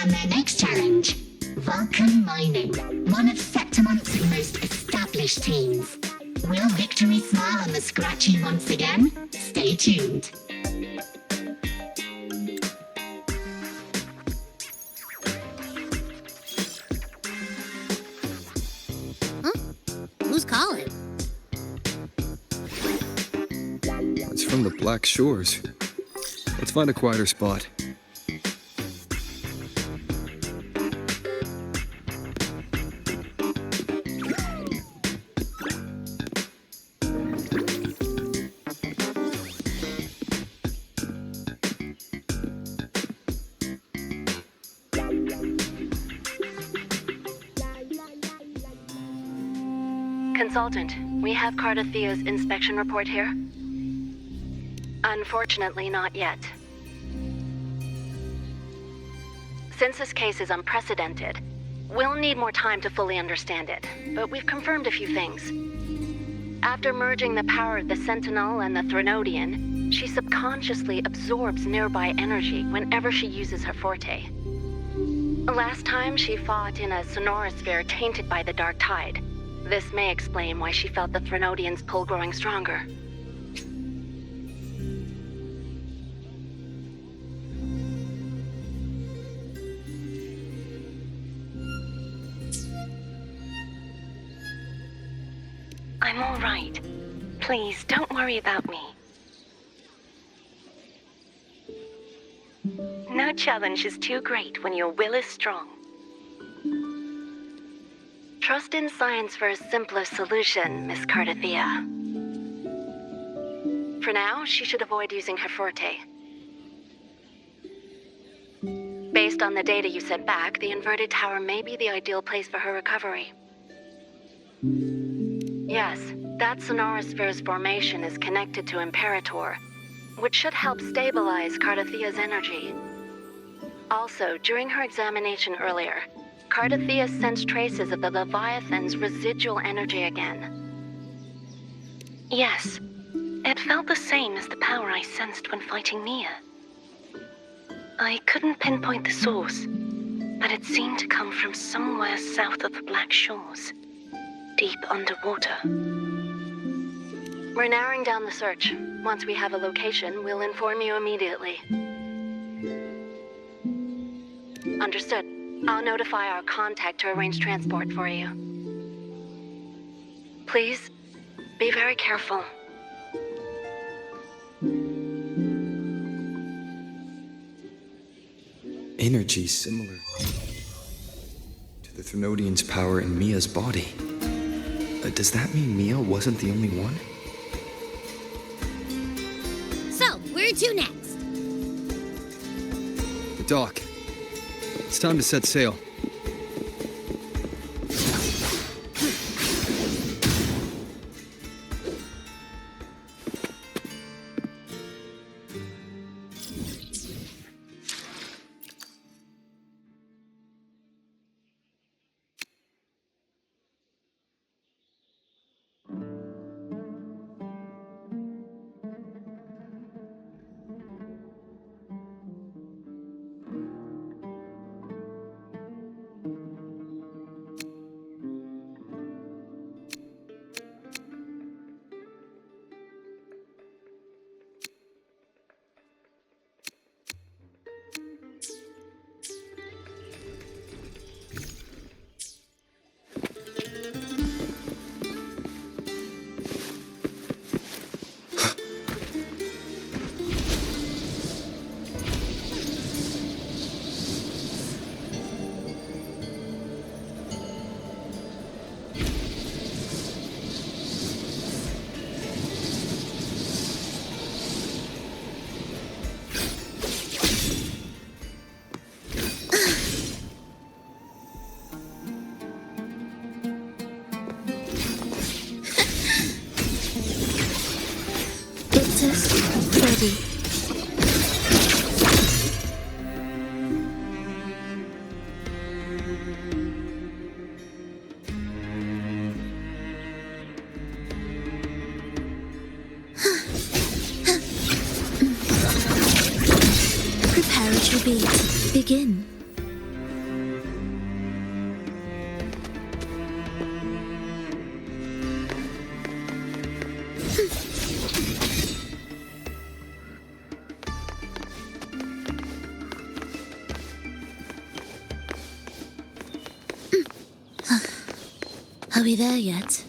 And their next challenge, Vulcan Mining, one of Septimonth's most established teams. Will victory smile on the Scratchy once again? Stay tuned. Who's calling? It's from the Black Shores. Let's find a quieter spot. Consultant, we have Cardathea's inspection report here. Unfortunately, not yet. Since this case is unprecedented, we'll need more time to fully understand it, but we've confirmed a few things. After merging the power of the Sentinel and the Threnodian, she subconsciously absorbs nearby energy whenever she uses her forte. Last time, she fought in a sonorosphere tainted by the Dark Tide. This may explain why she felt the Threnodian's pull growing stronger. I'm all right. Please, don't worry about me. No challenge is too great when your will is strong. Trust in science for a simpler solution, Miss Cardathea. For now, she should avoid using her forte. Based on the data you sent back, the inverted tower may be the ideal place for her recovery. Yes, that sonorosphere's formation is connected to Imperator, which should help stabilize Cardathea's energy. Also, during her examination earlier, Cardathea sensed traces of the Leviathan's residual energy again. Yes, it felt the same as the power I sensed when fighting Nia. I couldn't pinpoint the source, but it seemed to come from somewhere south of the Black Shores, deep underwater. We're narrowing down the search. Once we have a location, we'll inform you immediately. Understood. I'll notify our contact to arrange transport for you. Please, be very careful. Energy similar to the Threnodian's power in Mia's body. Does that mean Mia wasn't the only one? So, where to next? The dock. It's time to set sail. Ready. Preparatory beat. Begin. we there yet?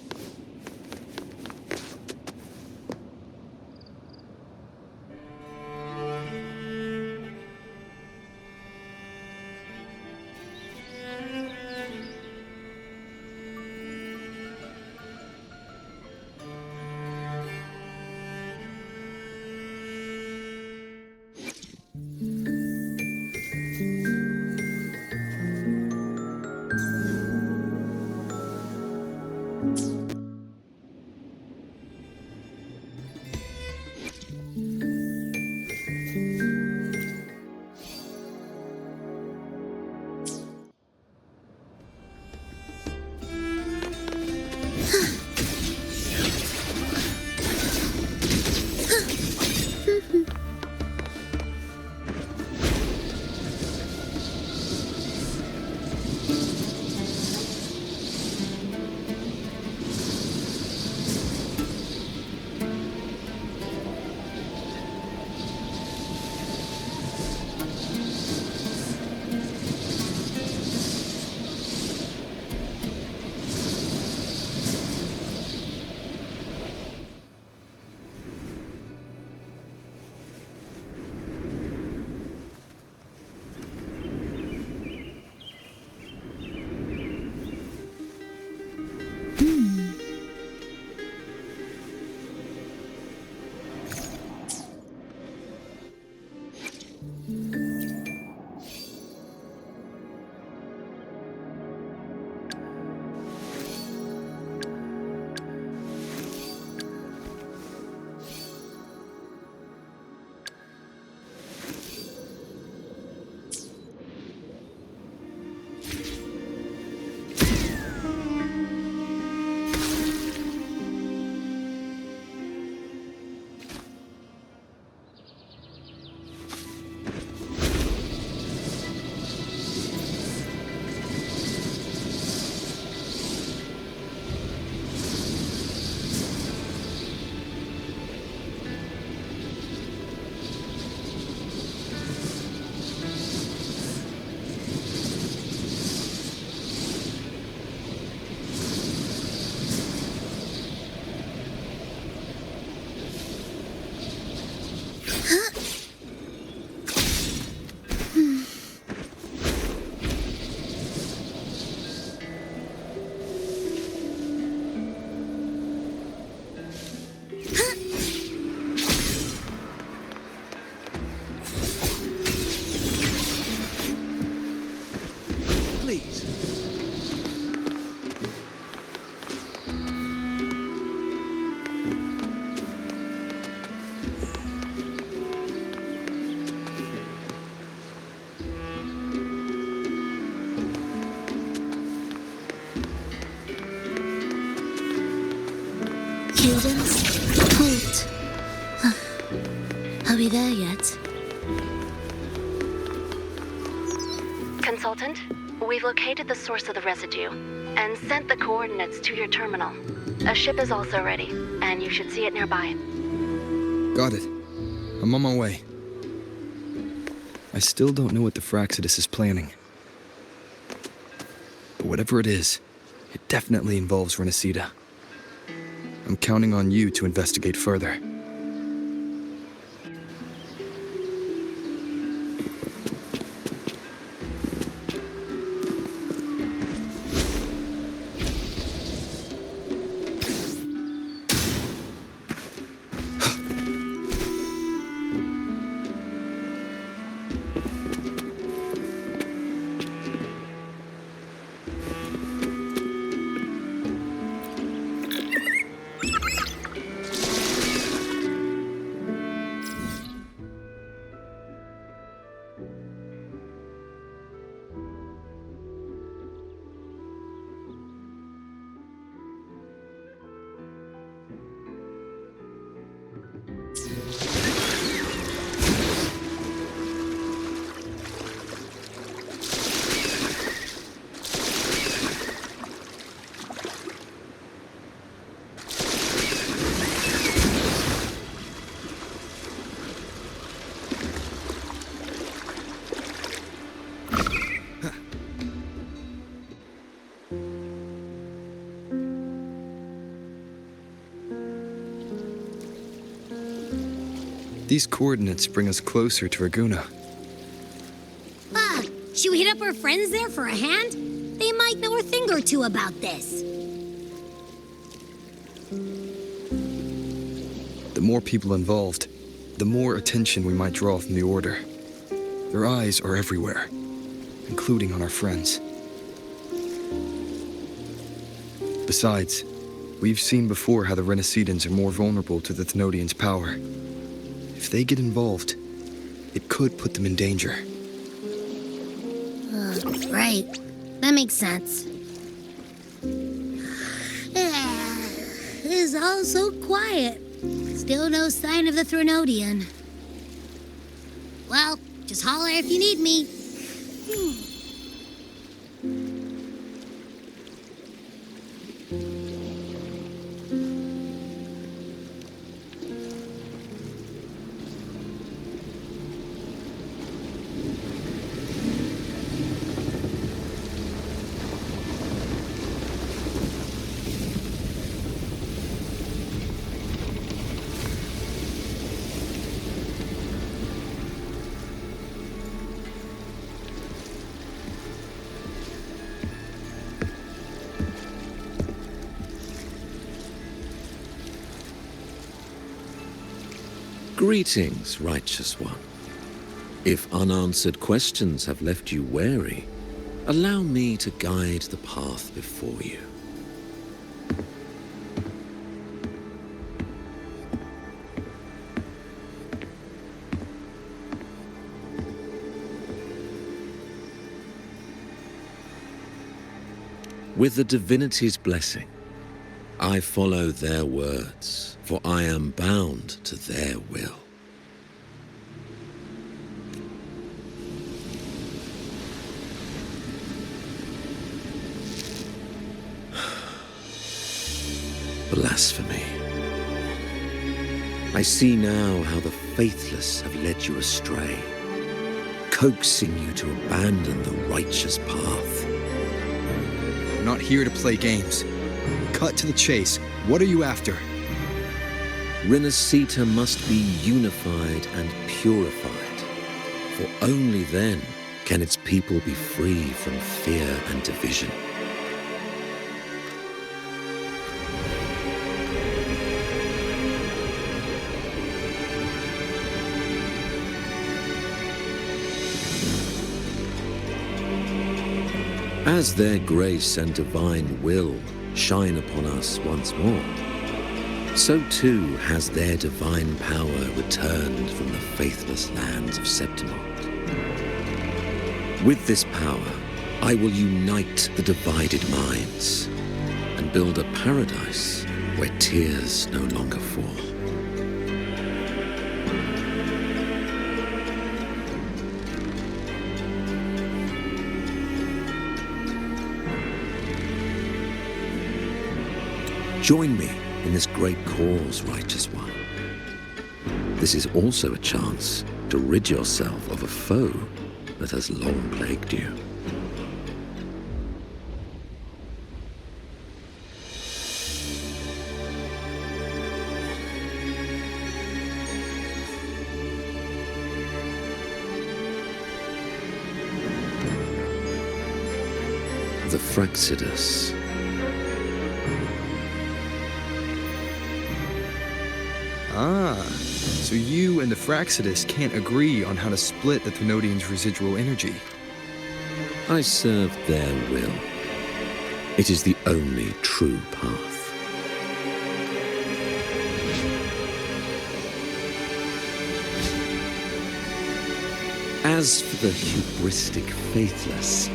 Cadence? Halt. Are we there yet? Consultant, we've located the source of the residue and sent the coordinates to your terminal. A ship is also ready, and you should see it nearby. Got it. I'm on my way. I still don't know what the Phraxidus is planning. But whatever it is, it definitely involves Renacida. I'm counting on you to investigate further. These coordinates bring us closer to Raguna. Ah, should we hit up our friends there for a hand? They might know a thing or two about this. The more people involved, the more attention we might draw from the Order. Their eyes are everywhere, including on our friends. Besides, we've seen before how the Renacedans are more vulnerable to the Thenodians' power. If they get involved, it could put them in danger. Right. That makes sense. It's all so quiet. Still no sign of the Thenodian. Well, just holler if you need me. Greetings, righteous one. If unanswered questions have left you wary, allow me to guide the path before you. With the divinity's blessing, I follow their words, for I am bound to their will. Blasphemy. I see now how the faithless have led you astray, coaxing you to abandon the righteous path. I'm not here to play games. Cut to the chase. What are you after? Renacita must be unified and purified, for only then can its people be free from fear and division. As their grace and divine will shine upon us once more, so too has their divine power returned from the faithless lands of Septimont. With this power, I will unite the divided minds and build a paradise where tears no longer fall. Join me in this great cause, righteous one. This is also a chance to rid yourself of a foe that has long plagued you. The Fraxidus. Ah, so you and the Fraxidus can't agree on how to split the Thenodians' residual energy. I serve their will. It is the only true path. As for the hubristic faithless,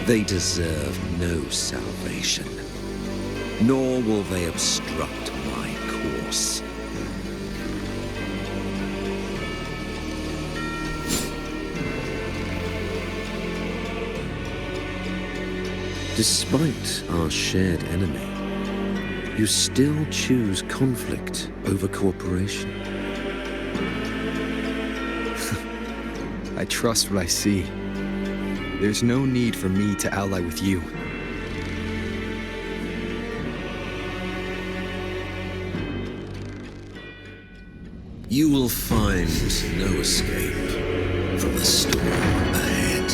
they deserve no salvation, nor will they obstruct my course. Despite our shared enemy, you still choose conflict over cooperation. I trust what I see. There's no need for me to ally with you. You will find no escape from the storm ahead.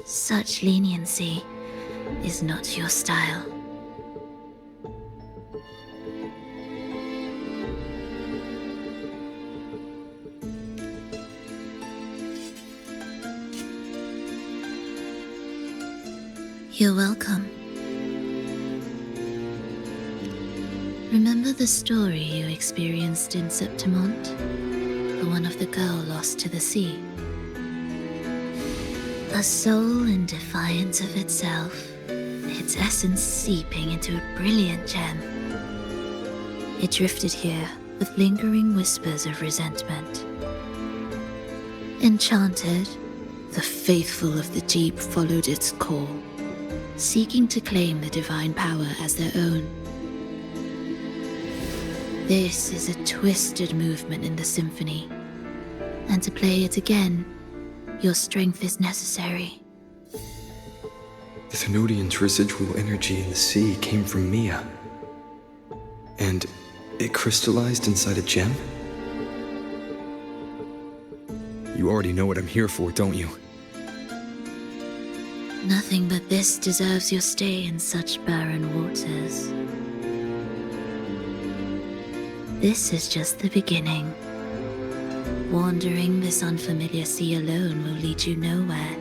Such leniency is not your style. You're welcome. Remember the story you experienced in Septimont? The one of the girl lost to the sea? A soul in defiance of itself, its essence seeping into a brilliant gem. It drifted here with lingering whispers of resentment. Enchanted, the faithful of the deep followed its call, seeking to claim the divine power as their own. This is a twisted movement in the symphony, and to play it again, your strength is necessary. The Thenodian's residual energy in the sea came from Mia. And it crystallized inside a gem? You already know what I'm here for, don't you? Nothing but this deserves your stay in such barren waters. This is just the beginning. Wandering this unfamiliar sea alone will lead you nowhere,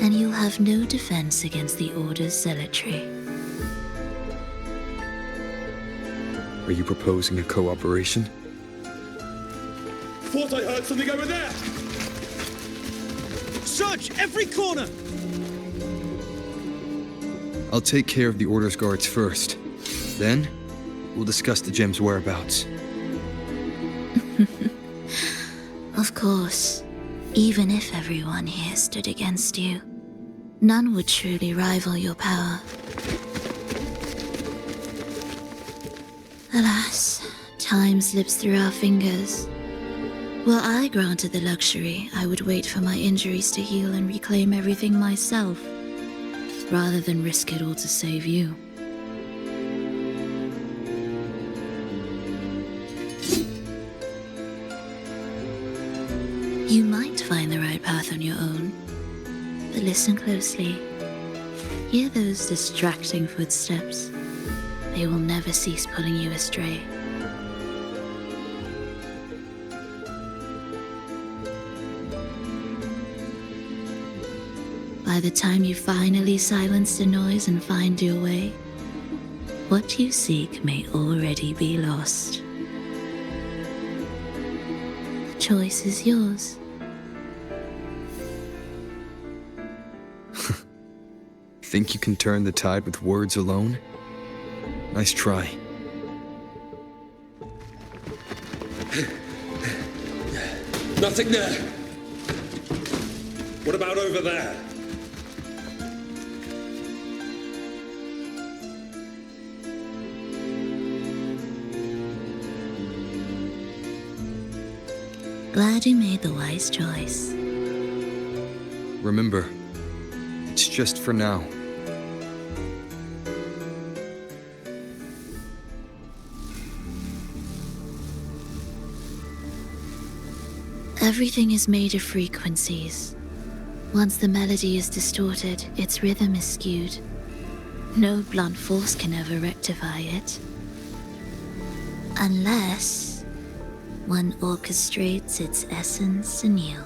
and you'll have no defense against the Order's zealotry. Are you proposing a cooperation? Thought I heard something over there! Search every corner! I'll take care of the Order's guards first. Then, we'll discuss the gem's whereabouts. Of course, even if everyone here stood against you, none would truly rival your power. Alas, time slips through our fingers. Were I granted the luxury, I would wait for my injuries to heal and reclaim everything myself, rather than risk it all to save you. You might find the right path on your own, but listen closely. Hear those distracting footsteps. They will never cease pulling you astray. By the time you finally silence the noise and find your way, what you seek may already be lost. The choice is yours. Think you can turn the tide with words alone? Nice try. Nothing there! What about over there? Glad you made the wise choice. Remember, it's just for now. Everything is made of frequencies. Once the melody is distorted, its rhythm is skewed. No blunt force can ever rectify it. Unless one orchestrates its essence anew.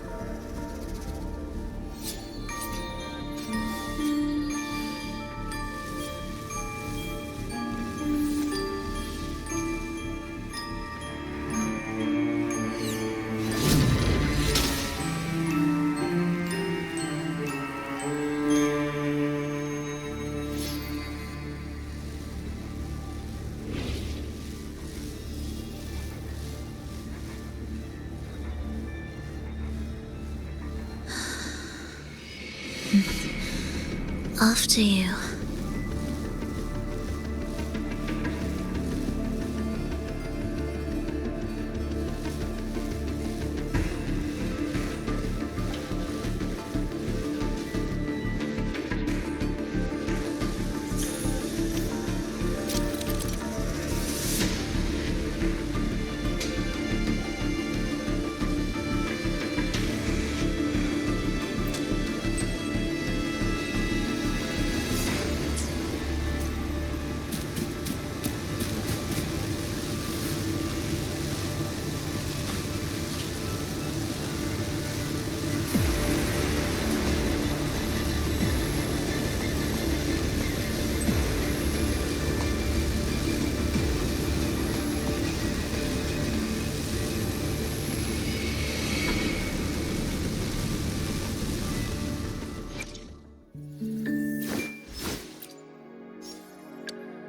After you.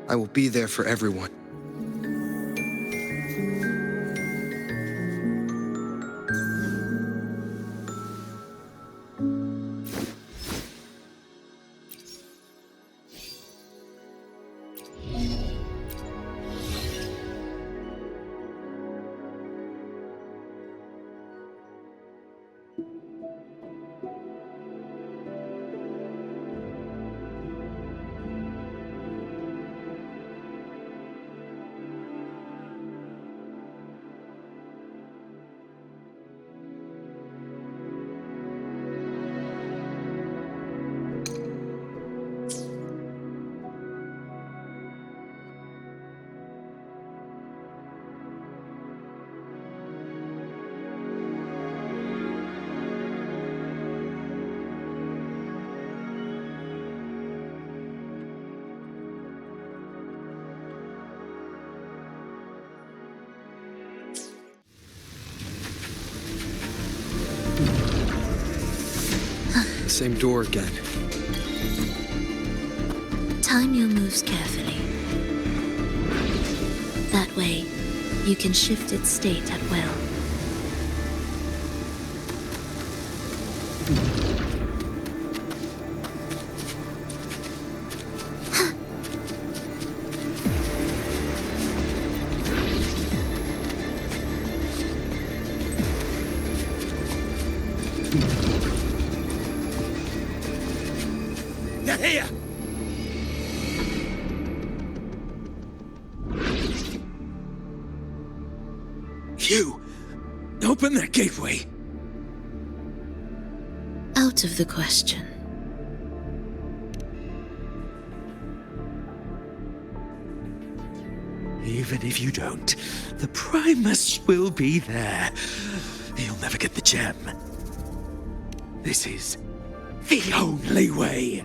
I will be there for everyone. Same door again. Time your moves carefully. That way, you can shift its state at will. They're here! You! Open that gateway! Out of the question. Even if you don't, the Primus will be there. You'll never get the gem. This is the only way.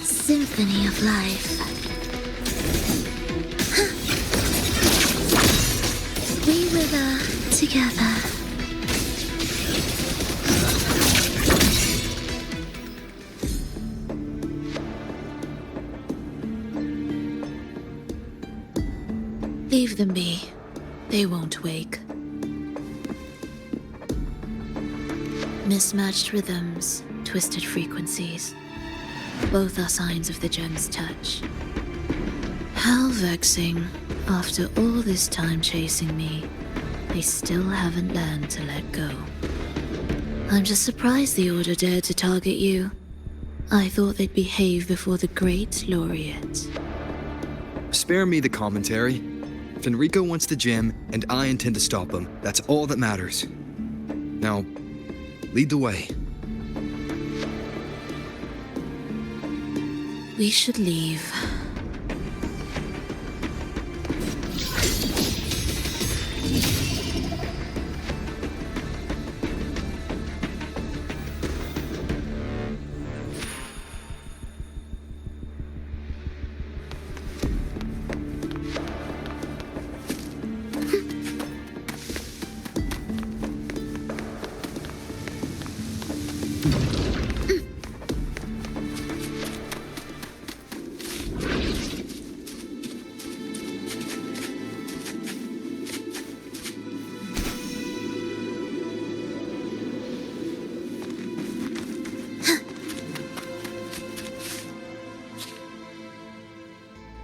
Symphony of life. We wither together. Leave them be. They won't wake. Mismatched rhythms, twisted frequencies. Both are signs of the gem's touch. How vexing. After all this time chasing me, they still haven't learned to let go. I'm just surprised the Order dared to target you. I thought they'd behave before the great laureate. Spare me the commentary. Fenrico wants the gem, and I intend to stop him. That's all that matters. Now, lead the way. We should leave.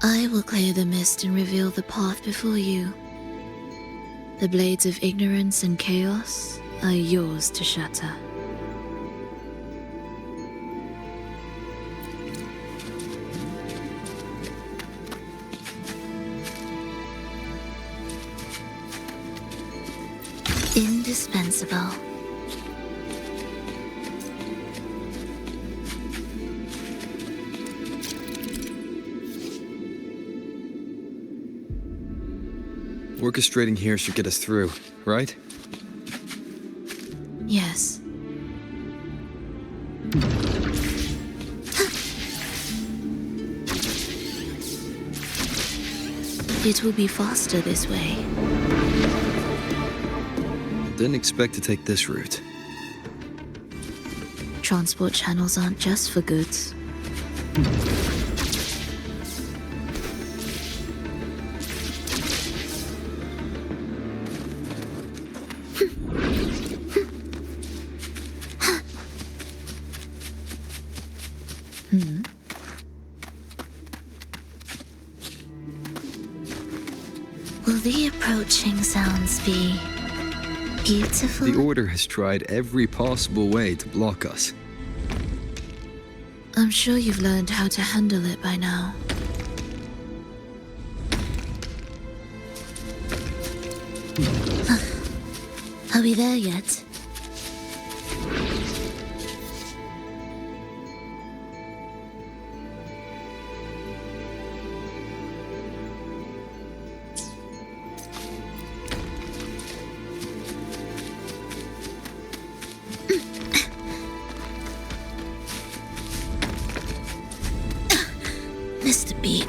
I will clear the mist and reveal the path before you. The blades of ignorance and chaos are yours to shatter. Indispensable. Orchestrating here should get us through, right? Yes. It will be faster this way. Didn't expect to take this route. Transport channels aren't just for goods. Will the approaching sounds be beautiful? The Order has tried every possible way to block us. I'm sure you've learned how to handle it by now. Are we there yet? Missed a beat.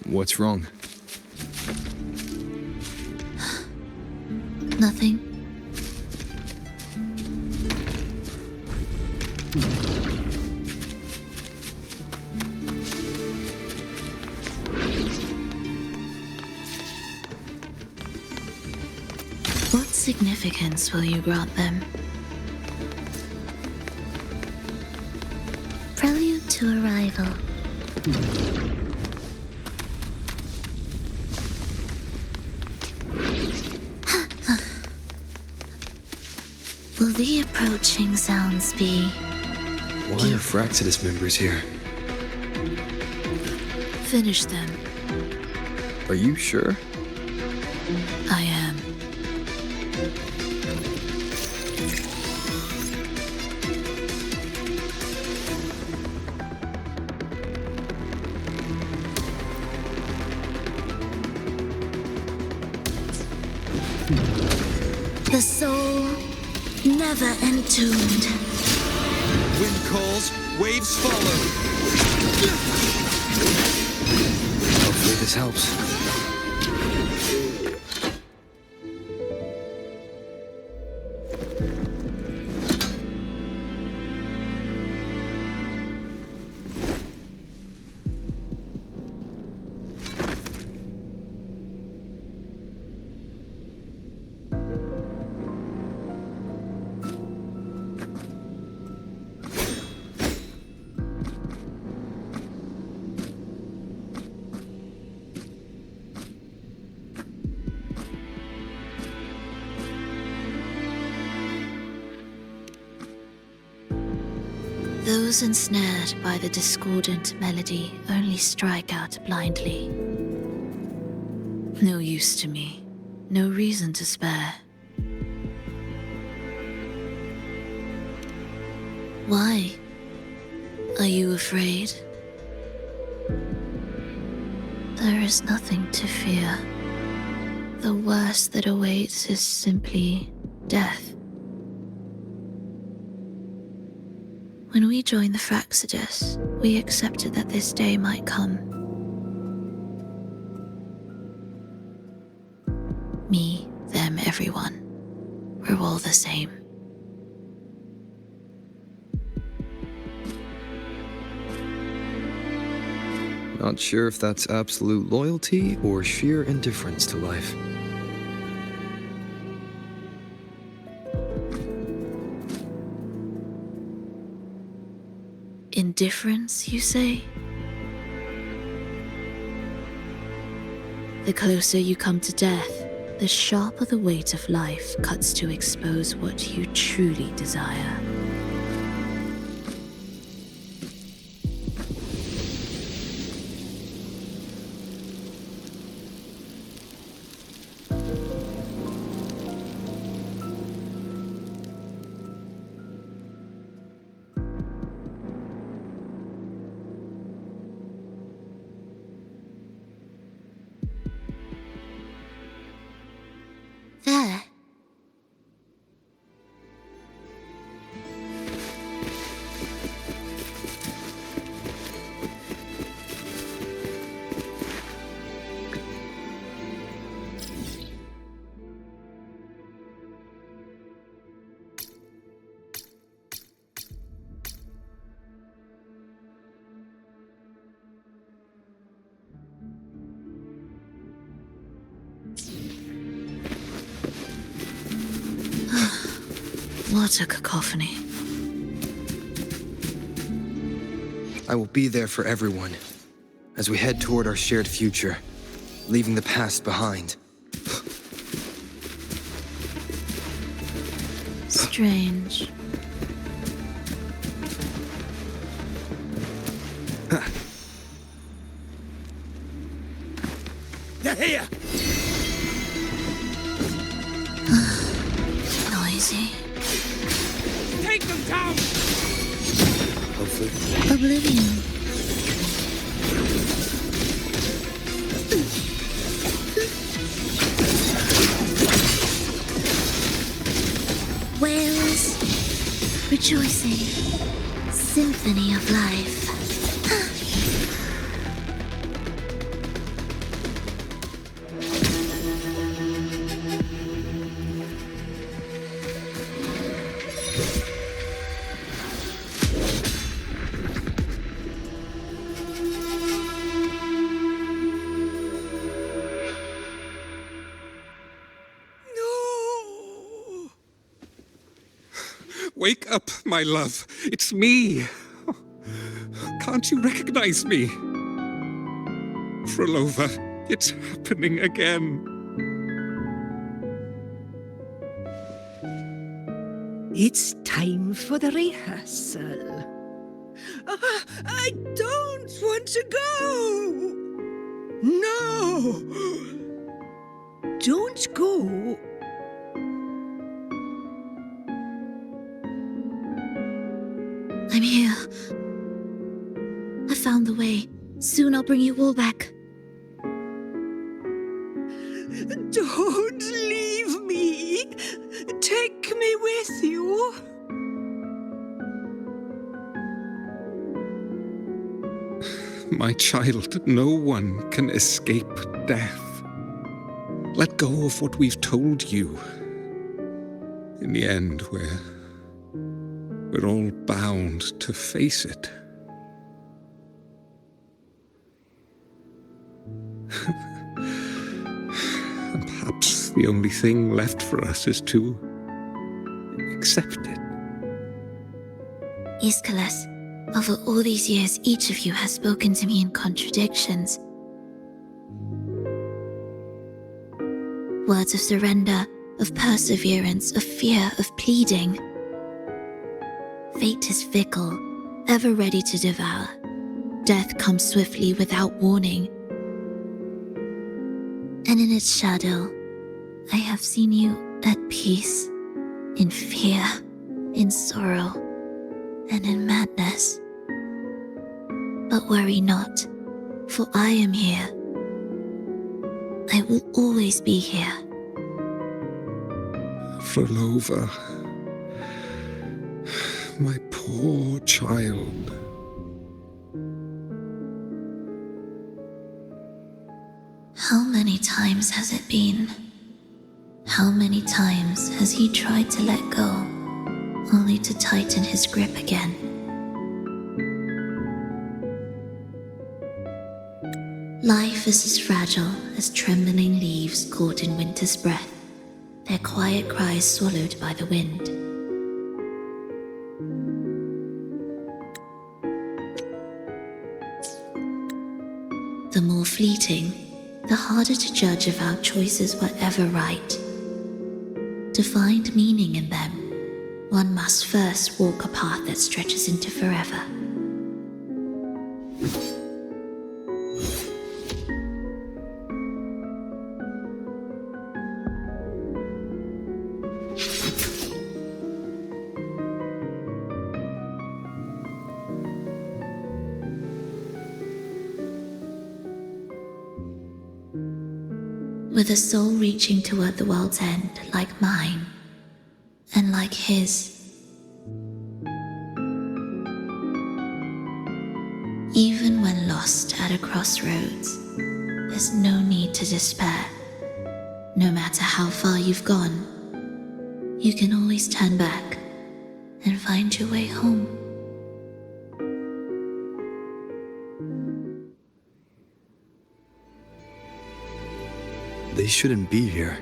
What's wrong? Nothing. What significance will you grant them? Prelude to arrival. Will the approaching sounds be... Why are Fraxidus members here? Finish them. Are you sure? I am. The soul never entombed. Wind calls, waves follow. Hopefully this helps. Those ensnared by the discordant melody only strike out blindly. No use to me, no reason to spare. Why? Are you afraid? There is nothing to fear. The worst that awaits is simply death. When we joined the Fraxidus, we accepted that this day might come. Me, them, everyone. We're all the same. Not sure if that's absolute loyalty or sheer indifference to life. Indifference, you say? The closer you come to death, the sharper the weight of life cuts to expose what you truly desire. There. What a cacophony. I will be there for everyone as we head toward our shared future, leaving the past behind. Strange. They're here! Noisy. Take them down! Hopefully. Oblivion. Whales, Rejoicing. Symphony of life. No! Wake up, my love. It's me. Can't you recognize me? Phrolova, it's happening again. It's time for the rehearsal. I don't want to go! No! Don't go! I'm here. I found the way. Soon I'll bring you all back. Don't leave me! Take me with you! My child, no one can escape death. Let go of what we've told you. In the end, we're all bound to face it. And perhaps the only thing left for us is to accept it. Aeschylus, over all these years, each of you has spoken to me in contradictions. Words of surrender, of perseverance, of fear, of pleading. Fate is fickle, ever ready to devour. Death comes swiftly without warning. And in its shadow, I have seen you at peace, in fear, in sorrow, and in madness. But worry not, for I am here. I will always be here. Phrolova, my poor child. How many times has it been? How many times has he tried to let go, only to tighten his grip again? Life is as fragile as trembling leaves caught in winter's breath, their quiet cries swallowed by the wind. The more fleeting, the harder to judge if our choices were ever right. To find meaning in them, one must first walk a path that stretches into forever. With a soul reaching toward the world's end like mine, and like his. Even when lost at a crossroads, there's no need to despair. No matter how far you've gone, you can always turn back and find your way home. They shouldn't be here,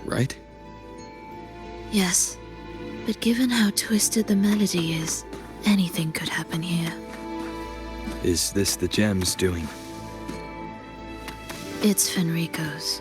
right? Yes, but given how twisted the melody is, anything could happen here. Is this the gem's doing? It's Fenrico's.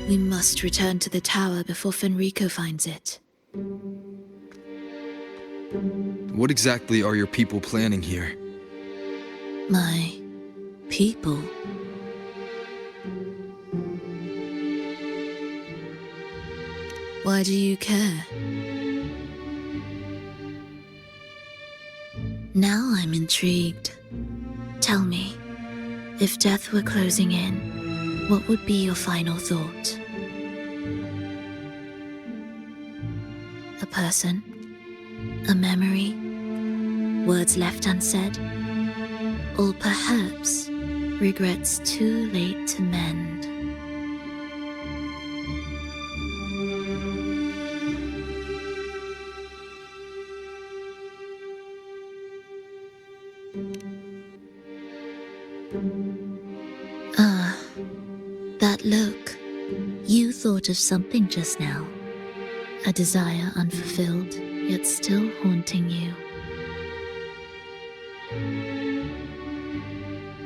We must return to the tower before Fenrico finds it. What exactly are your people planning here? My people. Why do you care? Now I'm intrigued. Tell me, if death were closing in, what would be your final thought? A person? A memory? Words left unsaid? Or perhaps regrets too late to mend? That look. You thought of something just now. A desire unfulfilled, yet still haunting you.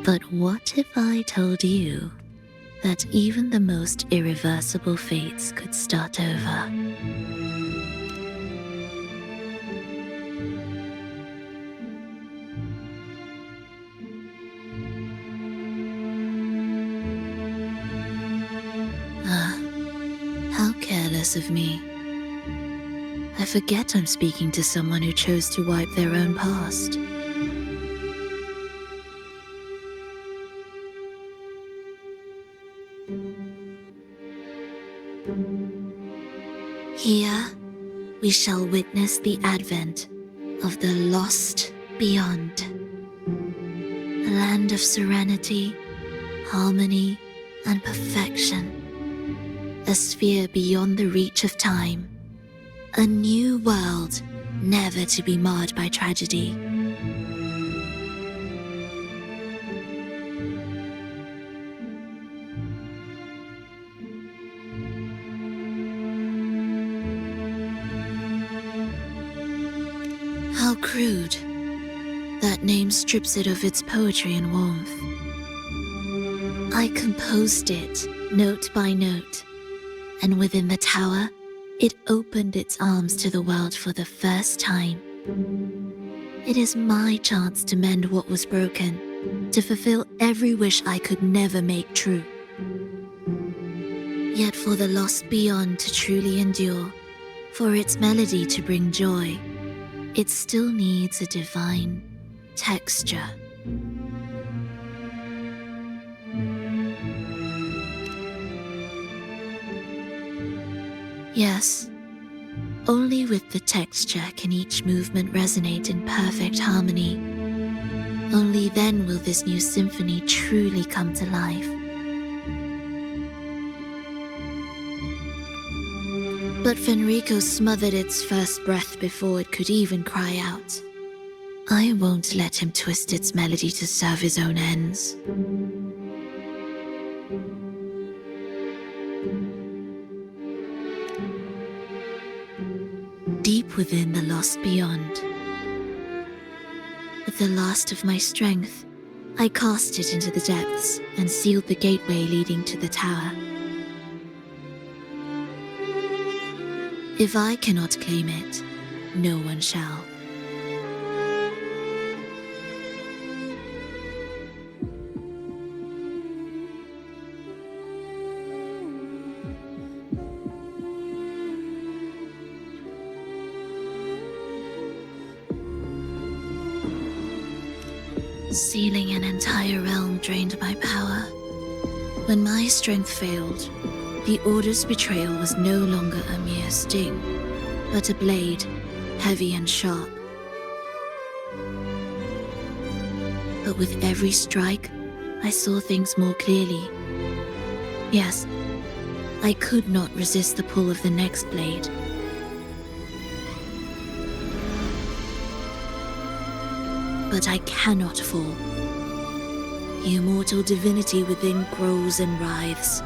But what if I told you that even the most irreversible fates could start over? How careless of me. I forget I'm speaking to someone who chose to wipe their own past. Here, we shall witness the advent of the lost beyond. A land of serenity, harmony, and perfection. A sphere beyond the reach of time. A new world, never to be marred by tragedy. How crude. That name strips it of its poetry and warmth. I composed it, note by note, and within the tower, it opened its arms to the world for the first time. It is my chance to mend what was broken, to fulfill every wish I could never make true. Yet for the lost beyond to truly endure, For its melody to bring joy, it still needs a divine texture. Yes, only with the texture can each movement resonate in perfect harmony. Only then will this new symphony truly come to life. But Fenrico smothered its first breath before it could even cry out. I won't let him twist its melody to serve his own ends. Deep within the lost beyond, with the last of my strength, I cast it into the depths and sealed the gateway leading to the tower. If I cannot claim it, no one shall. Sealing an entire realm drained my power. When my strength failed, the Order's betrayal was no longer a mere sting, but a blade, heavy and sharp. But with every strike, I saw things more clearly. Yes, I could not resist the pull of the next blade. But I cannot fall. The immortal divinity within grows and writhes.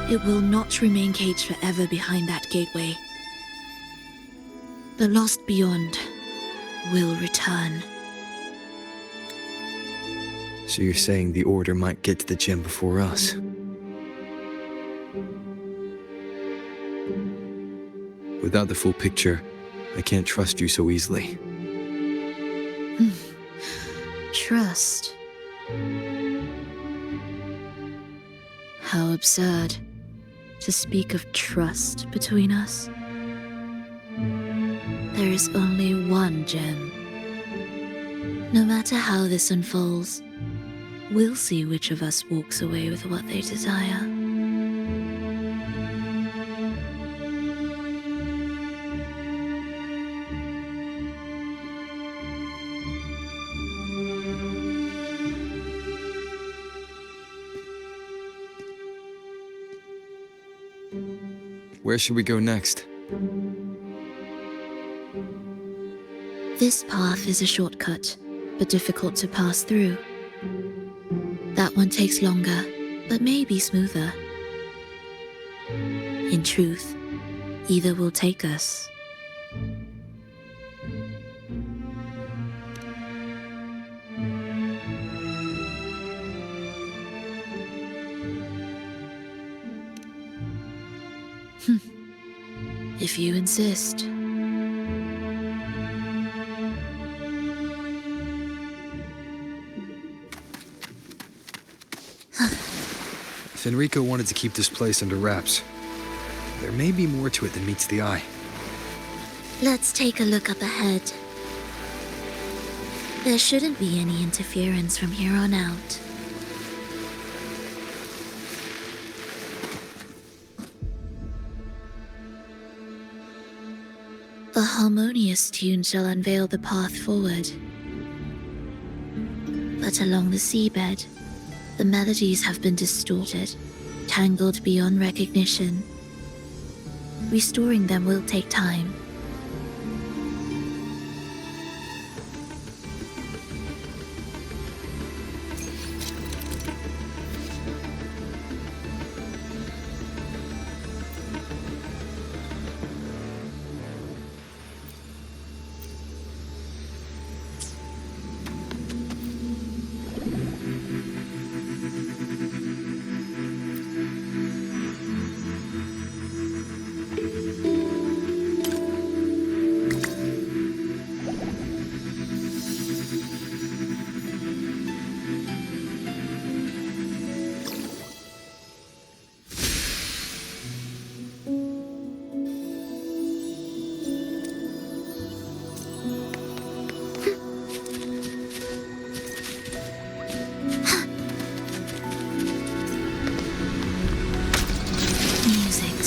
It will not remain caged forever behind that gateway. The lost beyond will return. So you're saying the Order might get to the gem before us? Without the full picture, I can't trust you so easily. Trust. How absurd to speak of trust between us. There is only one gem. No matter how this unfolds, we'll see which of us walks away with what they desire. Where should we go next? This path is a shortcut, but difficult to pass through. That one takes longer, but may be smoother. In truth, either will take us. If you insist. Fenrico wanted to keep this place under wraps. There may be more to it than meets the eye. Let's take a look up ahead. There shouldn't be any interference from here on out. A harmonious tune shall unveil the path forward. But along the seabed, the melodies have been distorted, tangled beyond recognition. Restoring them will take time.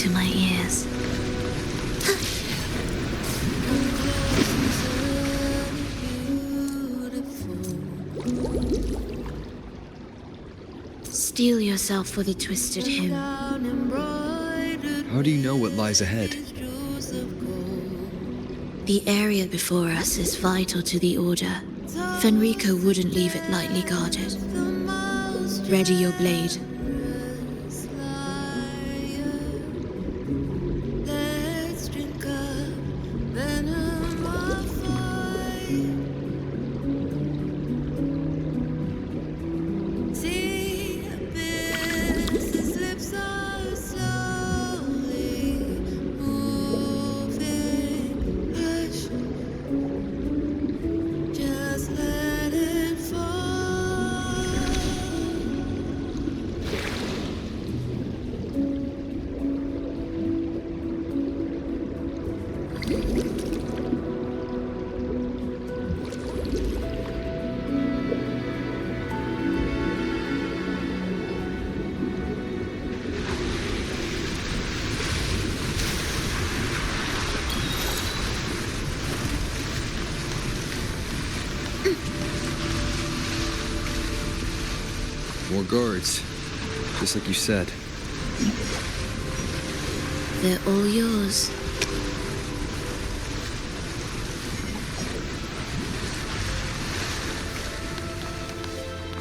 to my ears. Steel yourself for the twisted hymn. How do you know what lies ahead? The area before us is vital to the Order. Fenrico wouldn't leave it lightly guarded. Ready your blade. More guards, just like you said. They're all yours.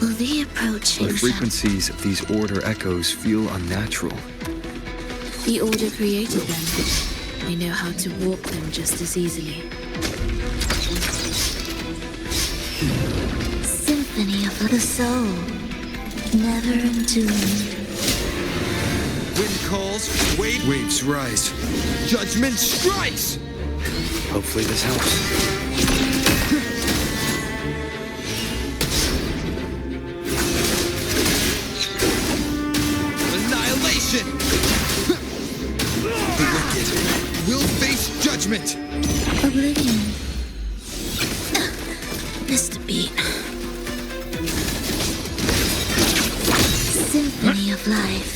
Will the approaching The frequencies of these Order echoes feel unnatural. The Order created them. We know how to warp them just as easily. Symphony of the soul, never entombed. Wind calls, waves rise. Judgment strikes! Hopefully this helps. Annihilation! The wicked will face judgment! Oblivion. Missed a beat. Symphony of life.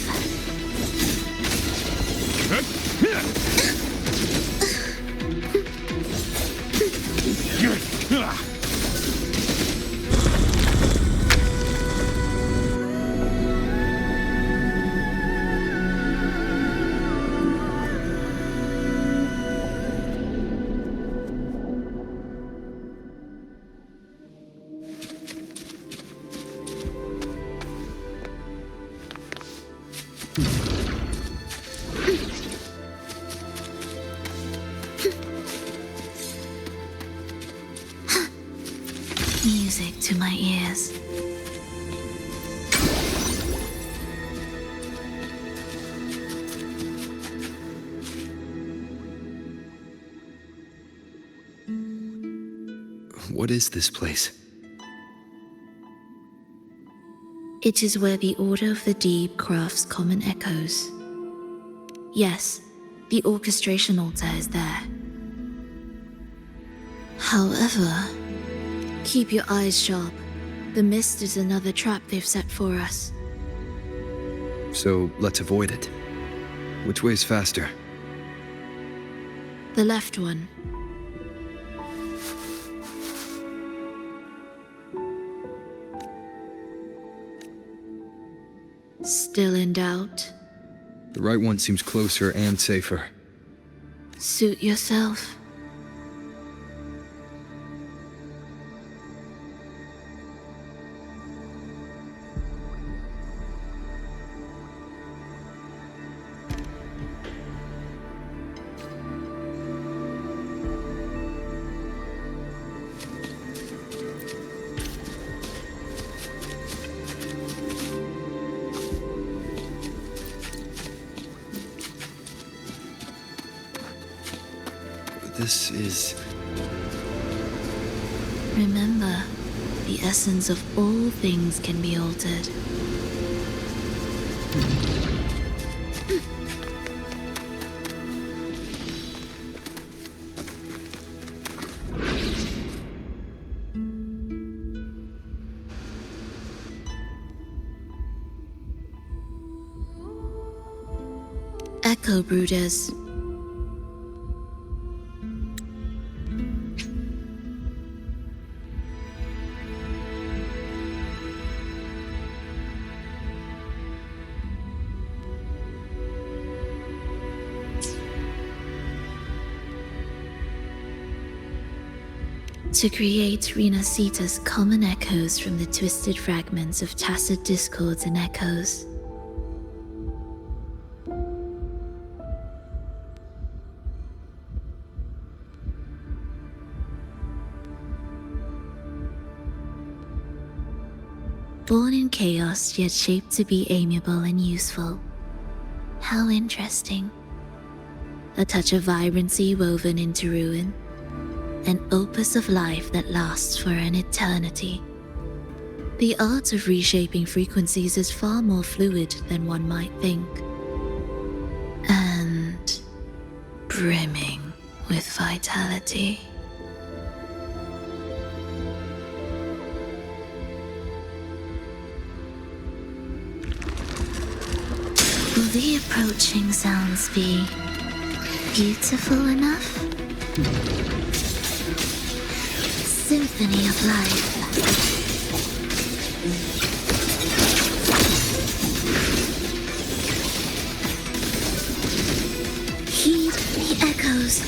Music to my ears. What is this place? It is where the Order of the Deep crafts common echoes. Yes, the orchestration altar is there. However, keep your eyes sharp. The mist is another trap they've set for us. So let's avoid it. Which way is faster? The left one. Still in doubt? The right one seems closer and safer. Suit yourself. This is... Remember, the essence of all things can be altered. Echo Brooders. To create Renacita's common echoes from the twisted fragments of tacit discords and echoes. Born in chaos, yet shaped to be amiable and useful. How interesting. A touch of vibrancy woven into ruin. An opus of life that lasts for an eternity. The art of reshaping frequencies is far more fluid than one might think. And brimming with vitality. Will the approaching sounds be beautiful enough? Symphony of life. Heed the echoes.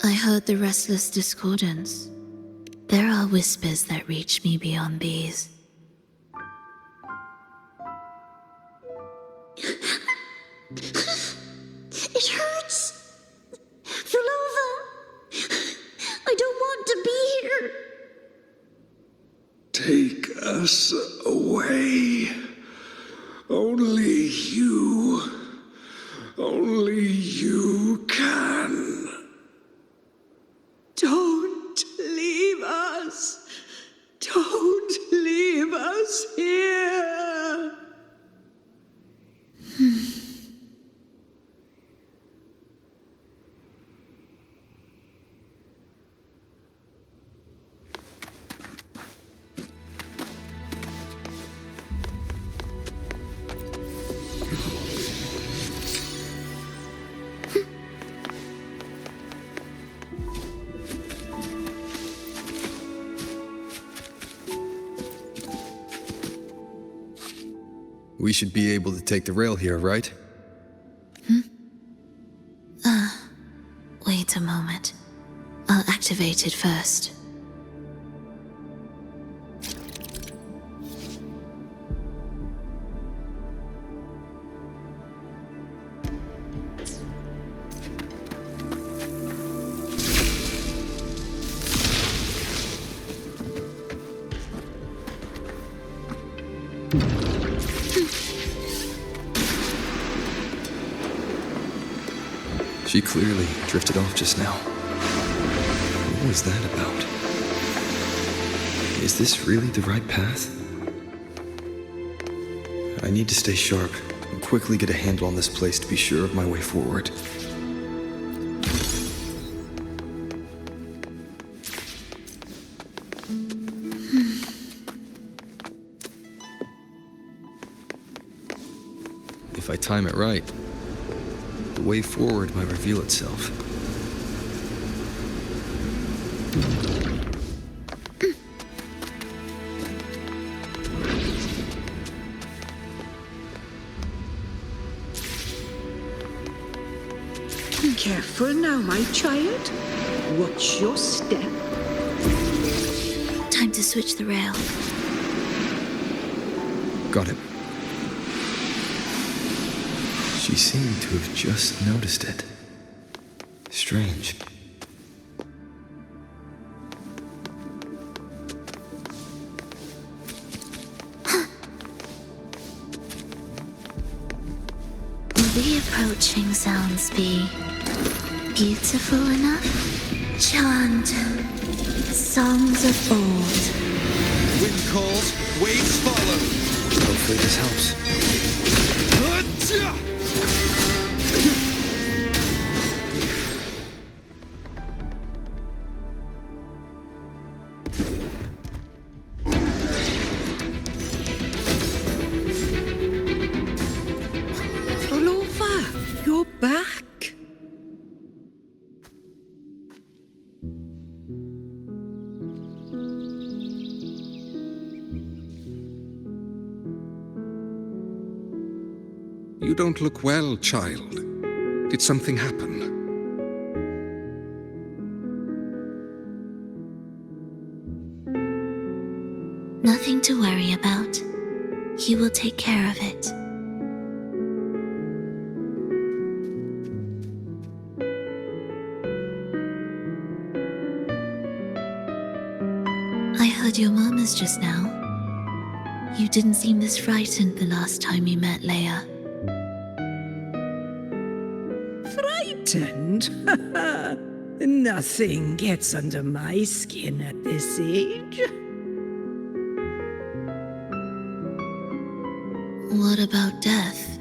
I heard the restless discordance. There are whispers that reach me beyond these. It hurts! Phrolova! I don't want to be here! Take us away. Only you can. Don't leave us. Don't leave us here. We should be able to take the rail here, right? Wait a moment. I'll activate it first. She clearly drifted off just now. What was that about? Is this really the right path? I need to stay sharp and quickly get a handle on this place to be sure of my way forward. If I time it right, the way forward might reveal itself. Careful now, my child. Watch your step. Time to switch the rail. Got it. She seemed to have just noticed it. Strange. Will the approaching sounds be beautiful enough? Chant songs of old. Wind calls, waves follow. Hopefully this helps. Phrolova, you're back. You don't look well, child. Did something happen? Nothing to worry about. He will take care of it. I heard your murmurs just now. You didn't seem this frightened the last time we met, Leia. Frightened? Nothing gets under my skin at this age. What about death?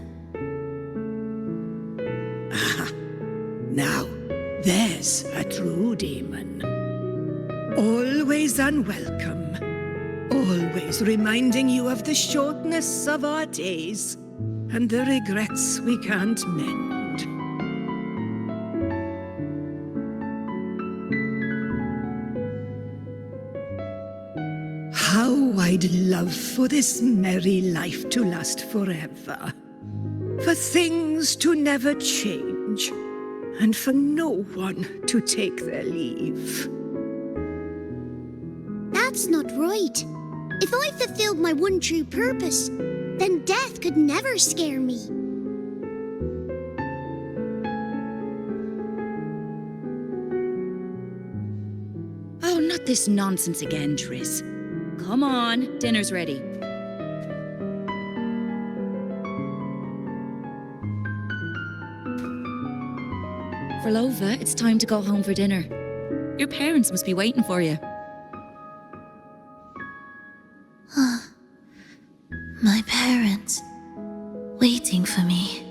Now, there's a true demon. Always unwelcome. Always reminding you of the shortness of our days and the regrets we can't mend. How I'd love for this merry life to last forever. For things to never change, and for no one to take their leave. That's not right. If I fulfilled my one true purpose, then death could never scare me. Oh, not this nonsense again, Triss. Come on, dinner's ready. Phrolova, it's time to go home for dinner. Your parents must be waiting for you. My parents, waiting for me.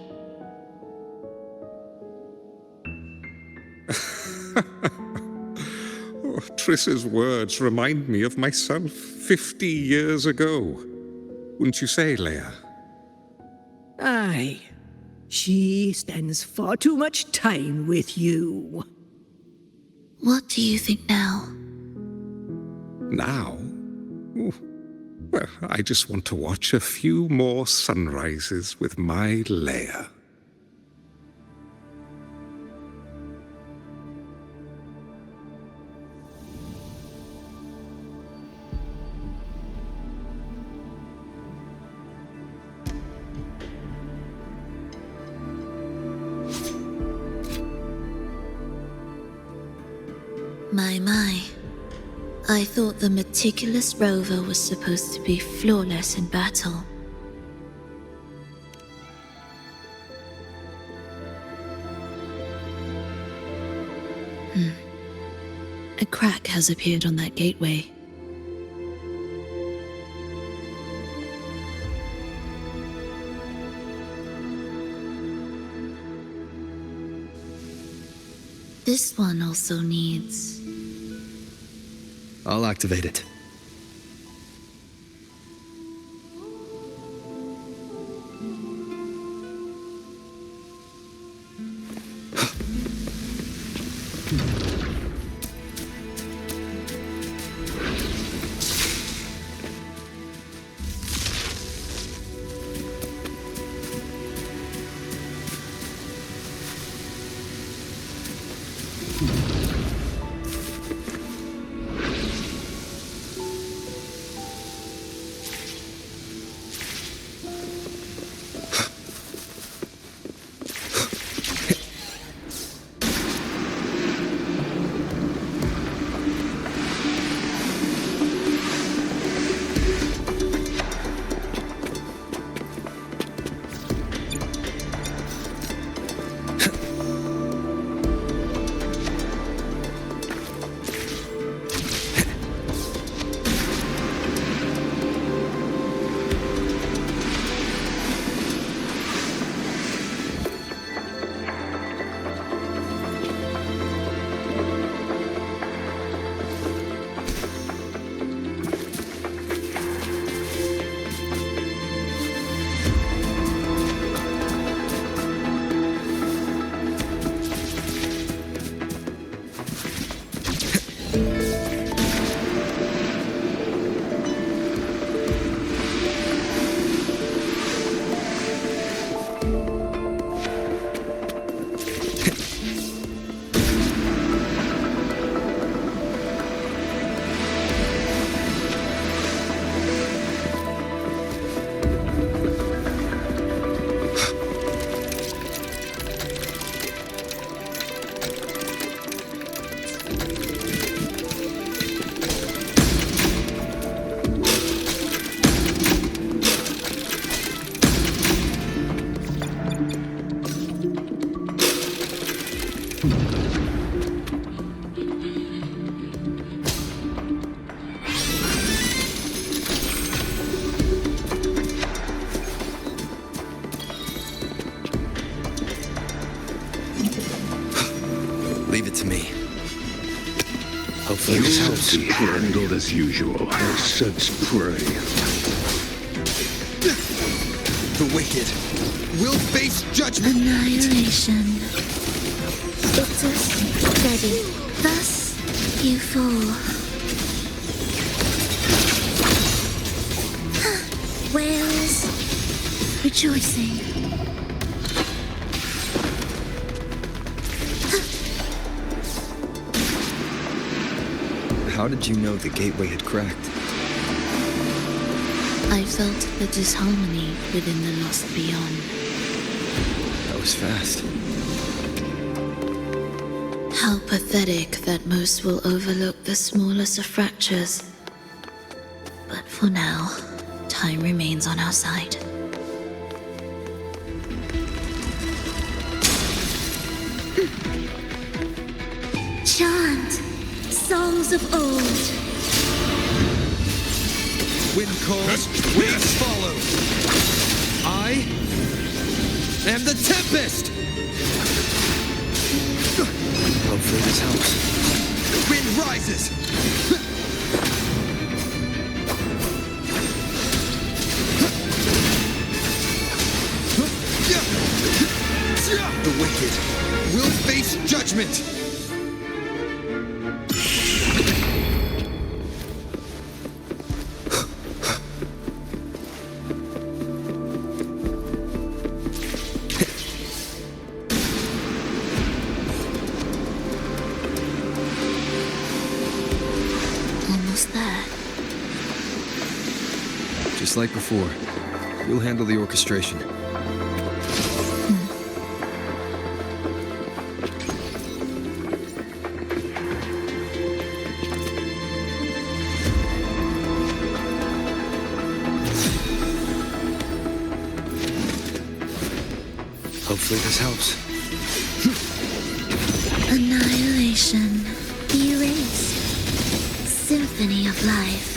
Oh, Triss's words remind me of myself 50 years ago. Wouldn't you say, Leia? Aye. She spends far too much time with you. What do you think now? Now? Oh, well, I just want to watch a few more sunrises with my Leia. My. I thought the meticulous rover was supposed to be flawless in battle. A crack has appeared on that gateway. This one also needs... I'll activate it. Mercy handled as usual. I sense prey. The wicked will face judgment. Annihilation. Victus, ready. Thus, you fall. Whales, rejoicing. How did you know the gateway had cracked? I felt the disharmony within the lost beyond. That was fast. How pathetic that most will overlook the smallest of fractures. But for now, time remains on our side. Chant songs of old. Wind calls, waves follow. I am the Tempest! Hopefully this helps. Wind rises! The wicked will face judgment. Almost there. Just like before, we'll handle the orchestration. Hopefully this helps. Annihilation. Erase. Symphony of life.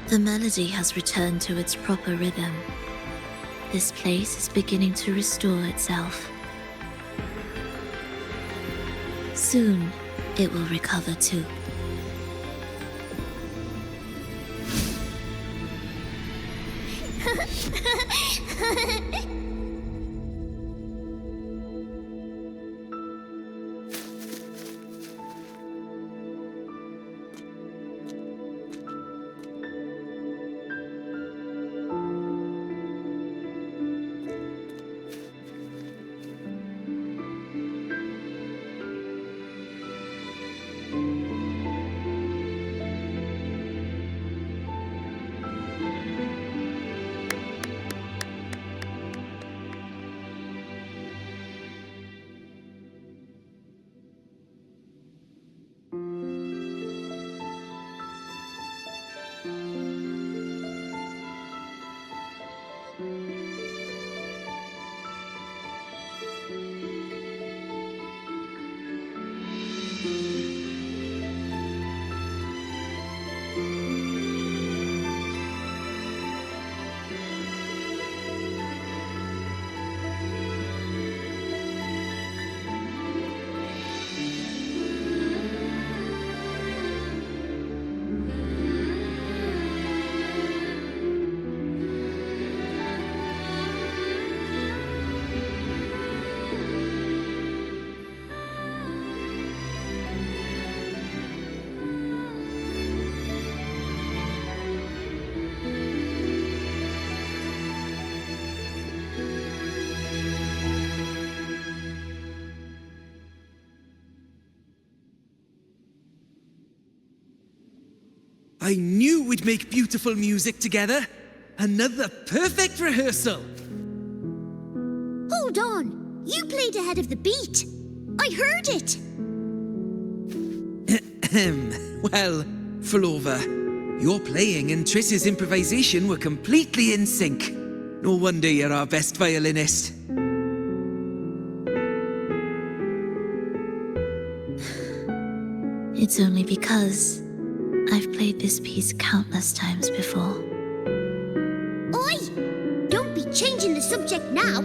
The melody has returned to its proper rhythm. This place is beginning to restore itself. Soon, it will recover too. I knew we'd make beautiful music together. Another perfect rehearsal. Hold on. You played ahead of the beat. I heard it. Well, Phrolova, your playing and Triss's improvisation were completely in sync. No wonder you're our best violinist. It's only because I've played this piece countless times before. Oi! Don't be changing the subject now.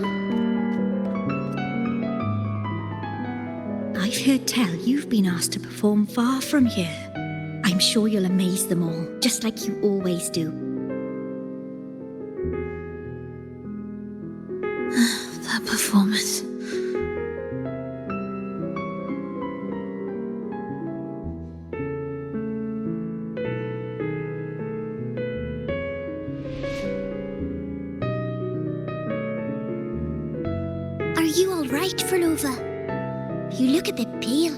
I've heard tell you've been asked to perform far from here. I'm sure you'll amaze them all, just like you always do. That performance. Are you all right, Phrolova? You look a bit pale.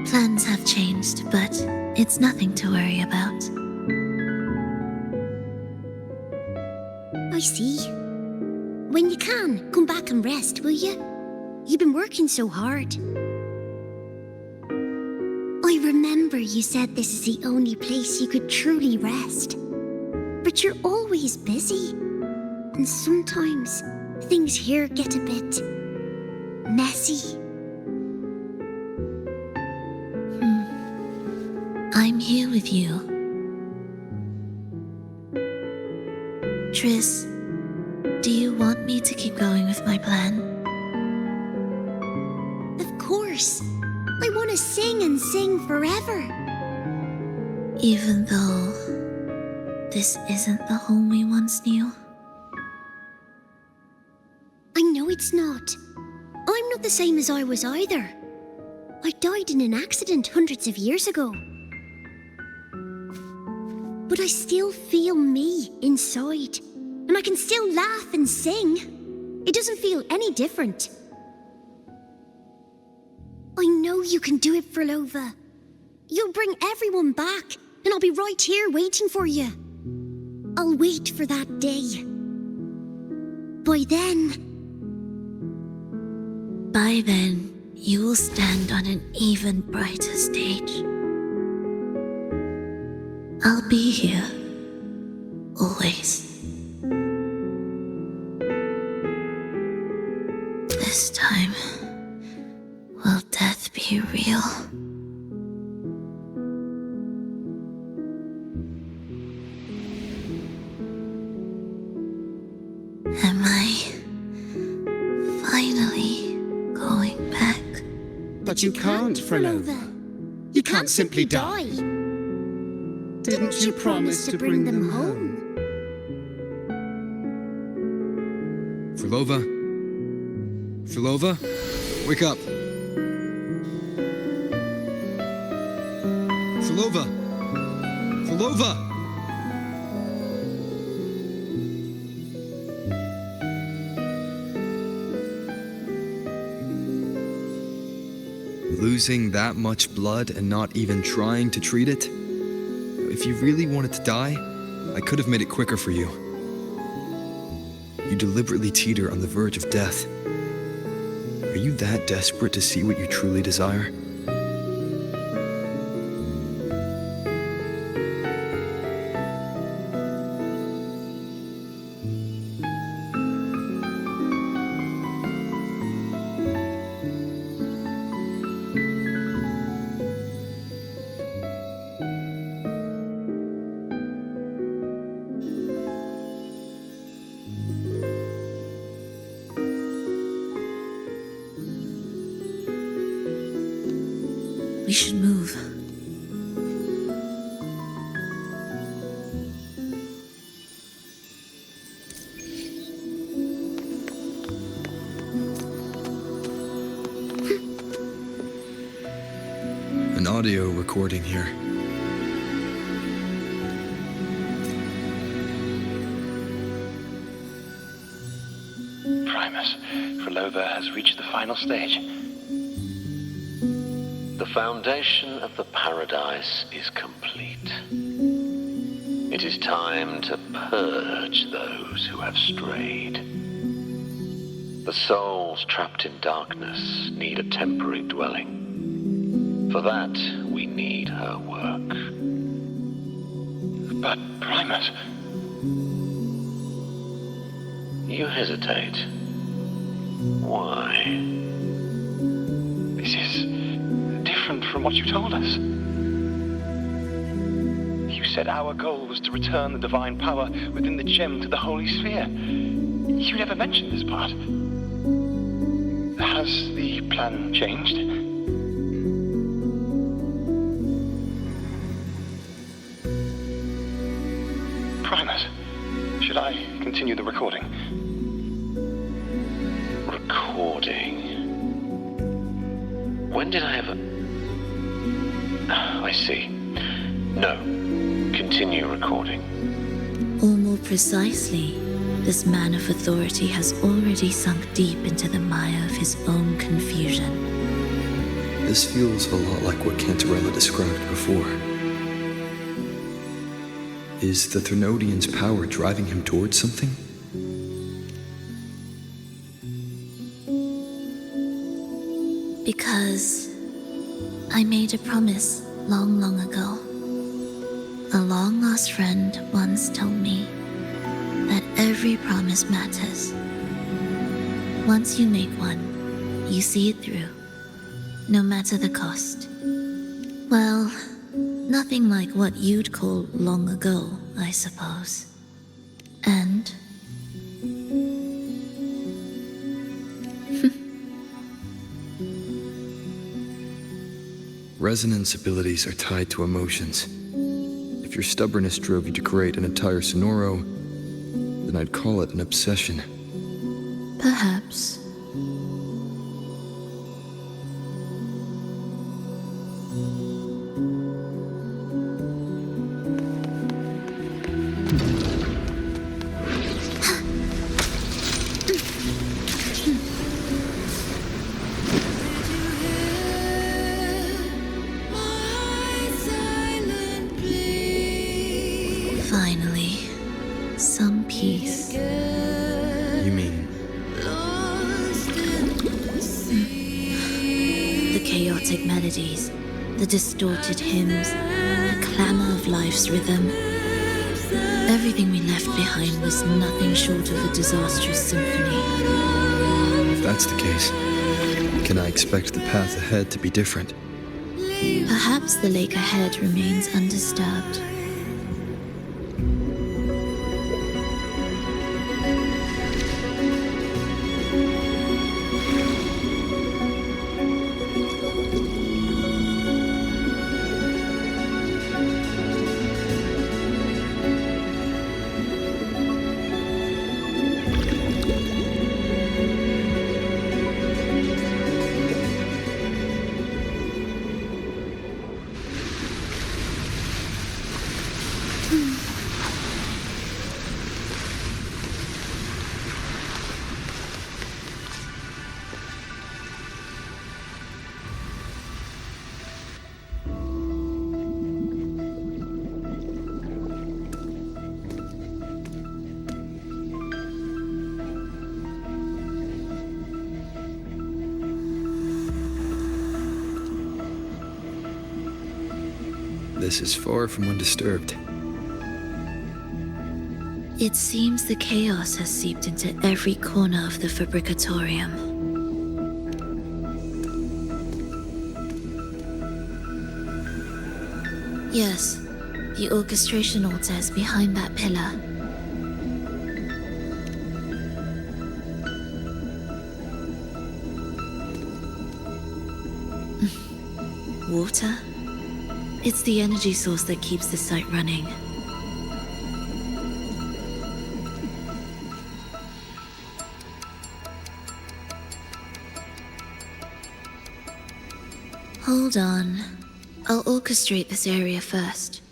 Plans have changed, but it's nothing to worry about. I see. When you can, come back and rest, will you? You've been working so hard. I remember you said this is the only place you could truly rest. But you're always busy. And sometimes things here get a bit messy. I'm here with you. Triss, do you want me to keep going with my plan? Of course. I want to sing and sing forever. Even though this isn't the home we once knew? I know it's not. I'm not the same as I was either. I died in an accident hundreds of years ago. But I still feel me inside. And I can still laugh and sing. It doesn't feel any different. I know you can do it, Phrolova. You'll bring everyone back, and I'll be right here waiting for you. I'll wait for that day. By then, you will stand on an even brighter stage. I'll be here. Always. This time, will death be real? Am I finally going back? But you can't, Phrolova. You can't simply die. Didn't you promise to bring them home? Phrolova? Phrolova? Wake up! Phrolova! Phrolova! Losing that much blood and not even trying to treat it? If you really wanted to die, I could have made it quicker for you. You deliberately teeter on the verge of death. Are you that desperate to see what you truly desire? We should move. An audio recording here. Primus, Phrolova has reached the final stage. The foundation of the paradise is complete. It is time to purge those who have strayed. The souls trapped in darkness need a temporary dwelling. For that, we need her work. But, Primus... You hesitate. Why? This is different from what you told us. You said our goal was to return the divine power within the gem to the Holy Sphere. You never mentioned this part. Has the plan changed? Primus, should I continue the recording? Recording? When did I ever... I see. No. Continue recording. Or more precisely, this man of authority has already sunk deep into the mire of his own confusion. This feels a lot like what Cantarella described before. Is the Threnodian's power driving him towards something? Because I made a promise long, long ago. A long-lost friend once told me that every promise matters. Once you make one, you see it through, no matter the cost. Well, nothing like what you'd call long ago, I suppose. And... Resonance abilities are tied to emotions. If your stubbornness drove you to create an entire sonoro, then I'd call it an obsession. Perhaps. Finally, some peace. You mean? The chaotic melodies, the distorted hymns, the clamor of life's rhythm. Everything we left behind was nothing short of a disastrous symphony. If that's the case, can I expect the path ahead to be different? Perhaps the lake ahead remains undisturbed. This is far from undisturbed. It seems the chaos has seeped into every corner of the Fabricatorium. Yes, the orchestration altar is behind that pillar. Water? It's the energy source that keeps the site running. Hold on. I'll orchestrate this area first.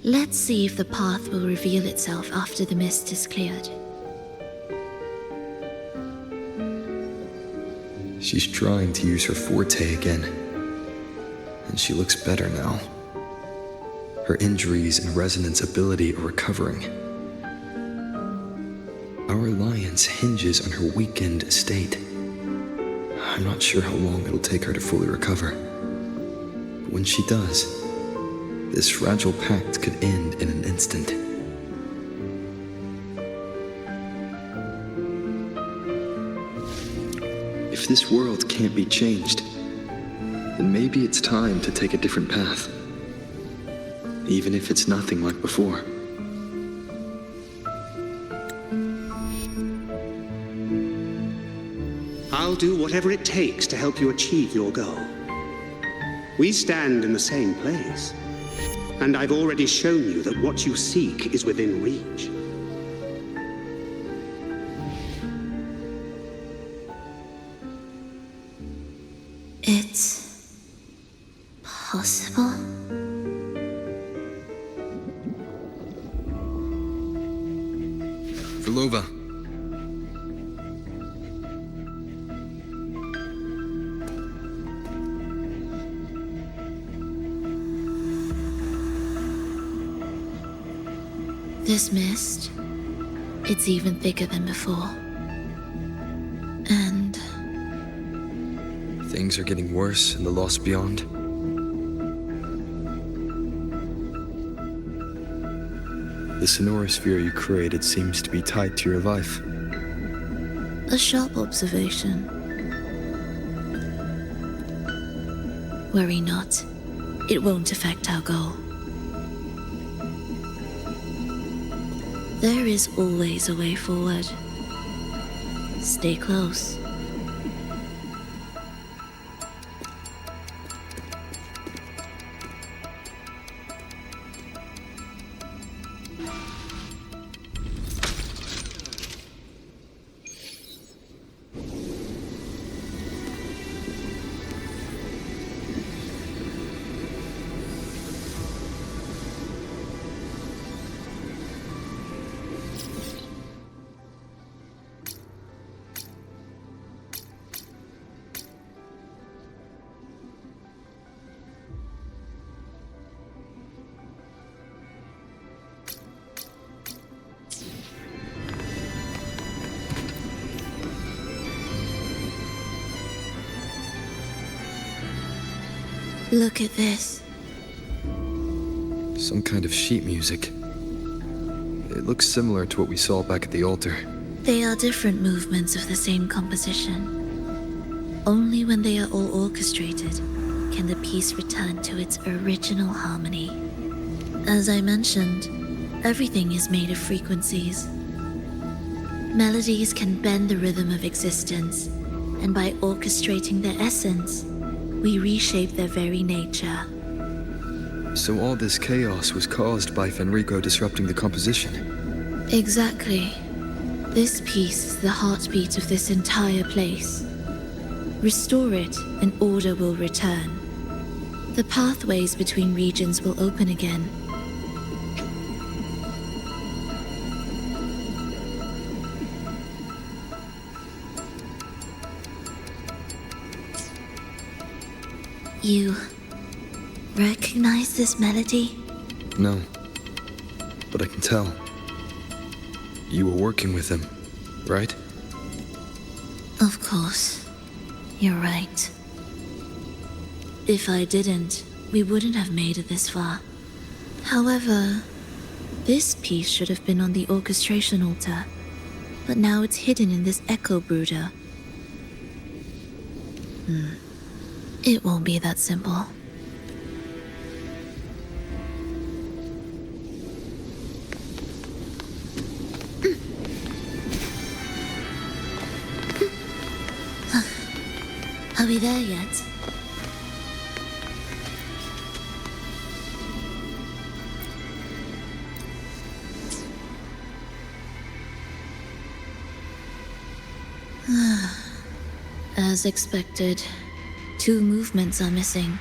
Let's see if the path will reveal itself after the mist is cleared. She's trying to use her forte again. and she looks better now. Her injuries and resonance ability are recovering. Our alliance hinges on her weakened state. I'm not sure how long it'll take her to fully recover. But when she does, this fragile pact could end in an instant. If this world can't be changed, then maybe it's time to take a different path. Even if it's nothing like before. I'll do whatever it takes to help you achieve your goal. We stand in the same place, and I've already shown you that what you seek is within reach. It's possible? Phrolova. This mist, it's even thicker than before. And things are getting worse in the Lost Beyond. The sonorosphere you created seems to be tied to your life. a sharp observation. Worry not. It won't affect our goal. There is always a way forward. Stay close. Look at this. Some kind of sheet music. It looks similar to what we saw back at the altar. They are different movements of the same composition. Only when they are all orchestrated can the piece return to its original harmony. As I mentioned, everything is made of frequencies. Melodies can bend the rhythm of existence, and by orchestrating their essence, we reshape their very nature. So all this chaos was caused by Fenrico disrupting the composition? Exactly. This piece is the heartbeat of this entire place. Restore it, and order will return. The pathways between regions will open again. You recognize this melody? No, but I can tell. You were working with him, right? Of course. You're right. If I didn't, we wouldn't have made it this far. However, this piece should have been on the orchestration altar, but now it's hidden in this echo brooder. It won't be that simple. Are we there yet? As expected, 2 movements are missing.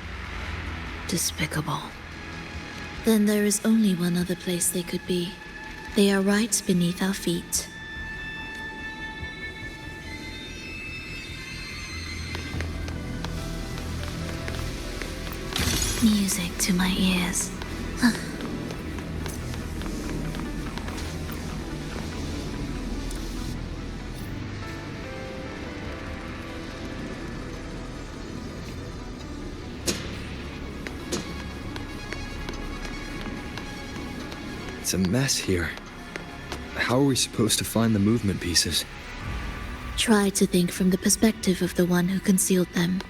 Despicable. Then there is only one other place they could be. They are right beneath our feet. Music to my ears. It's a mess here. How are we supposed to find the movement pieces? Try to think from the perspective of the one who concealed them.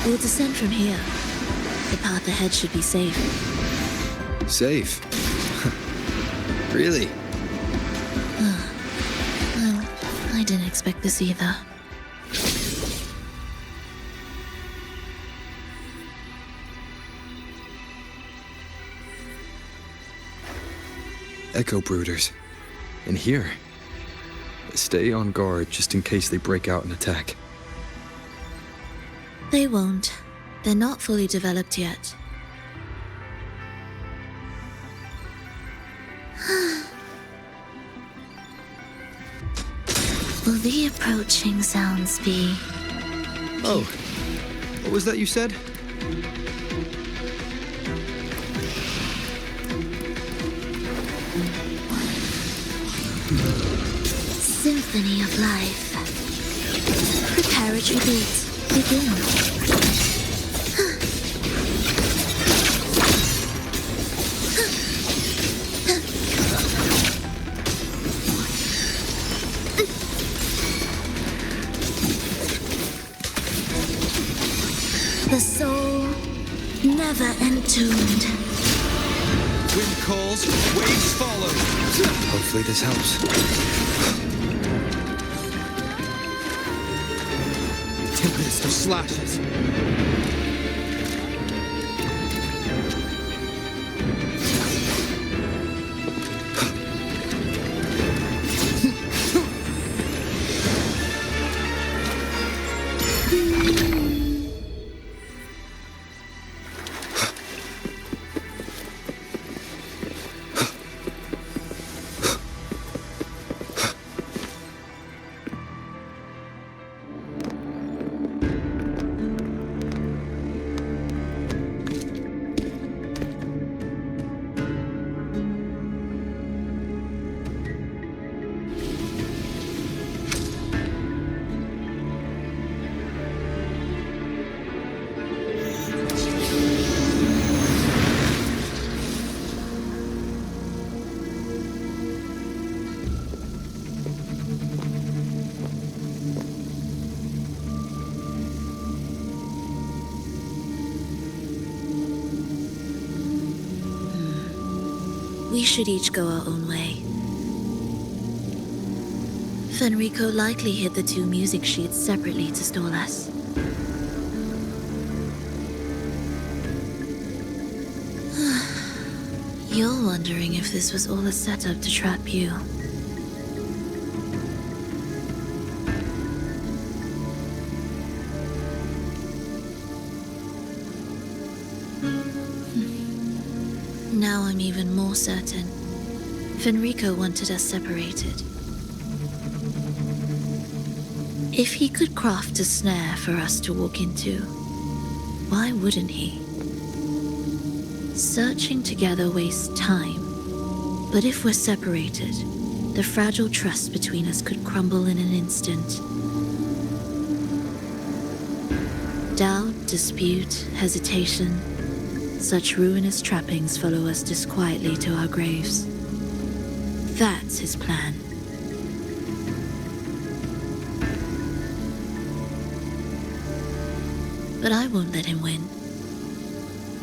We'll descend from here. The path ahead should be safe. Safe? Really? Well, I didn't expect this either. Echo brooders. In here. Stay on guard just in case they break out and attack. They won't. They're not fully developed yet. Will the approaching sounds be... Oh, what was that you said? Symphony of life. Preparatory beats. Begin. The soul never entombed. Wind calls, waves follow. Hopefully this helps. Tempest of slashes. We should each go our own way. Fenrico likely hid the two music sheets separately to stall us. You're wondering if this was all a setup to trap you. Now I'm even more certain. Fenrico wanted us separated. If he could craft a snare for us to walk into, why wouldn't he? Searching together wastes time, but if we're separated, the fragile trust between us could crumble in an instant. Doubt, dispute, hesitation, such ruinous trappings follow us disquietly to our graves. That's his plan. But I won't let him win.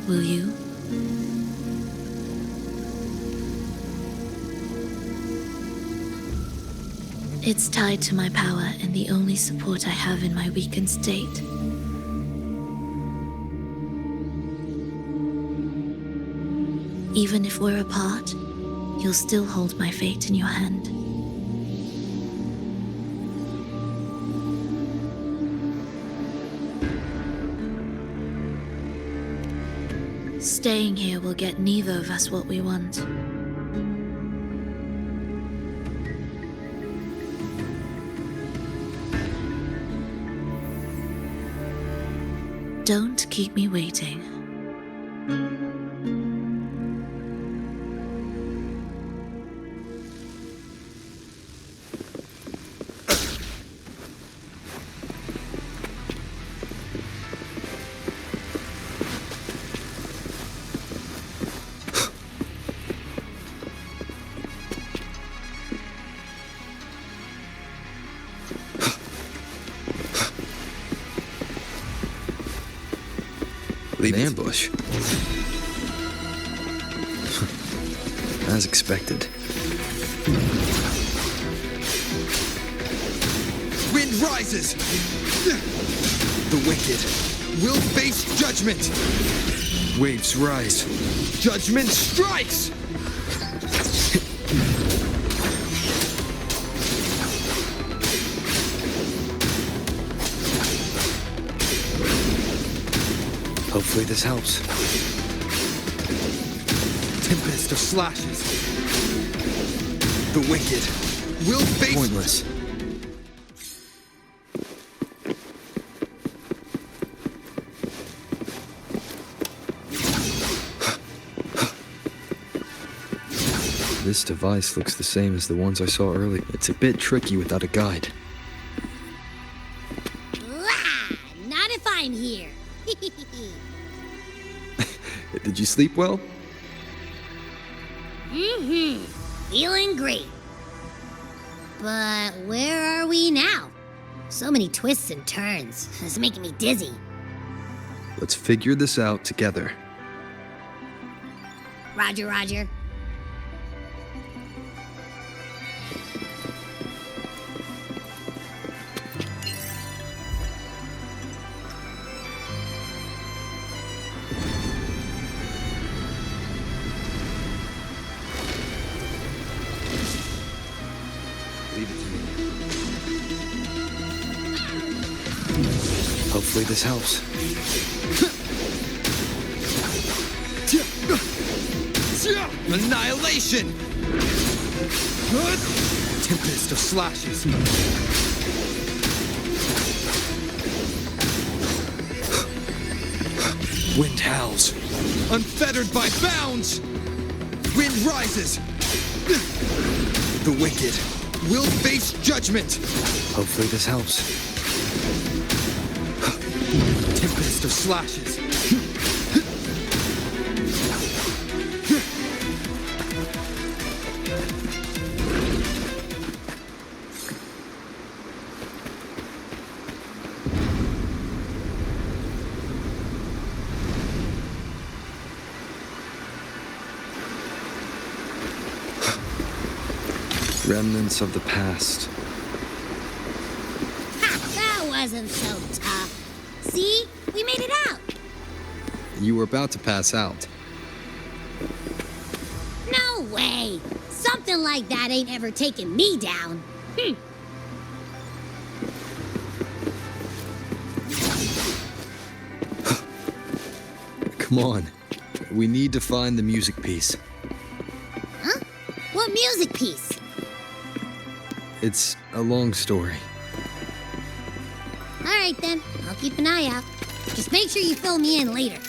Will you? It's tied to my power and the only support I have in my weakened state. Even if we're apart, you'll still hold my fate in your hand. Staying here will get neither of us what we want. Don't keep me waiting. An ambush. As expected. Wind rises! The wicked will face judgment! Waves rise. Judgment strikes! Hopefully this helps. Tempest of slashes. The wicked will face... Pointless. This device looks the same as the ones I saw earlier. It's a bit tricky without a guide. Not if I'm here. Did you sleep well? Feeling great. But where are we now? So many twists and turns. It's making me dizzy. Let's figure this out together. Roger, Roger. Leave it to me. Hopefully this helps. Annihilation! Tempest of slashes. Wind howls. Unfettered by bounds! Wind rises! The wicked will face judgment! Hopefully this helps. Tempest of slashes. Remnants of the past. Ha! That wasn't so tough. See? We made it out. You were about to pass out. No way. Something like that ain't ever taken me down. Come on. We need to find the music piece. Huh? What music piece? It's a long story. All right, then. I'll keep an eye out. Just make sure you fill me in later.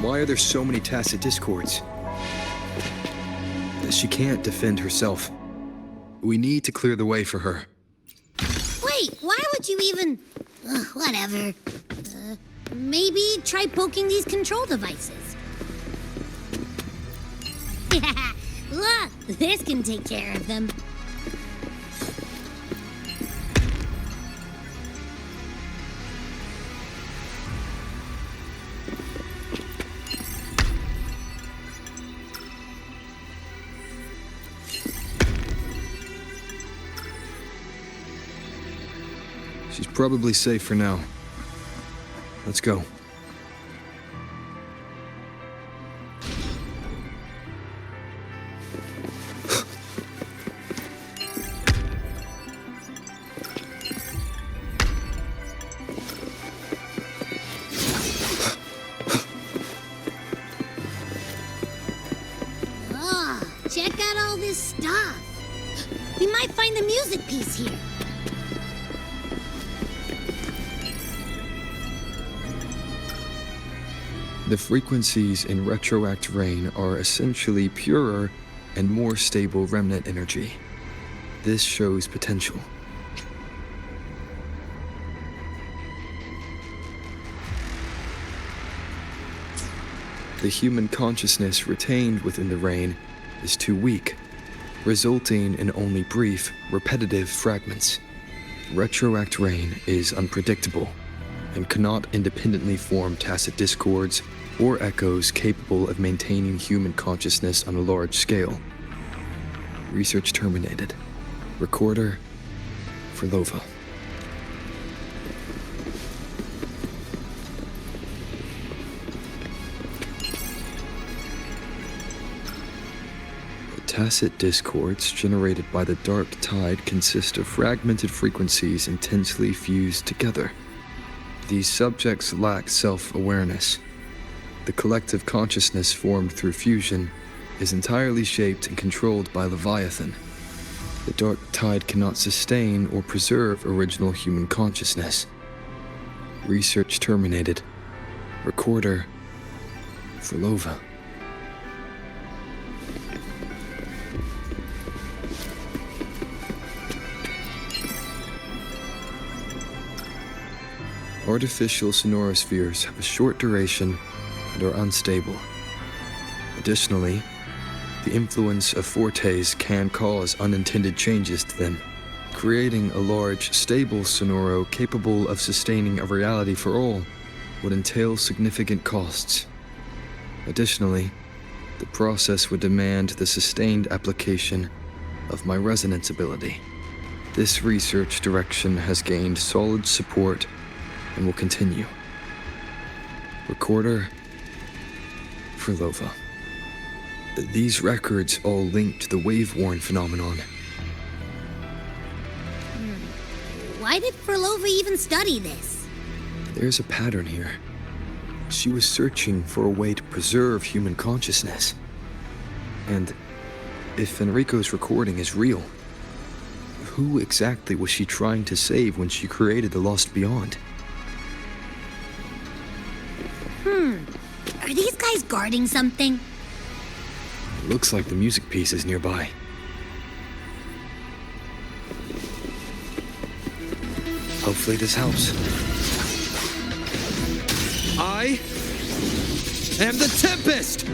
Why are there so many tacit discords? She can't defend herself. We need to clear the way for her. Wait, why would you even... whatever. Maybe try poking these control devices. Look, this can take care of them. She's Probably safe for now. Let's go. Check out all this stuff. We might find the music piece here. The frequencies in retroact rain are essentially purer and more stable remnant energy. This shows potential. The human consciousness retained within the rain is too weak, resulting in only brief, repetitive fragments. Retroact rain is unpredictable and cannot independently form tacit discords or echoes capable of maintaining human consciousness on a large scale. Research terminated. Recorder, Phrolova. Tacit discords generated by the dark tide consist of fragmented frequencies intensely fused together. These subjects lack self-awareness. The collective consciousness formed through fusion is entirely shaped and controlled by Leviathan. The dark tide cannot sustain or preserve original human consciousness. Research terminated. Recorder, Phrolova. Artificial sonorospheres have a short duration and are unstable. Additionally, the influence of fortes can cause unintended changes to them. Creating a large, stable sonoro capable of sustaining a reality for all would entail significant costs. Additionally, the process would demand the sustained application of my resonance ability. This research direction has gained solid support and will continue. Recorder, Phrolova. These records all link to the wave-worn phenomenon. Why did Phrolova even study this? There's a pattern here. She was searching for a way to preserve human consciousness. And if Enrico's recording is real, who exactly was she trying to save when she created the Lost Beyond? Are these guys guarding something? Looks like the music piece is nearby. Hopefully this helps. I am the Tempest!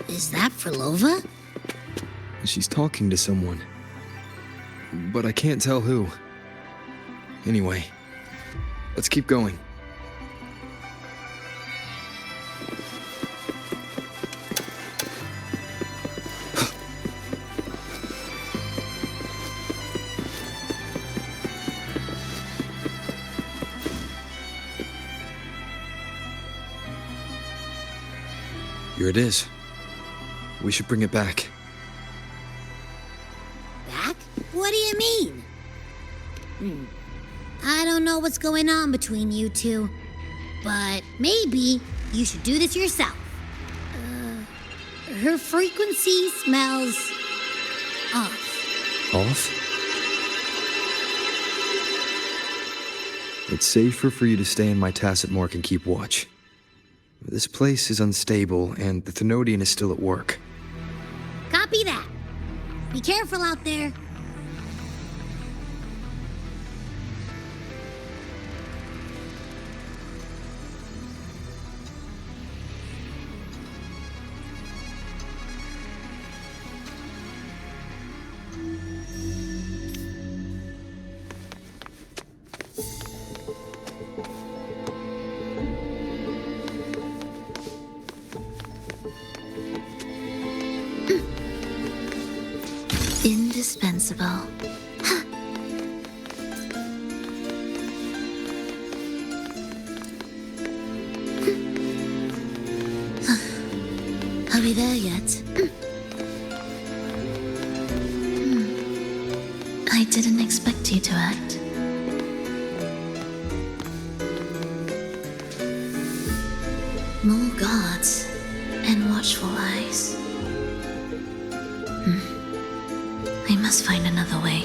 Is that Phrolova? She's talking to someone, but I can't tell who. Anyway, let's keep going. Here it is. We should bring it back. Back? What do you mean? I don't know what's going on between you two, but maybe you should do this yourself. Her frequency smells off. Off? It's safer for you to stay in my tacit mark and keep watch. This place is unstable, and the Thenodian is still at work. Copy that. Be careful out there. Indispensable. Are we there yet? I didn't expect you to act. More guards and watchful eyes. I must find another way.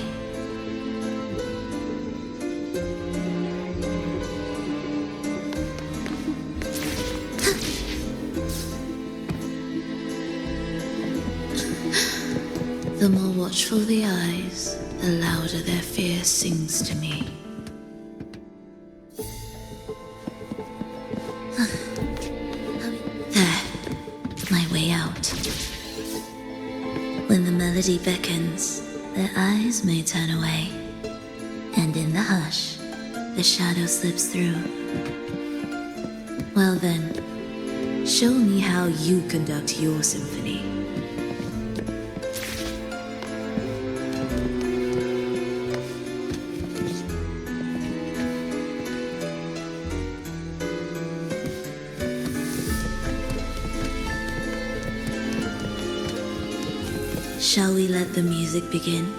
The more watchful the eyes, the louder their fear sings to me. There, my way out. When the melody beckons, their eyes may turn away, and in the hush, the shadow slips through. Well then, show me how you conduct your symphony. Shall we let the music begin?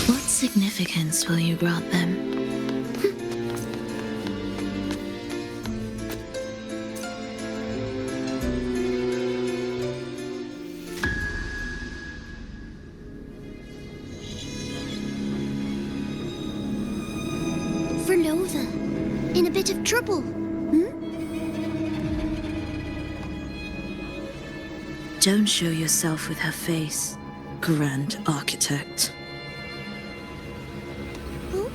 What significance will you grant them? Phrolova, in a bit of trouble. Don't show yourself with her face, Grand Architect. Oh,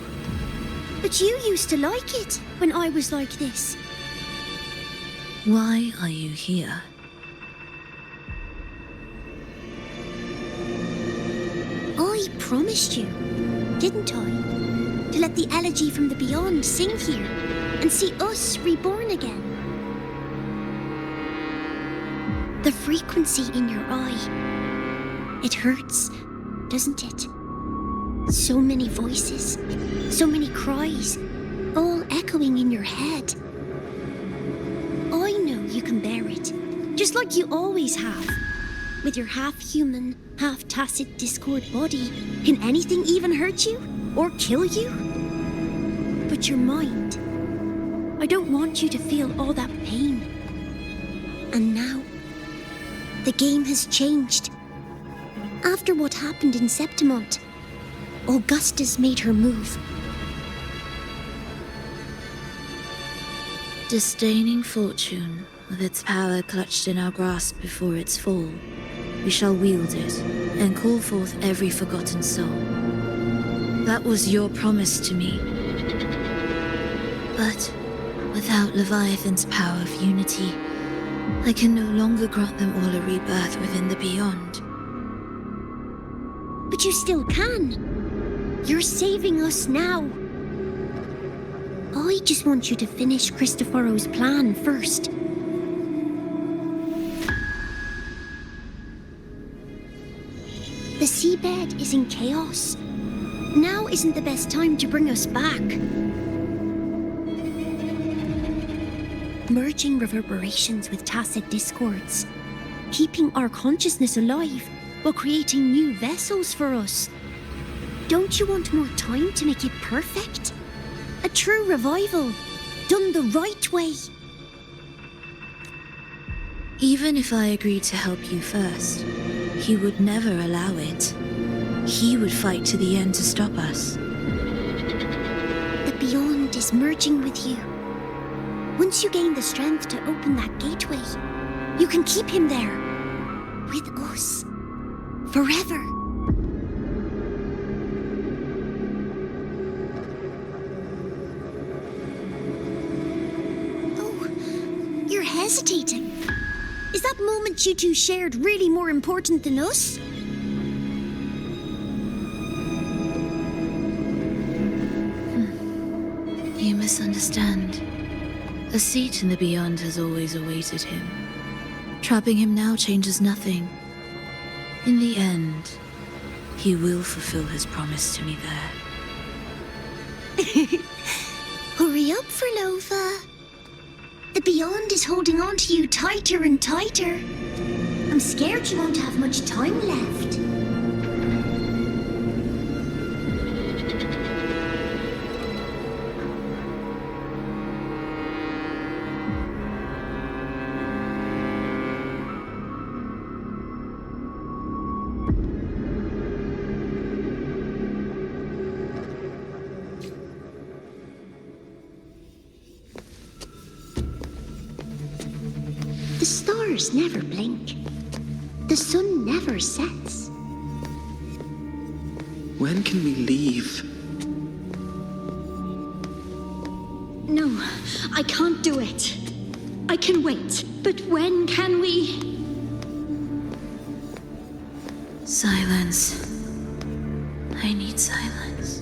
but you used to like it when I was like this. Why are you here? I promised you, didn't I? To let the elegy from the beyond sing here and see us reborn again. The frequency in your eye. It hurts, doesn't it? So many voices, so many cries, all echoing in your head. I know you can bear it, just like you always have. With your half-human, half-tacit Discord body, can anything even hurt you? Or kill you? But your mind, I don't want you to feel all that pain. And now, the game has changed. After what happened in Septimont, Augusta's made her move. Disdaining fortune, with its power clutched in our grasp before its fall, we shall wield it and call forth every forgotten soul. That was your promise to me. But without Leviathan's power of unity, I can no longer grant them all a rebirth within the beyond. But you still can. You're saving us now. I just want you to finish Cristoforo's plan first. The seabed is in chaos. Now isn't the best time to bring us back. Merging reverberations with tacit discords, keeping our consciousness alive while creating new vessels for us. Don't you want more time to make it perfect? A true revival, done the right way. Even if I agreed to help you first, he would never allow it. He would fight to the end to stop us. The Beyond is merging with you. Once you gain the strength to open that gateway, you can keep him there. With us. Forever. Oh, you're hesitating. Is that moment you two shared really more important than us? You misunderstand. A seat in the Beyond has always awaited him. Trapping him now changes nothing. In the end, he will fulfill his promise to me there. Hurry up, Phrolova. The Beyond is holding on to you tighter and tighter. I'm scared you won't have much time left. The stars never blink. The sun never sets. When can we leave? No, I can't do it. I can wait, but when can we? Silence. I need silence.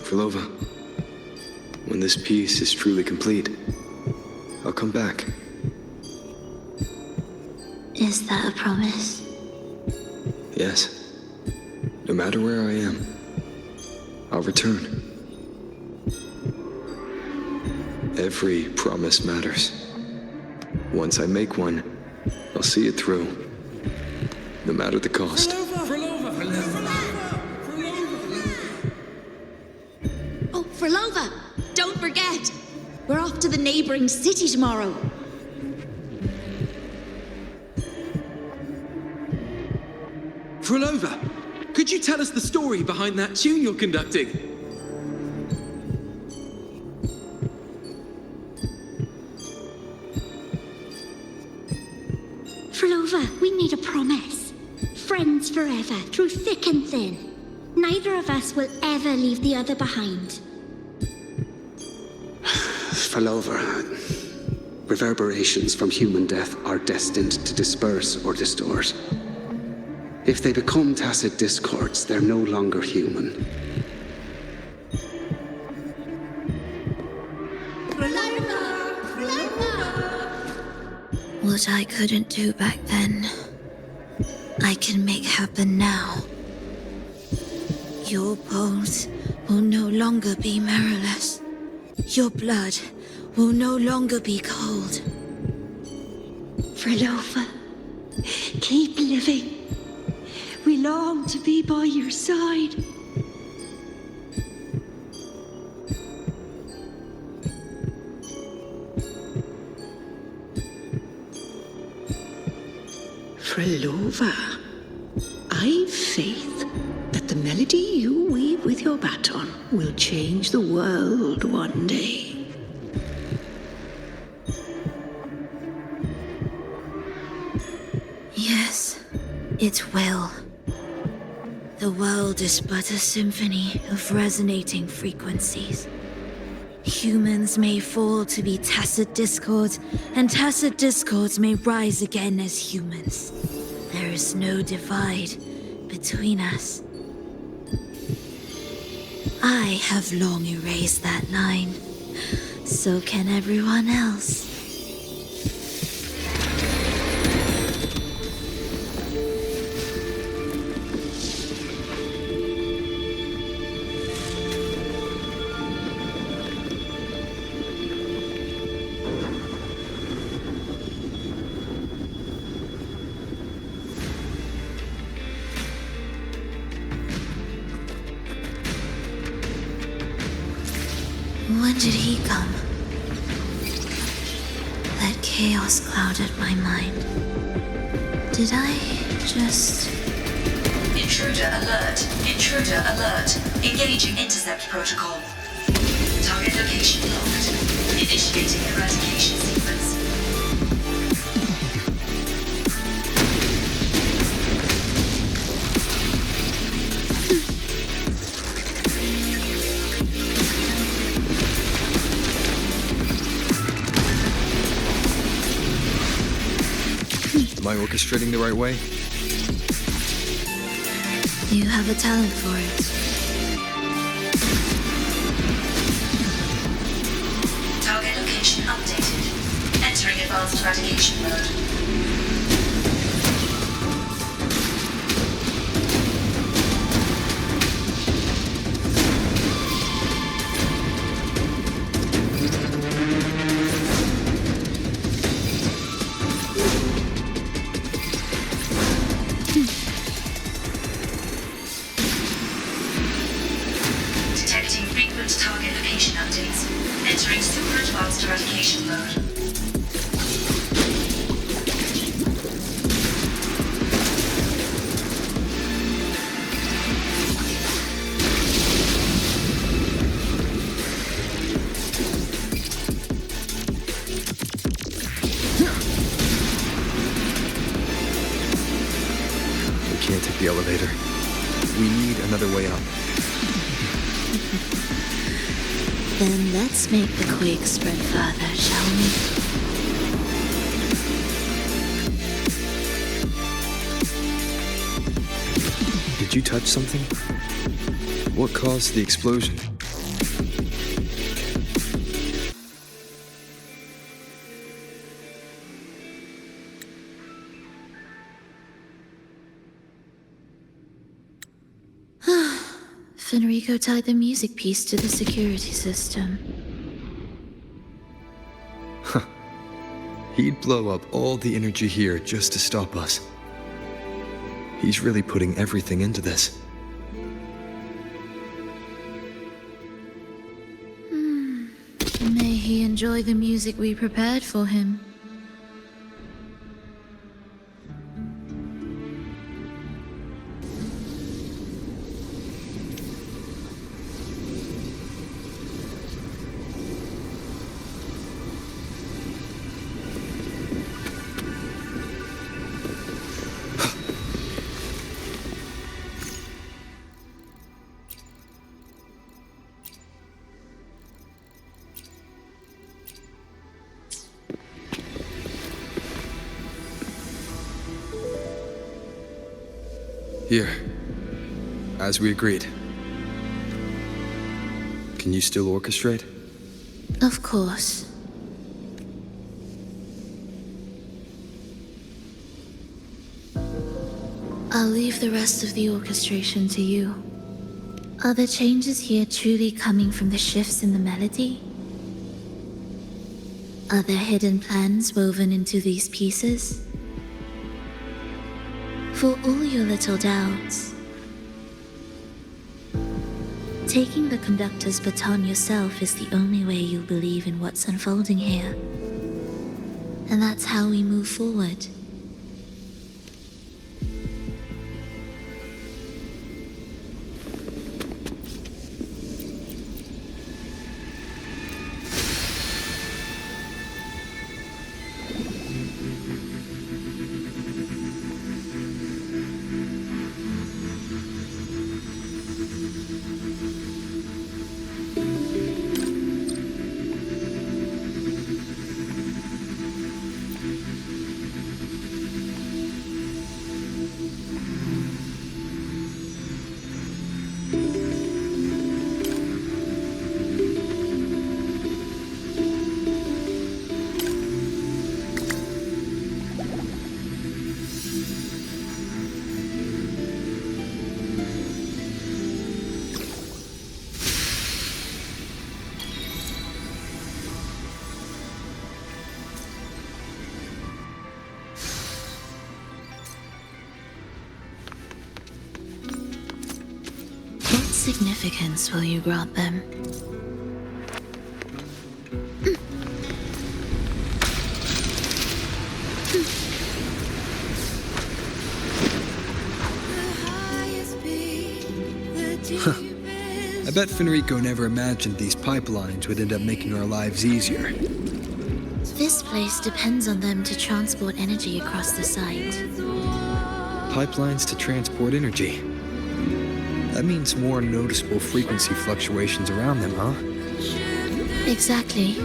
Phrolova, when this piece is truly complete, I'll come back. Is that a promise? Yes. No matter where I am, I'll return. Every promise matters. Once I make one, I'll see it through, no matter the cost. Oh, Phrolova! Don't forget! We're off to the neighboring city tomorrow. Phrolova, could you tell us the story behind that tune you're conducting? Phrolova, we made a promise. Friends forever, through thick and thin. Neither of us will ever leave the other behind. Phrolova, reverberations from human death are destined to disperse or distort. If they become tacit discords, they're no longer human. What I couldn't do back then, I can make happen now. Your bones will no longer be marrowless. Your blood will no longer be cold. Phrolova, keep living. We long to be by your side. Phrolova, I've faith that the melody you weave with your baton will change the world one day. Yes, it will. The world is but a symphony of resonating frequencies. Humans may fall to be tacit discords, and tacit discords may rise again as humans. There is no divide between us. I have long erased that line. So can everyone else. When did he come? That chaos clouded my mind. Did I just... Intruder alert. Intruder alert. Engaging intercept protocol. Target location locked. Initiating eradication sequence. Am I orchestrating the right way? You have a talent for it. Target location updated. Entering advanced eradication mode. Detecting frequent target location updates. Entering super advanced eradication mode. We can't take the elevator. We need another way up. Then let's make the quake spread further, shall we? Did you touch something? What caused the explosion? Fenrico tied the music piece to the security system. He'd blow up all the energy here just to stop us. He's really putting everything into this. May he enjoy the music we prepared for him. Here, as we agreed. Can you still orchestrate? Of course. I'll leave the rest of the orchestration to you. Are the changes here truly coming from the shifts in the melody? Are there hidden plans woven into these pieces? For all your little doubts, taking the conductor's baton yourself is the only way you'll believe in what's unfolding here. And that's how we move forward. significance will you grant them? I bet Fenrico never imagined these pipelines would end up making our lives easier. This place depends on them to transport energy across the site. Pipelines to transport energy. That means more noticeable frequency fluctuations around them, huh? Exactly.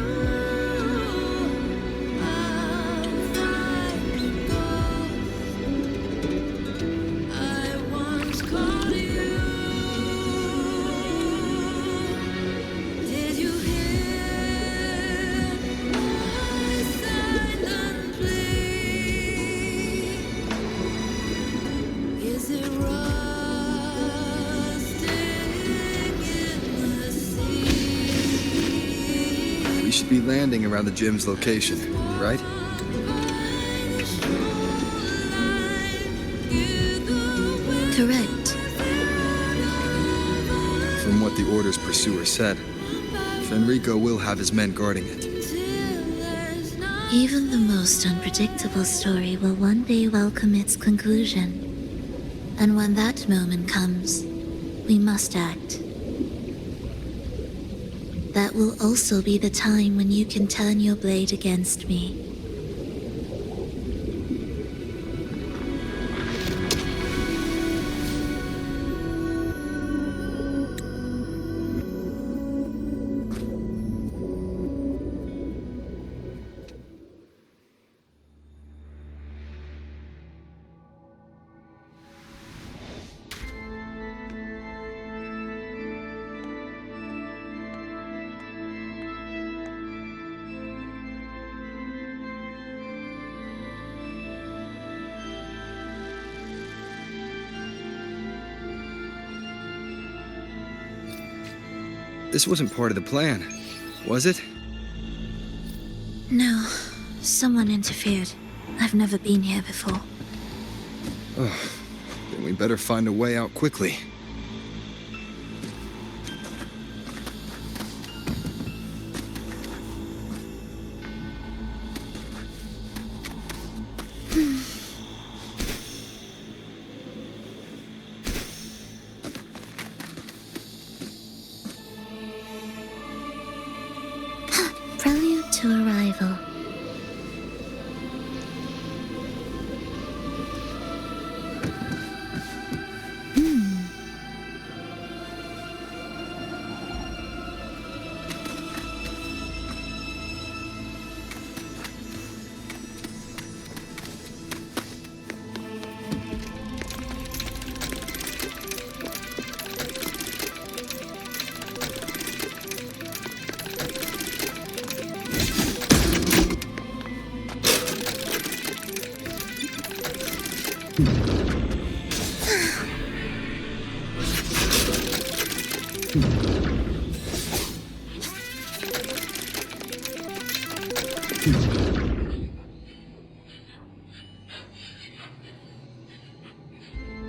We should be landing around the gym's location, right? Correct. From what the Order's pursuer said, Fenrico will have his men guarding it. Even the most unpredictable story will one day welcome its conclusion. And when that moment comes, we must act. That will also be the time when you can turn your blade against me. This wasn't part of the plan, was it? No, someone interfered. I've never been here before. Ugh, then we better find a way out quickly. Prelude to arrival.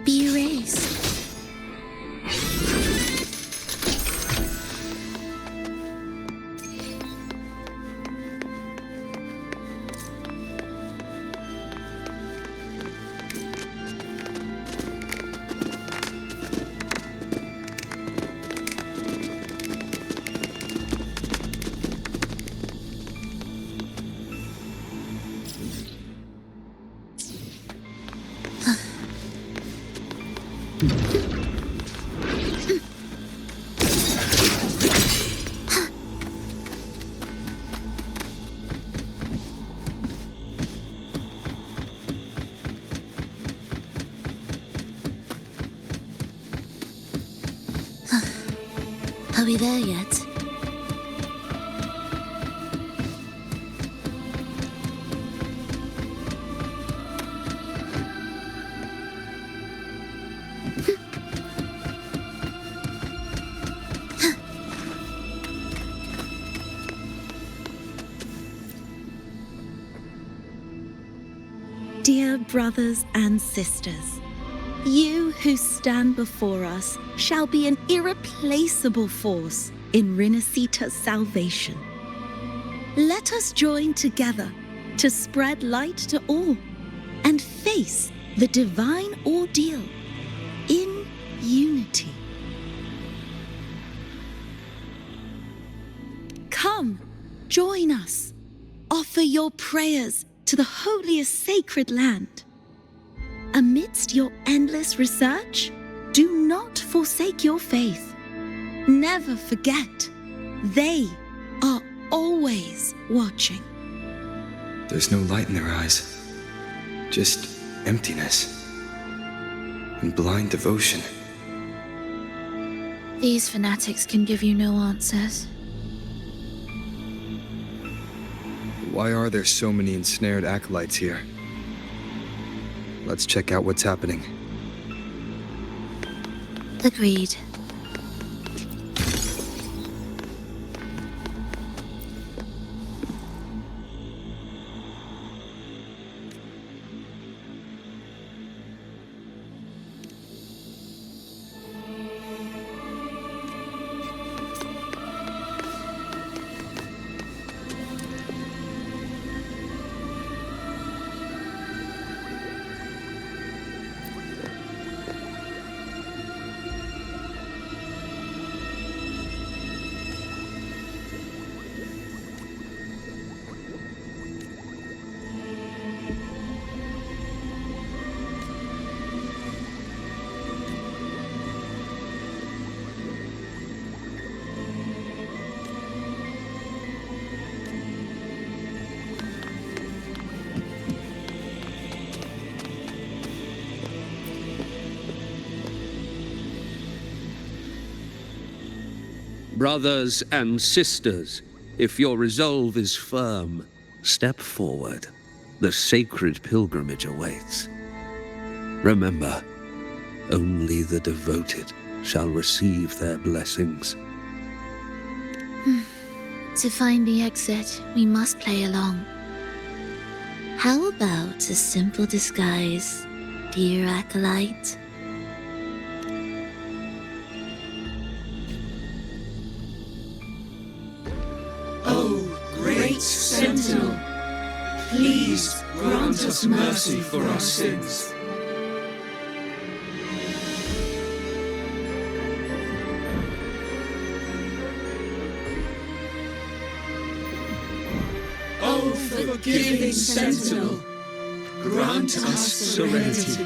Be erased. Are we there yet? Dear brothers and sisters, You who stand before us shall be an irreplaceable force in Rinasita's salvation. Let us join together to spread light to all and face the divine ordeal in unity. Come, join us. Offer your prayers to the holiest sacred land. Amidst your endless research, do not forsake your faith. Never forget, they are always watching. There's no light in their eyes, just emptiness and blind devotion. These fanatics can give you no answers. Why are there so many ensnared acolytes here? Let's check out what's happening. Agreed. Brothers and sisters, if your resolve is firm, step forward. The sacred pilgrimage awaits. Remember, only the devoted shall receive their blessings. To find the exit, we must play along. How about a simple disguise, dear acolyte? Great Sentinel, please grant us mercy for our sins. O forgiving Sentinel, grant us serenity.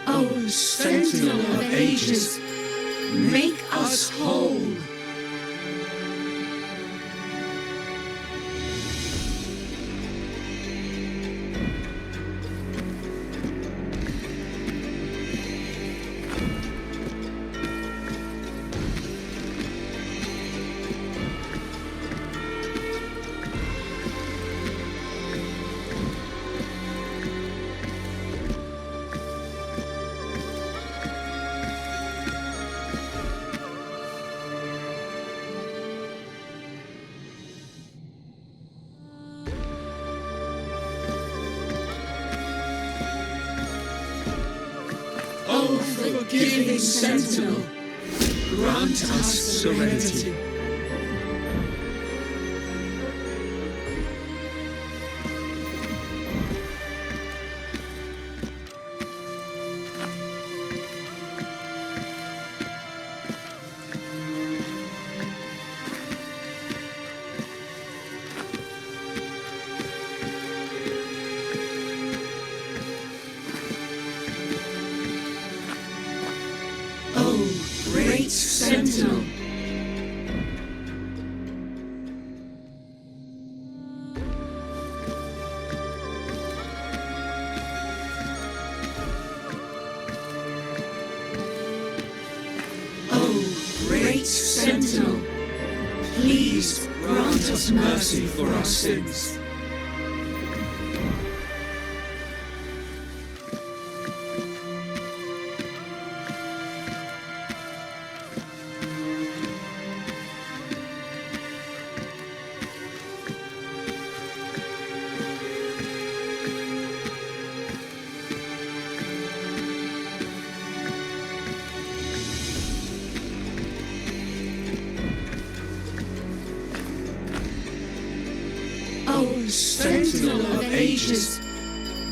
O Sentinel of ages, make us whole. O forgiving Sentinel, grant us serenity. Great Sentinel, Great Sentinel, please grant us mercy for our sins. Sentinel of ages,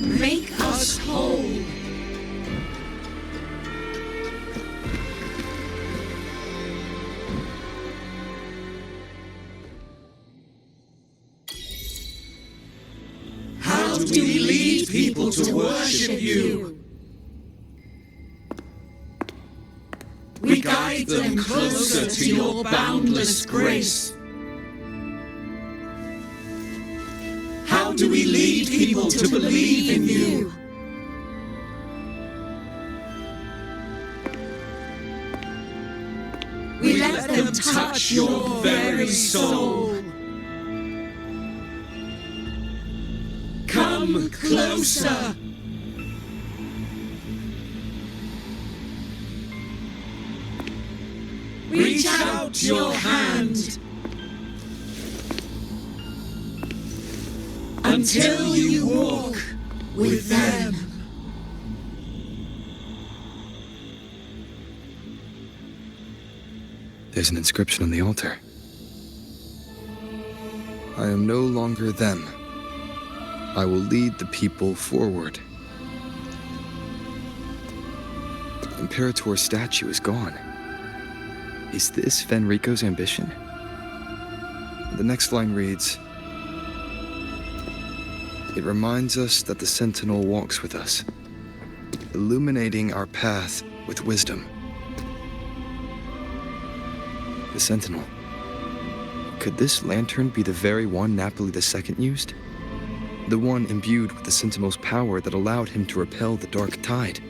make us whole. How do we lead people to worship you? We guide them closer to your boundless grace. How do we lead people to believe in you? We let them touch your very soul. Come closer. Reach out your hand until you walk with them. There's an inscription on the altar. I am no longer them. I will lead the people forward. The Imperator's statue is gone. Is this Fenrico's ambition? The next line reads, "It reminds us that the Sentinel walks with us, illuminating our path with wisdom." The Sentinel. Could this lantern be the very one Napoli II used? The one imbued with the Sentinel's power that allowed him to repel the dark tide?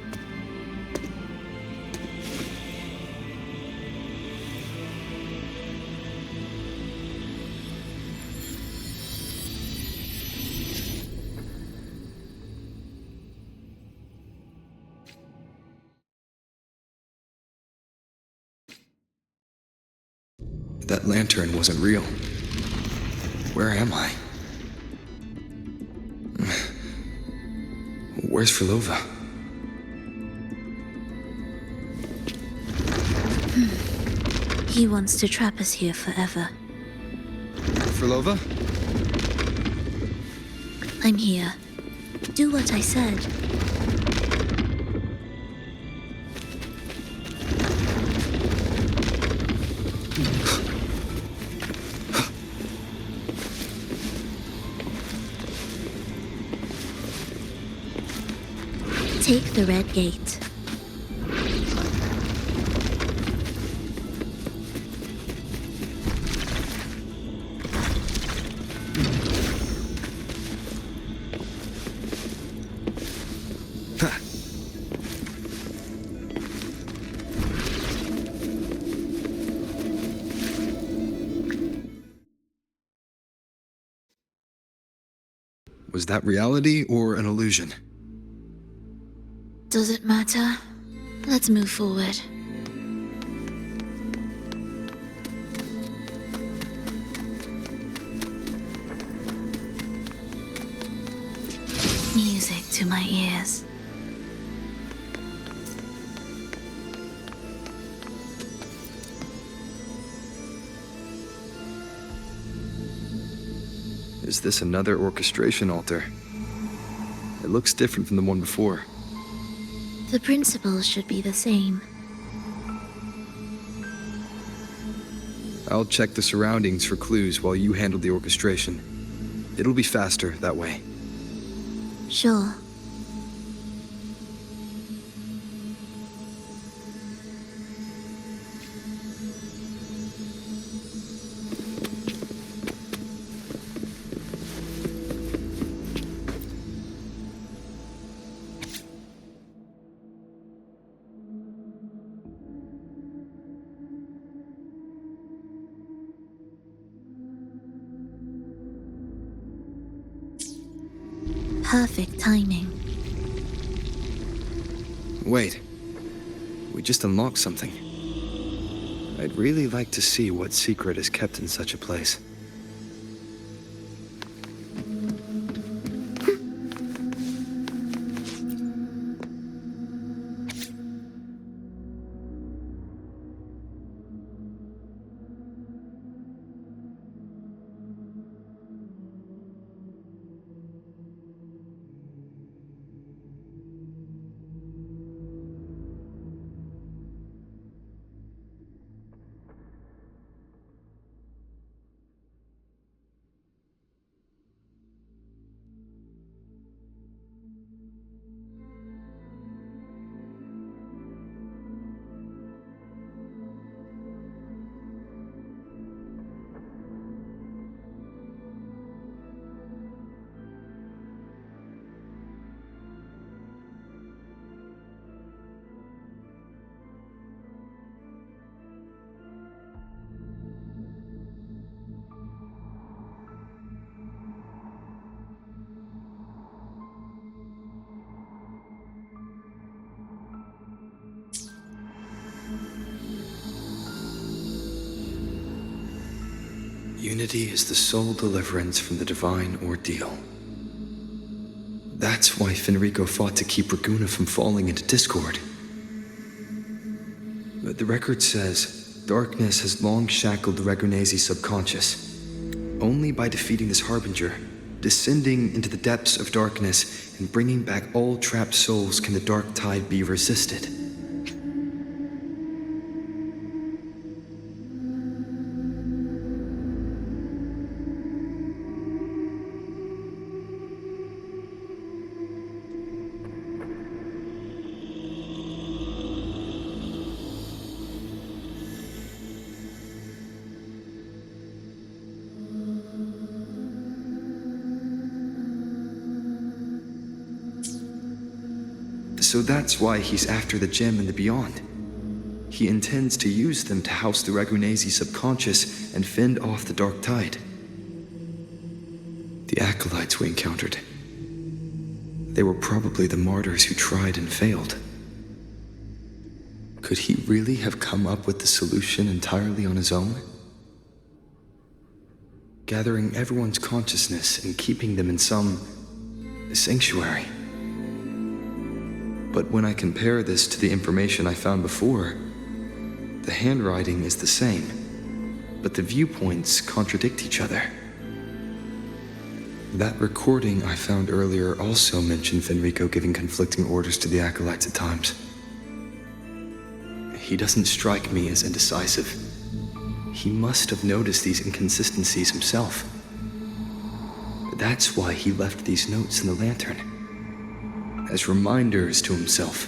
That lantern wasn't real. Where am I? Where's Phrolova? He wants to trap us here forever. Phrolova? I'm here. Do what I said. Take the red gate. Was that reality or an illusion? Does it matter? Let's move forward. Music to my ears. Is this another orchestration altar? It looks different from the one before. The principles should be the same. I'll check the surroundings for clues while you handle the orchestration. It'll be faster that way. Sure. Perfect timing. Wait. We just unlocked something. I'd really like to see what secret is kept in such a place. Unity is the sole deliverance from the divine ordeal. That's why Fenrico fought to keep Raguna from falling into discord. The record says, darkness has long shackled the Ragunesi subconscious. Only by defeating this harbinger, descending into the depths of darkness, and bringing back all trapped souls can the dark tide be resisted. So that's why he's after the gem and the beyond. He intends to use them to house the Ragunesi subconscious and fend off the dark tide. The acolytes we encountered. They were probably the martyrs who tried and failed. Could he really have come up with the solution entirely on his own? Gathering everyone's consciousness and keeping them in some sanctuary. But when I compare this to the information I found before, the handwriting is the same, but the viewpoints contradict each other. That recording I found earlier also mentioned Fenrico giving conflicting orders to the acolytes at times. He doesn't strike me as indecisive. He must have noticed these inconsistencies himself. That's why he left these notes in the lantern. As reminders to himself.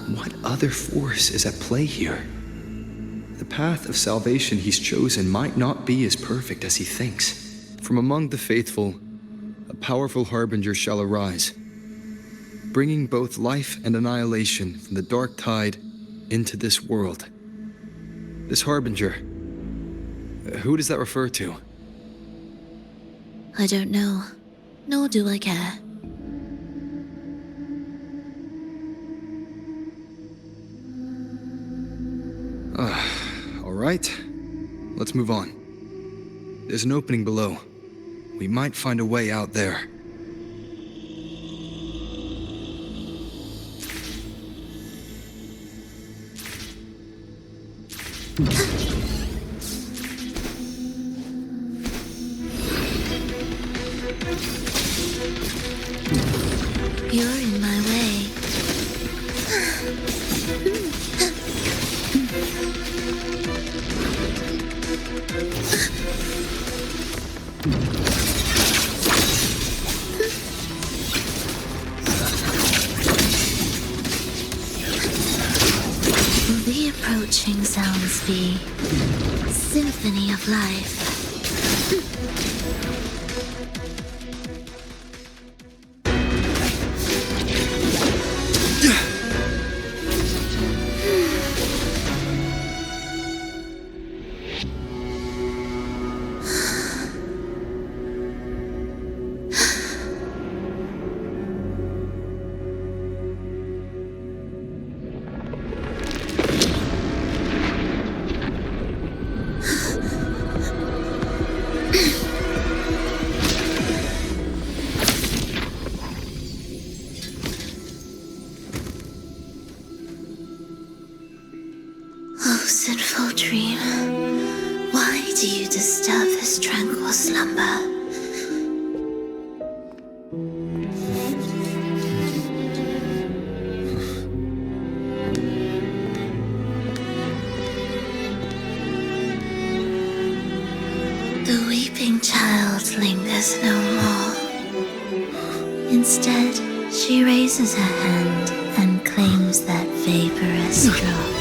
What other force is at play here? The path of salvation he's chosen might not be as perfect as he thinks. From among the faithful, a powerful harbinger shall arise, bringing both life and annihilation from the dark tide into this world. This harbinger, who does that refer to? I don't know, nor do I care. All right, let's move on. There's an opening below. We might find a way out there. You're in my way. The approaching sounds be symphony of life. Oh, sinful dream, why do you disturb this tranquil slumber? The weeping child lingers no more. Instead, she raises her hand and claims that vaporous drop.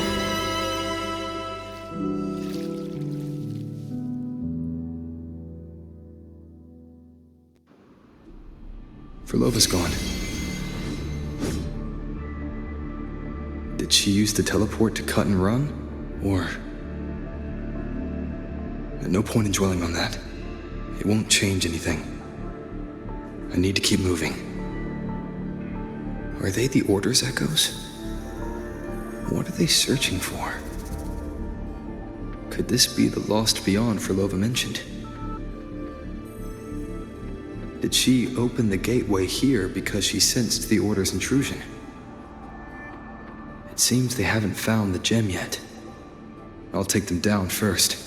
Phrolova's gone. Did she use the teleport to cut and run? Or... No point in dwelling on that. It won't change anything. I need to keep moving. Are they the Order's echoes? What are they searching for? Could this be the lost beyond Phrolova mentioned? Did she open the gateway here because she sensed the Order's intrusion? It seems they haven't found the gem yet. I'll take them down first.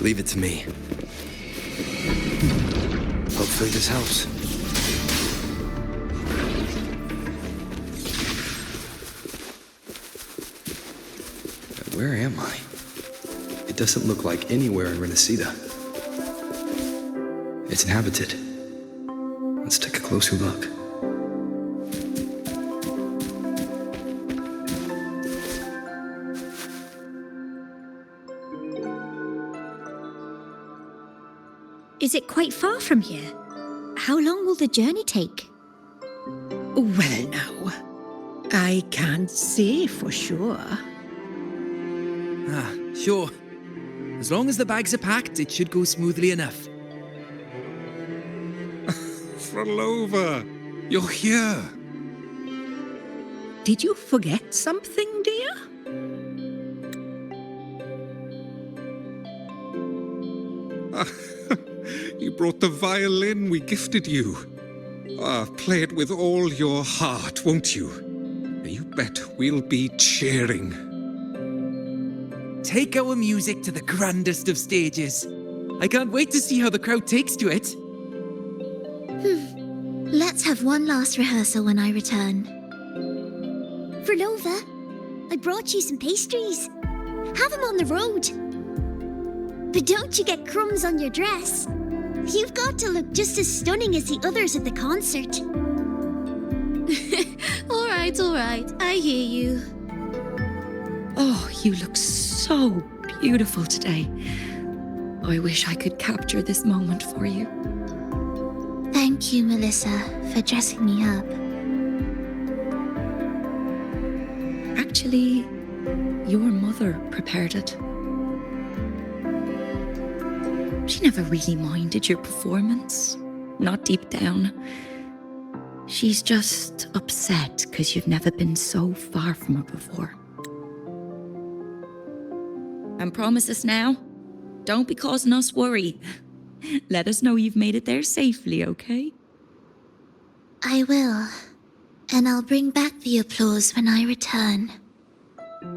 Leave it to me. Hopefully this helps. Where am I? It doesn't look like anywhere in Renacida. It's inhabited. Let's take a closer look. Is it quite far from here? How long will the journey take? Well, now, I can't say for sure. Ah, sure. As long as the bags are packed, it should go smoothly enough. Phrolova, you're here. Did you forget something, dear? You brought the violin we gifted you. Play it with all your heart, won't you? You bet we'll be cheering. Take our music to the grandest of stages. I can't wait to see how the crowd takes to it. Let's have one last rehearsal when I return. Phrolova, I brought you some pastries. Have them on the road. But don't you get crumbs on your dress. You've got to look just as stunning as the others at the concert. All right, I hear you. Oh, you look so beautiful today. I wish I could capture this moment for you. Thank you, Melissa, for dressing me up. Actually, your mother prepared it. She never really minded your performance, not deep down. She's just upset because you've never been so far from her before. And promise us now, don't be causing us worry. Let us know you've made it there safely, okay? I will, and I'll bring back the applause when I return.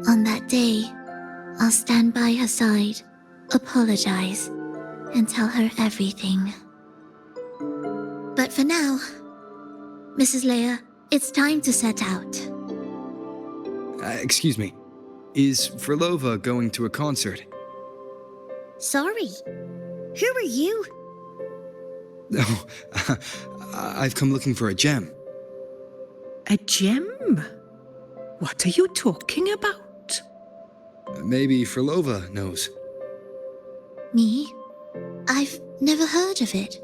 On that day, I'll stand by her side, apologize, and tell her everything. But for now, Mrs. Leia, it's time to set out. Excuse me. Is Phrolova going to a concert? Sorry. Who are you? Oh, I've come looking for a gem. A gem? What are you talking about? Maybe Phrolova knows. Me? I've never heard of it.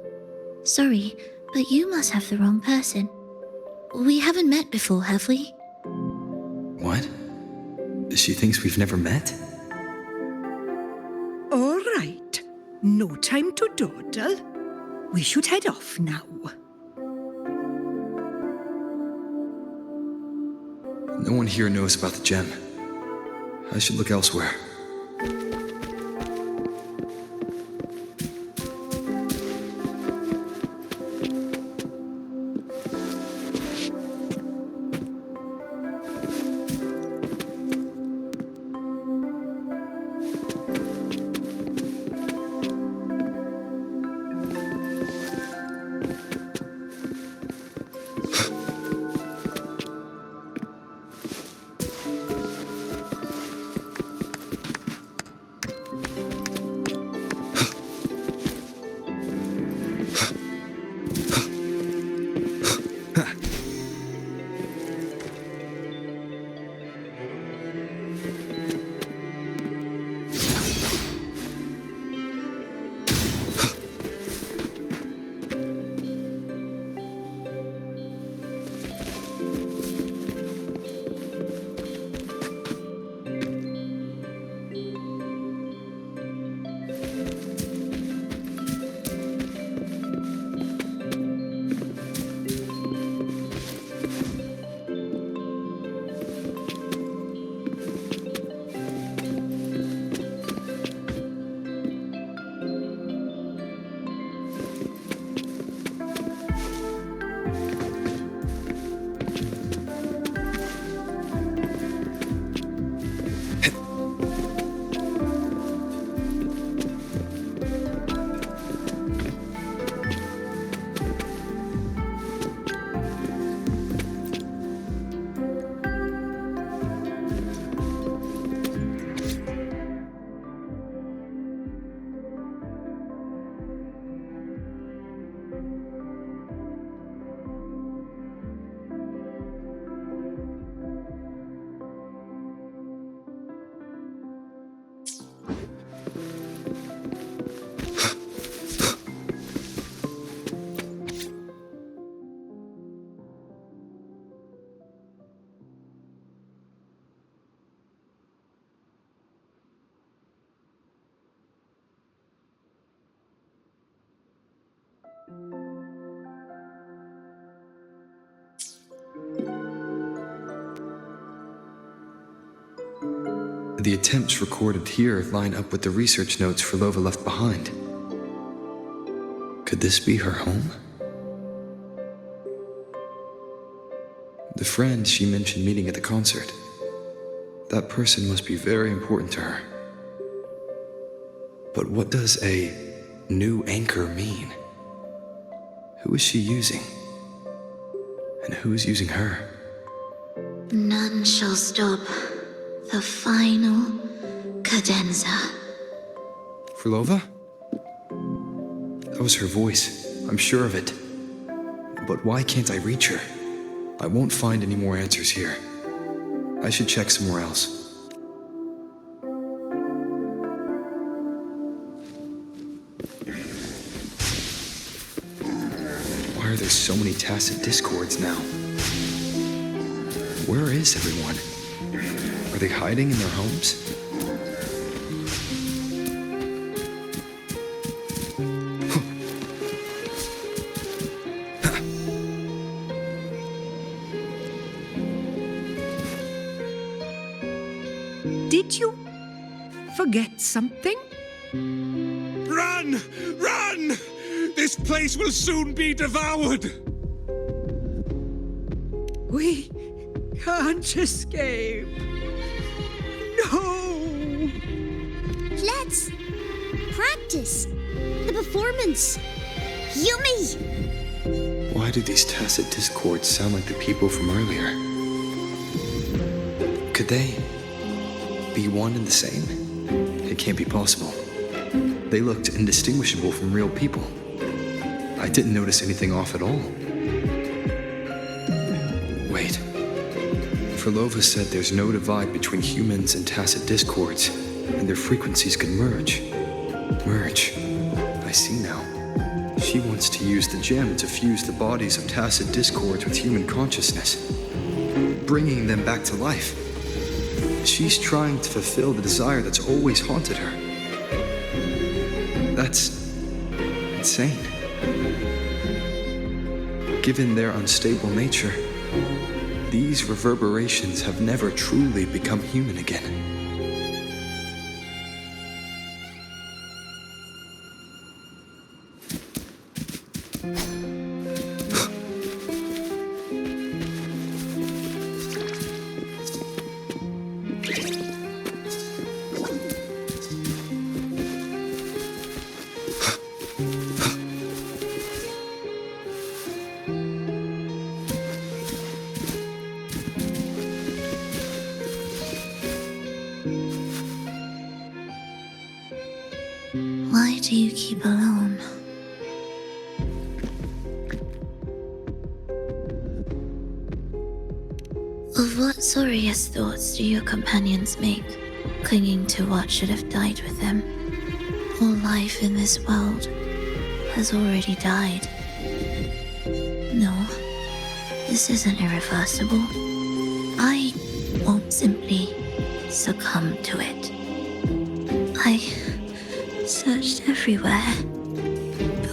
Sorry, but you must have the wrong person. We haven't met before, have we? What? She thinks we've never met? All right. No time to dawdle. We should head off now. No one here knows about the gem. I should look elsewhere. The attempts recorded here line up with the research notes Phrolova left behind. Could this be her home? The friend she mentioned meeting at the concert. That person must be very important to her. But what does a new anchor mean? Who is she using? And who is using her? None shall stop the final cadenza. Phrolova? That was her voice. I'm sure of it. But why can't I reach her? I won't find any more answers here. I should check somewhere else. Why are there so many tacit discords now? Where is everyone? Are they hiding in their homes? Did you forget something? Run! Run! This place will soon be devoured! We can't escape. No! Let's practice the performance. Yummy! Why do these tacit discords sound like the people from earlier? Could they be one and the same? It can't be possible. They looked indistinguishable from real people. I didn't notice anything off at all. Wait. Phrolova said there's no divide between humans and tacit discords, and their frequencies could merge. Merge. I see now. She wants to use the gem to fuse the bodies of tacit discords with human consciousness, bringing them back to life. She's trying to fulfill the desire that's always haunted her. That's insane. Given their unstable nature, these reverberations have never truly become human again. Why do you keep alone? Of what sorriest thoughts do your companions make, clinging to what should have died with them? All life in this world has already died. No, this isn't irreversible. I won't simply succumb to it. I searched everywhere,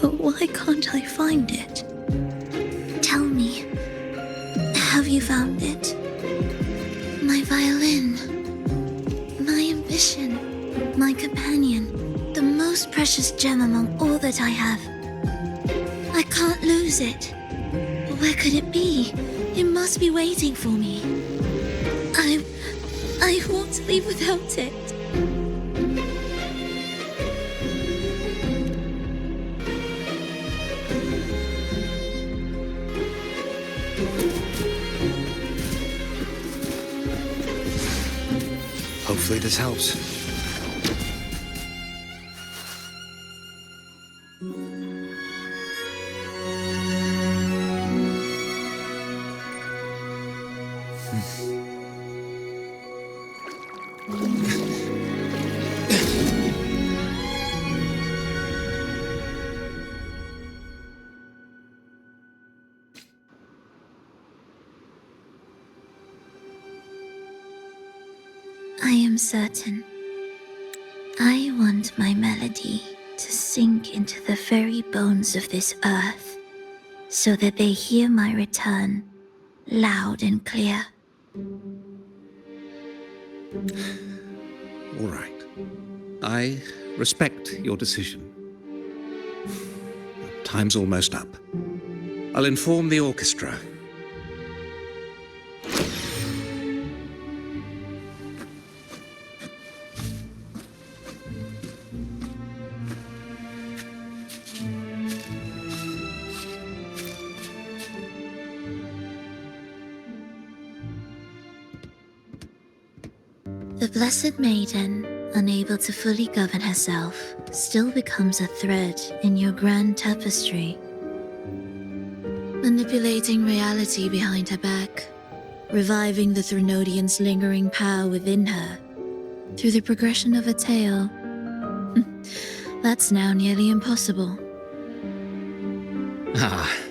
but why can't I find it? Tell me, have you found it? My violin, my ambition, my companion, the most precious gem among all that I have. I can't lose it. Where could it be? It must be waiting for me. I won't leave without it. Hopefully this helps. I am certain. I want my melody to sink into the very bones of this earth, so that they hear my return loud and clear. All right. I respect your decision. Time's almost up. I'll inform the orchestra. The Blessed Maiden, unable to fully govern herself, still becomes a thread in your grand tapestry, manipulating reality behind her back, reviving the Threnodian's lingering power within her through the progression of a tale. That's now nearly impossible.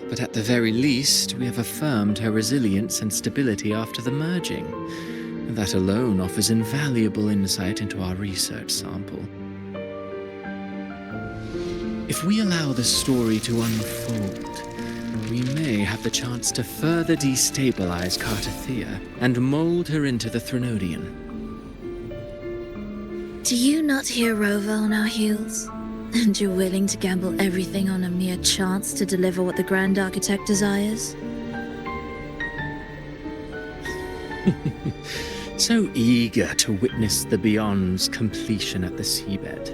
But at the very least, we have affirmed her resilience and stability after the merging. That alone offers invaluable insight into our research sample. If we allow the story to unfold, we may have the chance to further destabilize Cartathea and mold her into the Threnodian. Do you not hear Rova on our heels? And you're willing to gamble everything on a mere chance to deliver what the Grand Architect desires? So eager to witness the Beyond's completion at the seabed.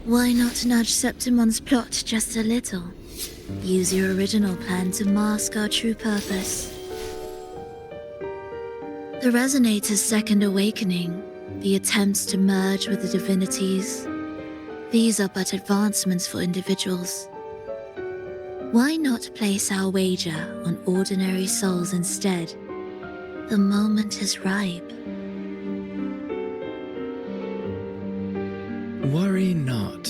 Why not nudge Septimon's plot just a little? Use your original plan to mask our true purpose. The Resonator's second awakening, the attempts to merge with the divinities, these are but advancements for individuals. Why not place our wager on ordinary souls instead? The moment is ripe. Worry not.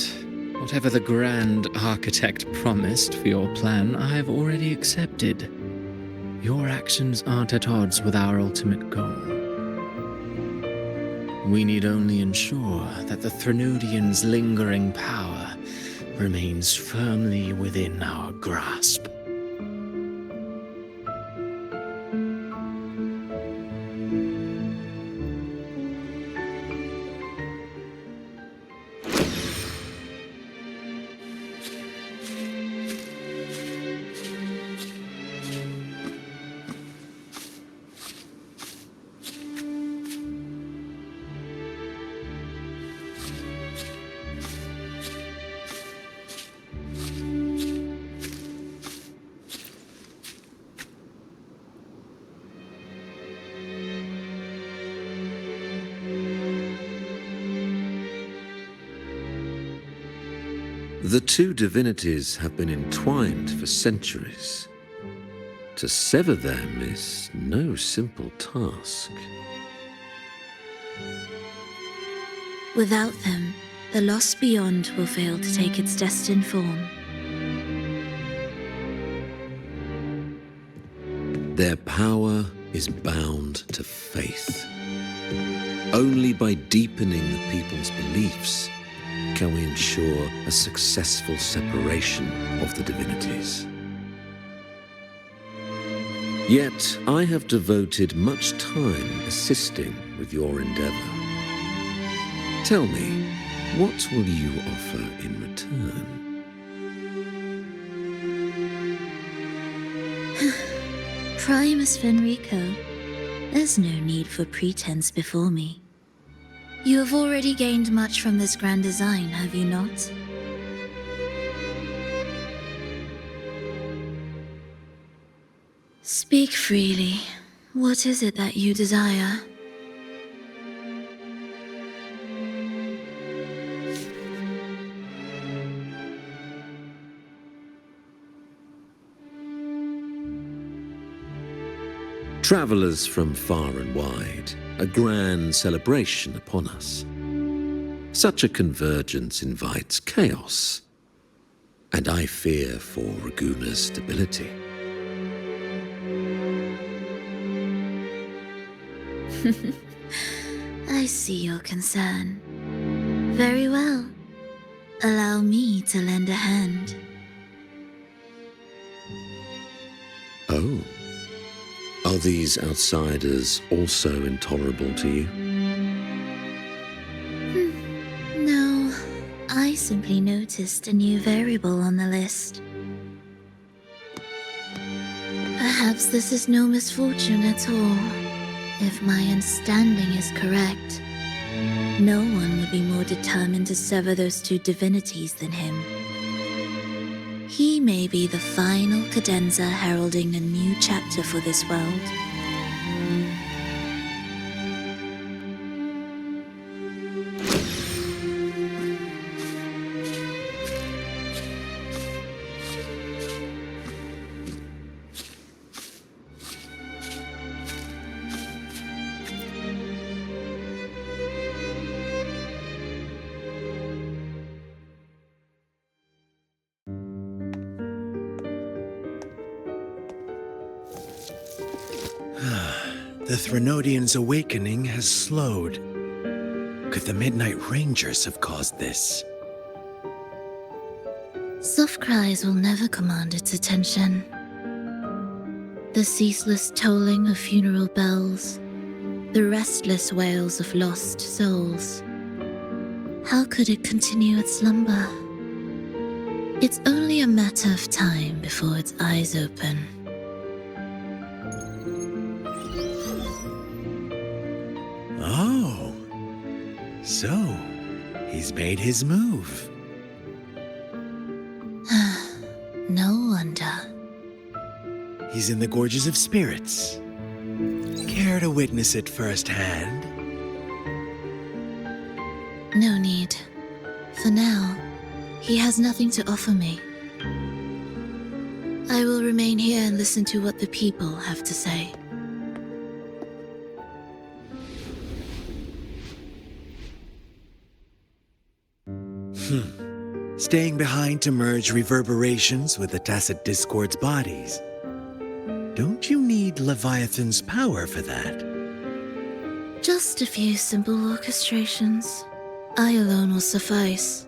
Whatever the Grand Architect promised for your plan, I have already accepted. Your actions aren't at odds with our ultimate goal. We need only ensure that the Threnodian's lingering power remains firmly within our grasp. The two divinities have been entwined for centuries. To sever them is no simple task. Without them, the lost beyond will fail to take its destined form. Their power is bound to faith. Only by deepening the people's beliefs can we ensure a successful separation of the divinities. Yet I have devoted much time assisting with your endeavor. Tell me, what will you offer in return? Primus Fenrico, there's no need for pretense before me. You have already gained much from this grand design, have you not? Speak freely. What is it that you desire? Travelers from far and wide, a grand celebration upon us. Such a convergence invites chaos, and I fear for Raguna's stability. I see your concern. Very well. Allow me to lend a hand. Oh. Are these outsiders also intolerable to you? No, I simply noticed a new variable on the list. Perhaps this is no misfortune at all. If my understanding is correct, no one would be more determined to sever those two divinities than him. He may be the final cadenza heralding a new chapter for this world. The Threnodian's awakening has slowed. Could the Midnight Rangers have caused this? Soft cries will never command its attention. The ceaseless tolling of funeral bells, the restless wails of lost souls. How could it continue its slumber? It's only a matter of time before its eyes open. Oh, so he's made his move. No wonder. He's in the Gorges of Spirits. Care to witness it firsthand? No need. For now, he has nothing to offer me. I will remain here and listen to what the people have to say. Staying behind to merge reverberations with the Tacit Discord's bodies. Don't you need Leviathan's power for that? Just a few simple orchestrations. I alone will suffice.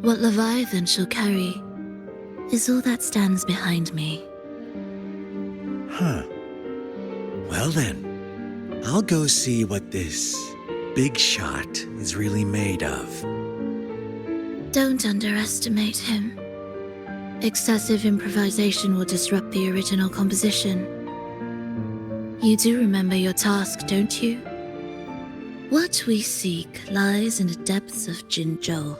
What Leviathan shall carry is all that stands behind me. Huh. Well then, I'll go see what this big shot is really made of. Don't underestimate him. Excessive improvisation will disrupt the original composition. You do remember your task, don't you? What we seek lies in the depths of Jinzhou.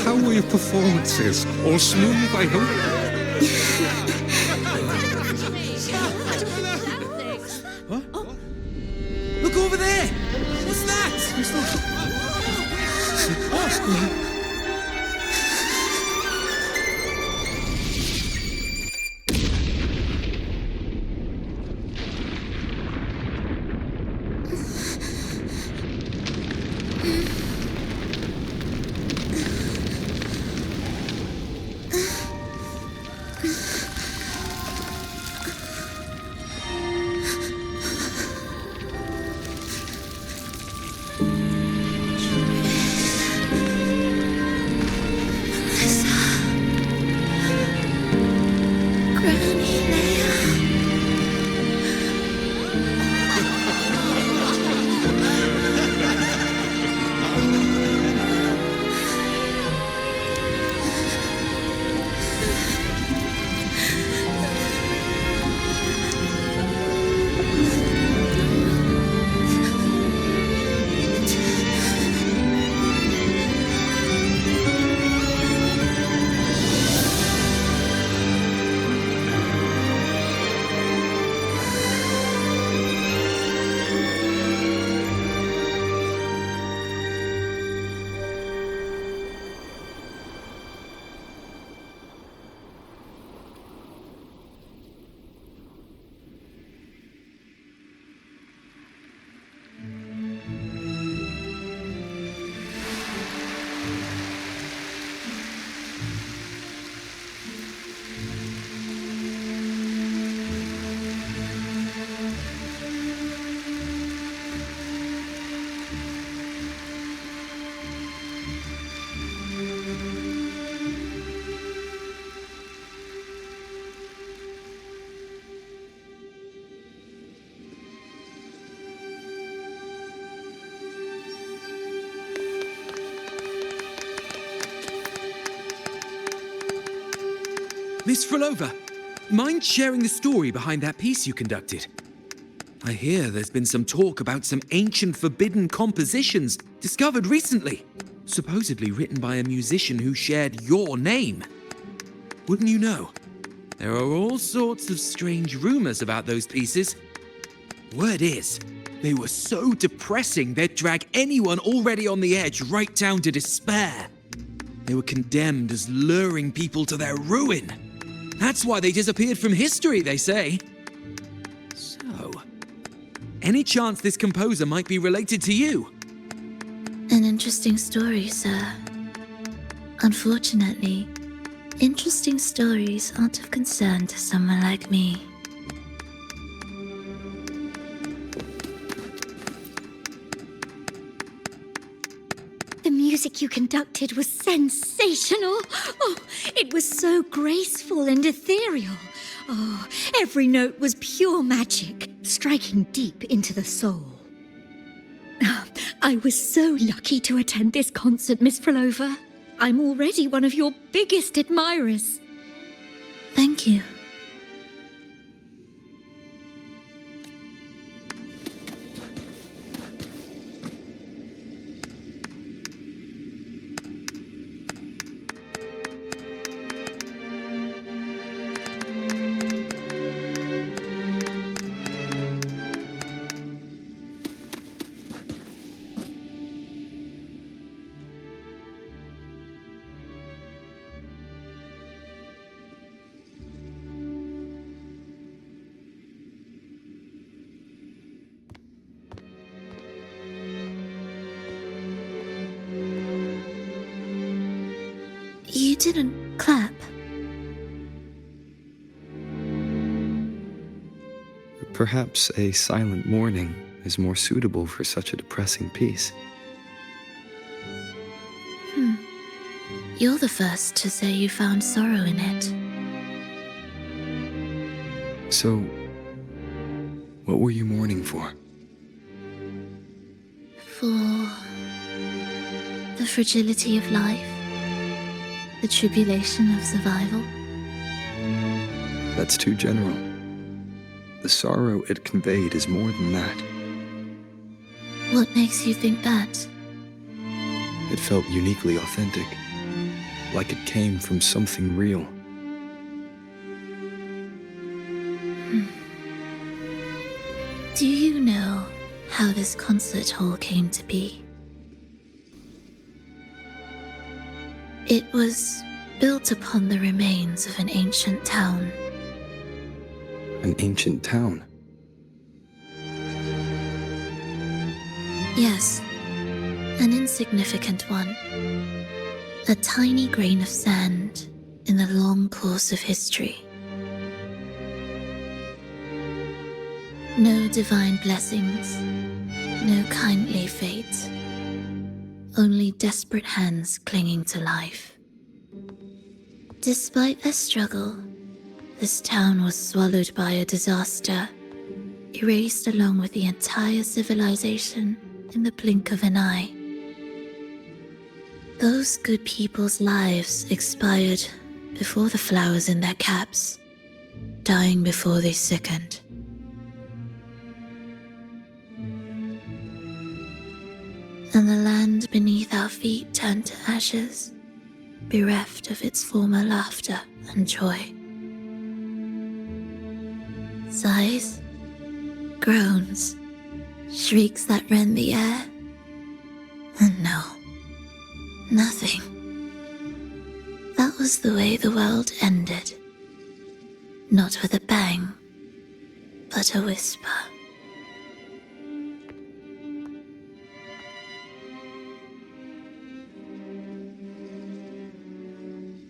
how were your performances? All smooth, I hope? Look over there! What's that? Miss Phrolova, mind sharing the story behind that piece you conducted? I hear there's been some talk about some ancient forbidden compositions discovered recently, supposedly written by a musician who shared your name. Wouldn't you know? There are all sorts of strange rumors about those pieces. Word is, they were so depressing they'd drag anyone already on the edge right down to despair. They were condemned as luring people to their ruin. That's why they disappeared from history, they say. So, any chance this composer might be related to you? An interesting story, sir. Unfortunately, interesting stories aren't of concern to someone like me. The music you conducted was sensational. Oh, it was so graceful and ethereal. Oh, every note was pure magic, striking deep into the soul. I was so lucky to attend this concert, Miss Phrolova. I'm already one of your biggest admirers. Thank you. You didn't clap. Perhaps a silent mourning is more suitable for such a depressing piece. You're the first to say you found sorrow in it. So, what were you mourning for? For the fragility of life, the tribulation of survival. That's too general. The sorrow it conveyed is more than that. What makes you think that? It felt uniquely authentic. like it came from something real. Do you know how this concert hall came to be? It was built upon the remains of an ancient town. An ancient town? Yes, an insignificant one. A tiny grain of sand in the long course of history. No divine blessings, no kindly fate. Only desperate hands clinging to life. Despite their struggle, this town was swallowed by a disaster, erased along with the entire civilization in the blink of an eye. Those good people's lives expired before the flowers in their caps, dying before they sickened. And the land beneath our feet turned to ashes, bereft of its former laughter and joy. Sighs, groans, shrieks that rend the air, and no, nothing. That was the way the world ended. Not with a bang, but a whisper.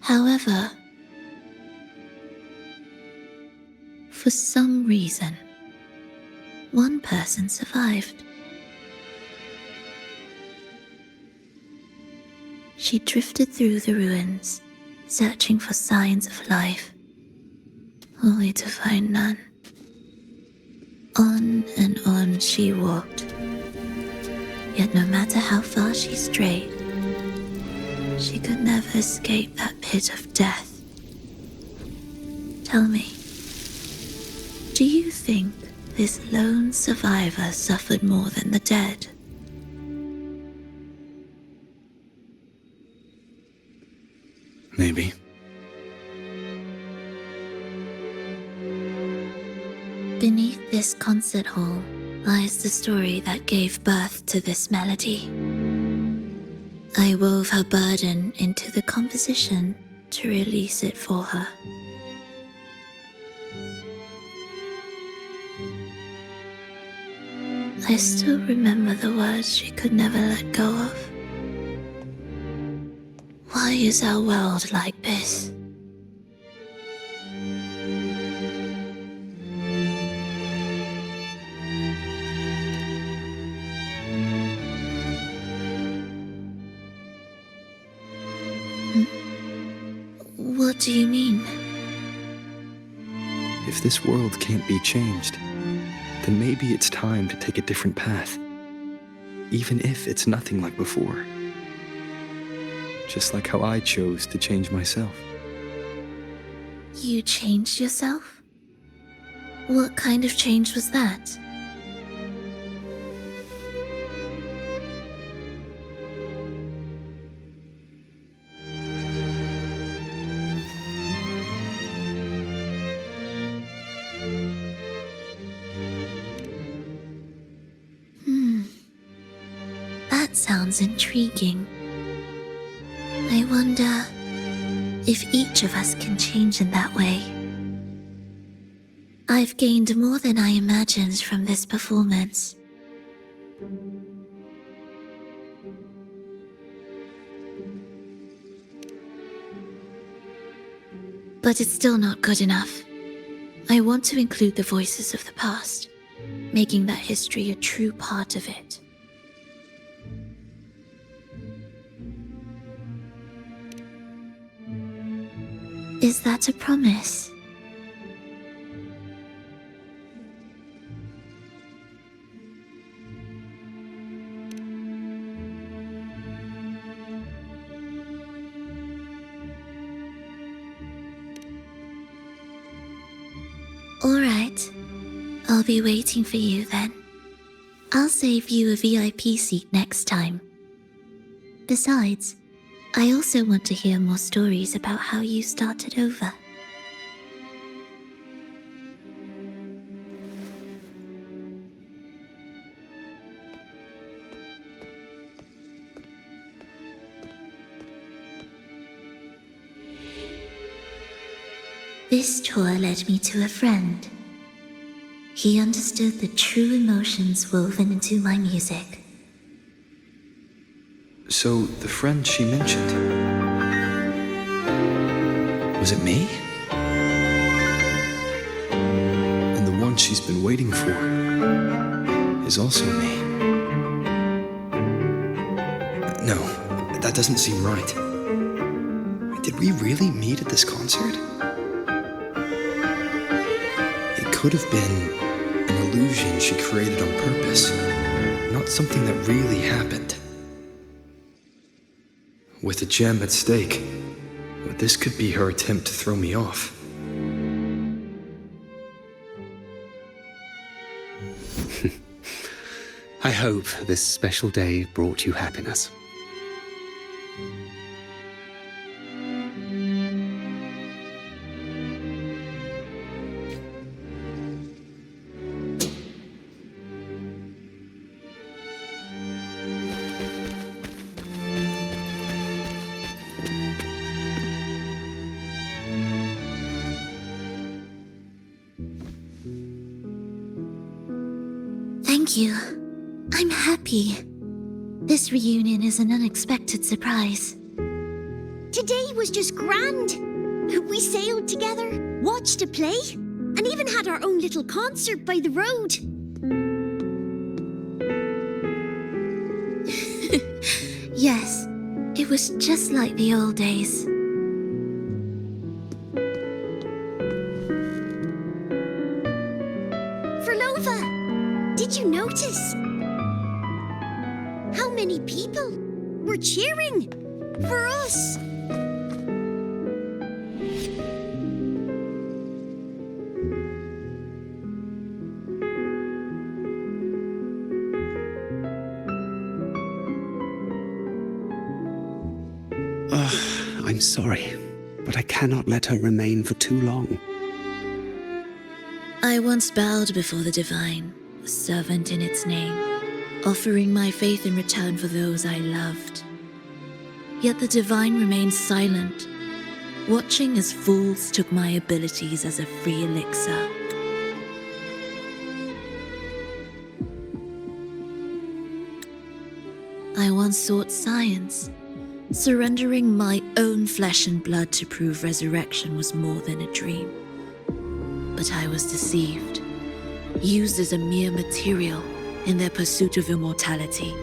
However, for some reason, one person survived. She drifted through the ruins, searching for signs of life, only to find none. On and on she walked, yet no matter how far she strayed, she could never escape that pit of death. Tell me, do you think this lone survivor suffered more than the dead? Maybe. Beneath this concert hall lies the story that gave birth to this melody. I wove her burden into the composition to release it for her. I still remember the words she could never let go of. Why is our world like this? What do you mean? If this world can't be changed, then maybe it's time to take a different path. Even if it's nothing like before. Just like how I chose to change myself. You changed yourself? What kind of change was that? That sounds intriguing. I wonder if each of us can change in that way. I've gained more than I imagined from this performance. But it's still not good enough. I want to include the voices of the past, making that history a true part of it. Is that a promise? All right. I'll be waiting for you then. I'll save you a VIP seat next time. Besides, I also want to hear more stories about how you started over. This tour led me to a friend. He understood the true emotions woven into my music. So, the friend she mentioned... was it me? And the one she's been waiting for is also me. No, that doesn't seem right. Did we really meet at this concert? It could have been an illusion she created on purpose, not something that really happened. With a gem at stake, this could be her attempt to throw me off. I hope this special day brought you happiness. Thank you. I'm happy. This reunion is an unexpected surprise. Today was just grand. We sailed together, watched a play, and even had our own little concert by the road. Yes, it was just like the old days. Phrolova, did you notice? How many people were cheering for us? I'm sorry, but I cannot let her remain for too long. I once bowed before the divine, a servant in its name, offering my faith in return for those I loved. Yet the divine remained silent, watching as fools took my abilities as a free elixir. I once sought science, surrendering my own flesh and blood to prove resurrection was more than a dream. But I was deceived, used as a mere material in their pursuit of immortality.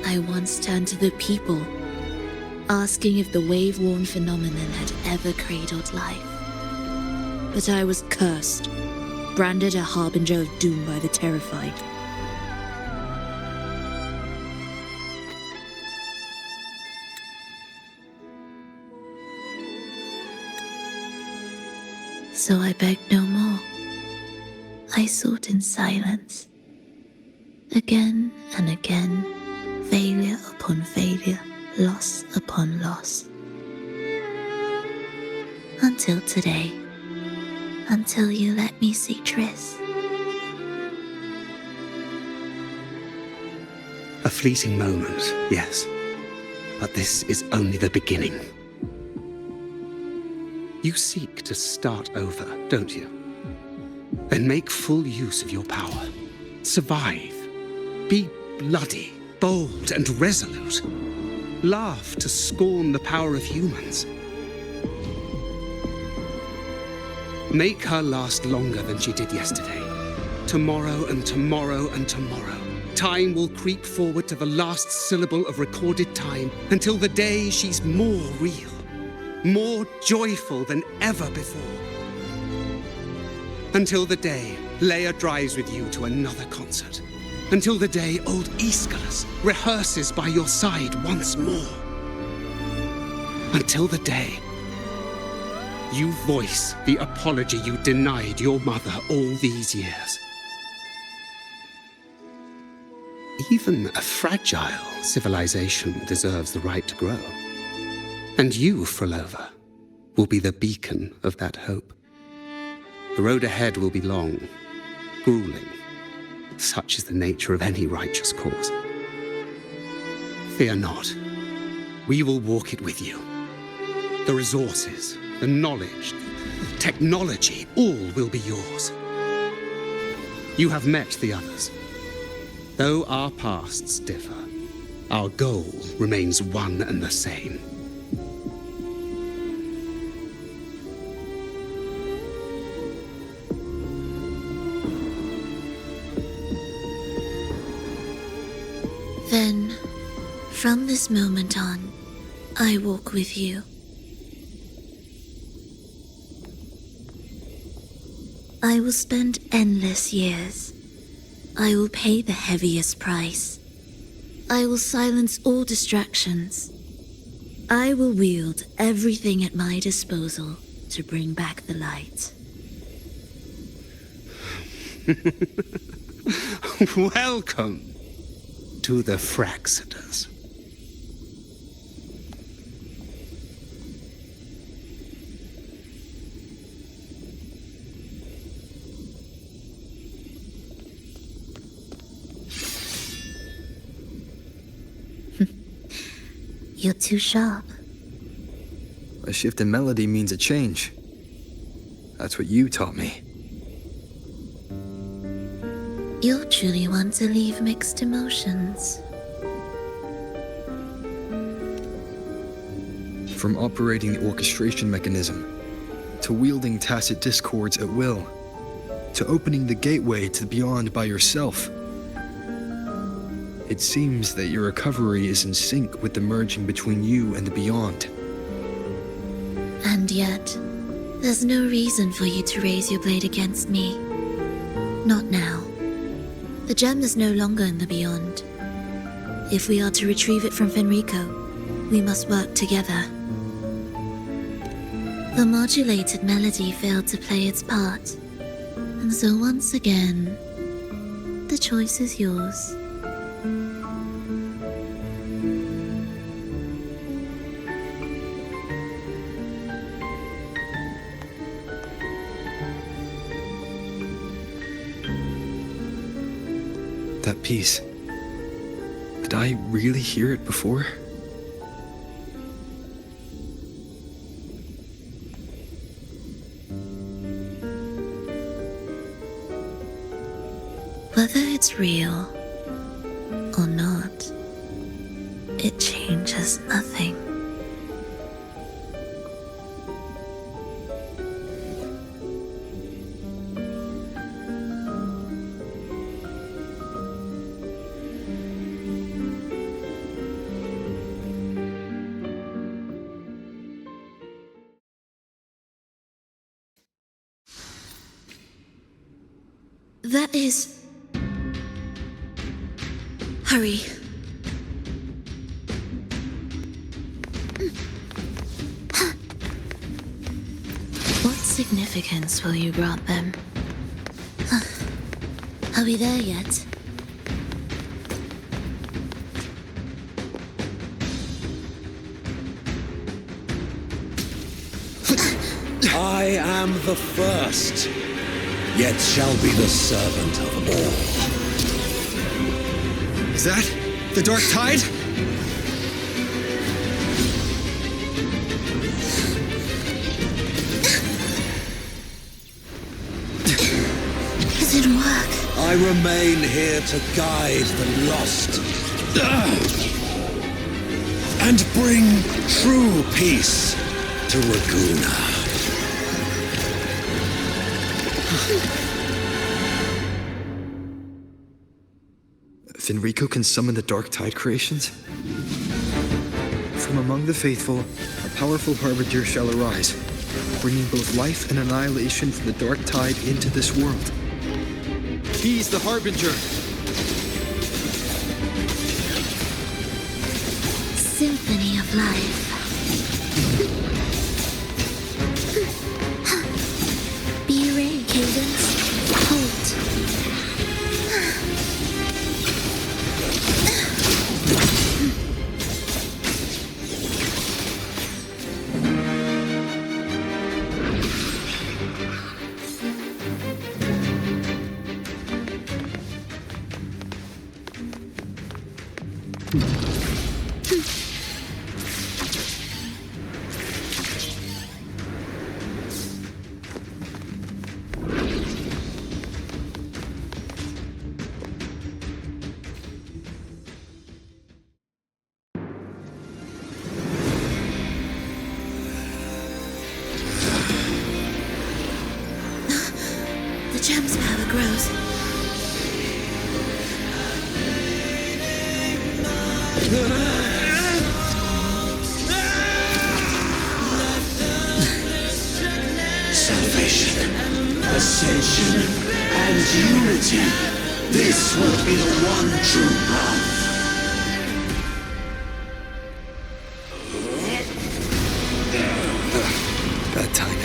I once turned to the people, asking if the wave-worn phenomenon had ever cradled life. But I was cursed, branded a harbinger of doom by the terrified. So I begged no more. I sought in silence. Again and again, failure upon failure, loss upon loss. Until today. Until you let me see Triss. A fleeting moment, yes. But this is only the beginning. You seek to start over, don't you? Then make full use of your power. Survive. Be bloody, bold, and resolute. Laugh to scorn the power of humans. Make her last longer than she did yesterday. Tomorrow and tomorrow and tomorrow. Time will creep forward to the last syllable of recorded time until the day she's more real, more joyful than ever before. Until the day Leia drives with you to another concert, until the day old Aeschylus rehearses by your side once more. Until the day you voice the apology you denied your mother all these years. Even a fragile civilization deserves the right to grow. And you, Phrolova, will be the beacon of that hope. The road ahead will be long, grueling. Such is the nature of any righteous cause. Fear not. We will walk it with you. The resources, the knowledge, technology, all will be yours. You have met the others. Though our pasts differ, our goal remains one and the same. Then, from this moment on, I walk with you. I will spend endless years. I will pay the heaviest price. I will silence all distractions. I will wield everything at my disposal to bring back the light. Welcome to the Fraxiters. You're too sharp. A shift in melody means a change. That's what you taught me. You're truly one to leave mixed emotions. From operating the orchestration mechanism, to wielding tacit discords at will, to opening the gateway to the beyond by yourself. It seems that your recovery is in sync with the merging between you and the beyond. And yet, there's no reason for you to raise your blade against me. Not now. The gem is no longer in the beyond. If we are to retrieve it from Fenrico, we must work together. The modulated melody failed to play its part, and so once again, the choice is yours. That piece. Did I really hear it before? Whether it's real or not, it changes nothing. That is... Hurry. What significance will you grant them? Are we there yet? I am the first, yet shall be the servant of all. Is that the Dark Tide? It didn't work. I remain here to guide the lost. And bring true peace to Raguna. Fenrico can summon the Dark Tide creations? From among the faithful, a powerful harbinger shall arise, bringing both life and annihilation from the Dark Tide into this world. He's the harbinger! symphony of life. Be ready, cadence. Hold. The gem's power grows. Salvation, ascension, and unity. This will be the one true path. Bad timing.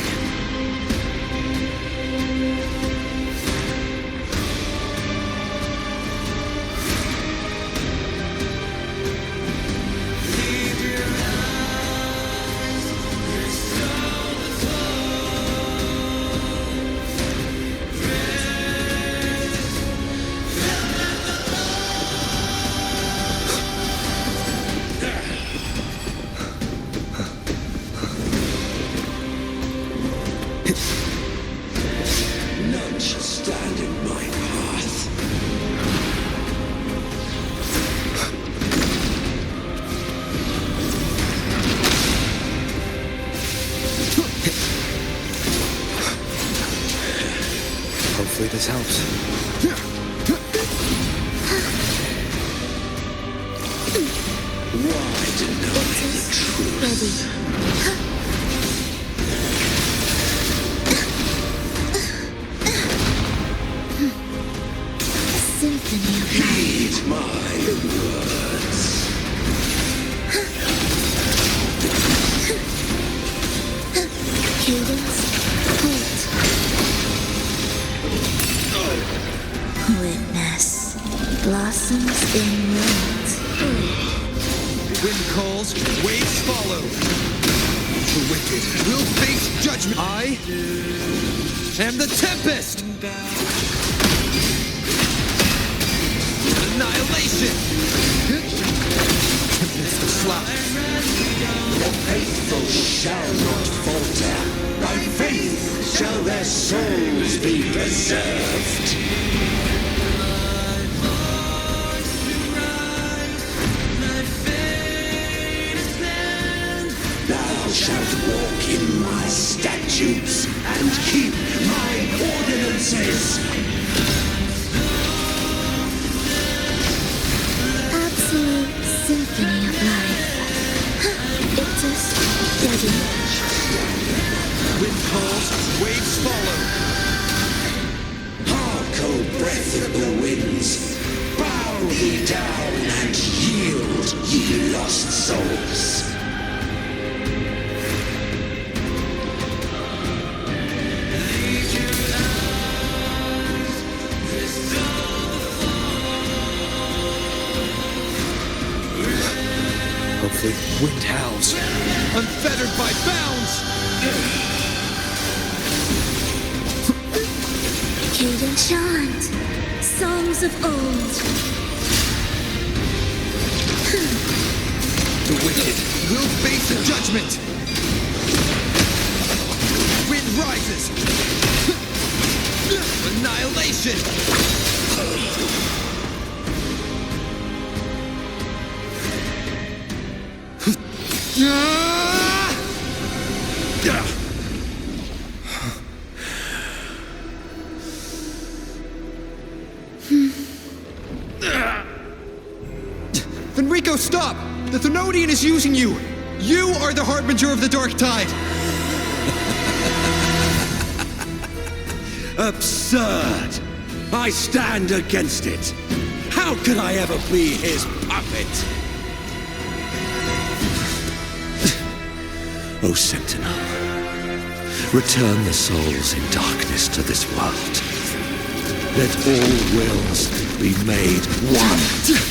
None shall stand in my path. Hopefully this helps. Why deny the truth? Ready. Symphony of life. Heed my words. Cadence. Hold. Witness. Blossoms in wind. Wind calls, waves follow. The wicked will face judgment. I am the Tempest! Annihilation! Tempest of slash. The faithful shall not falter. By faith shall their souls be preserved. Thou shalt walk in my statutes and keep my ordinances. Absolute symphony of life. Ictus, ready. Wind calls, waves follow. Hark, O breath of the winds. Bow ye down and yield, ye lost souls. Hopefully, Wind howls, unfettered by bounds. Cadence chant. Songs of old. The wicked will face judgment. Wind rises. Annihilation. Enrico, stop! The Thenodian is using you! You are the harbinger of the Dark Tide! Absurd! I stand against it. How could I ever be his puppet? O Sentinel, return the souls in darkness to this world. Let all wills be made one.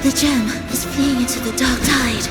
The gem is fleeing into the dark tide.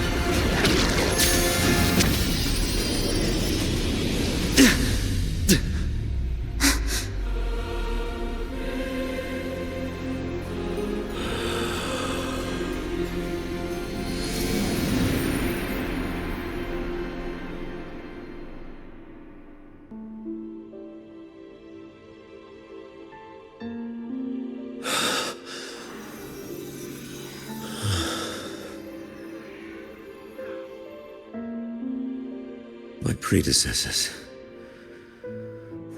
My predecessors,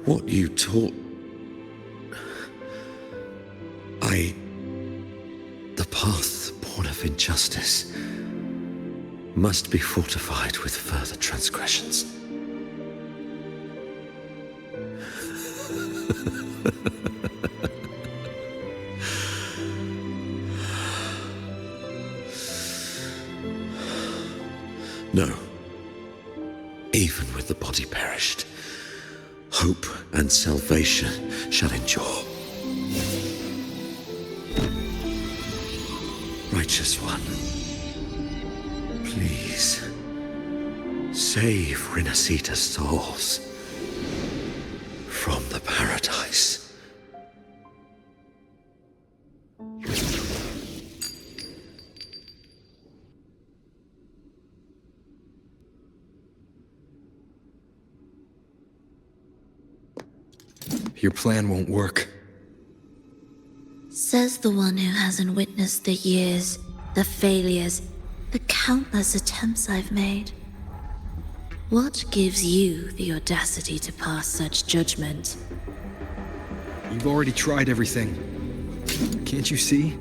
what you taught, the path born of injustice must be fortified with further transgressions. No. Even with the body perished, hope and salvation shall endure. Righteous One, please save Renacita's souls from the paradise. Your plan won't work. Says the one who hasn't witnessed the years, the failures, the countless attempts I've made. What gives you the audacity to pass such judgment? You've already tried everything. Can't you see?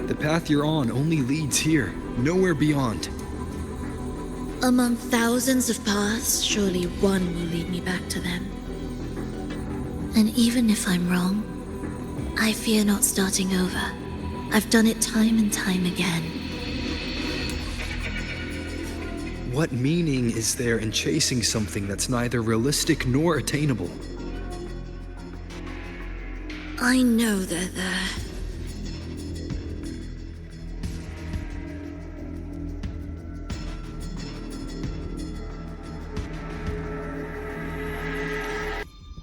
The path you're on only leads here, nowhere beyond. Among thousands of paths, surely one will lead me back to them. And even if I'm wrong, I fear not starting over. I've done it time and time again. What meaning is there in chasing something that's neither realistic nor attainable? I know they're there.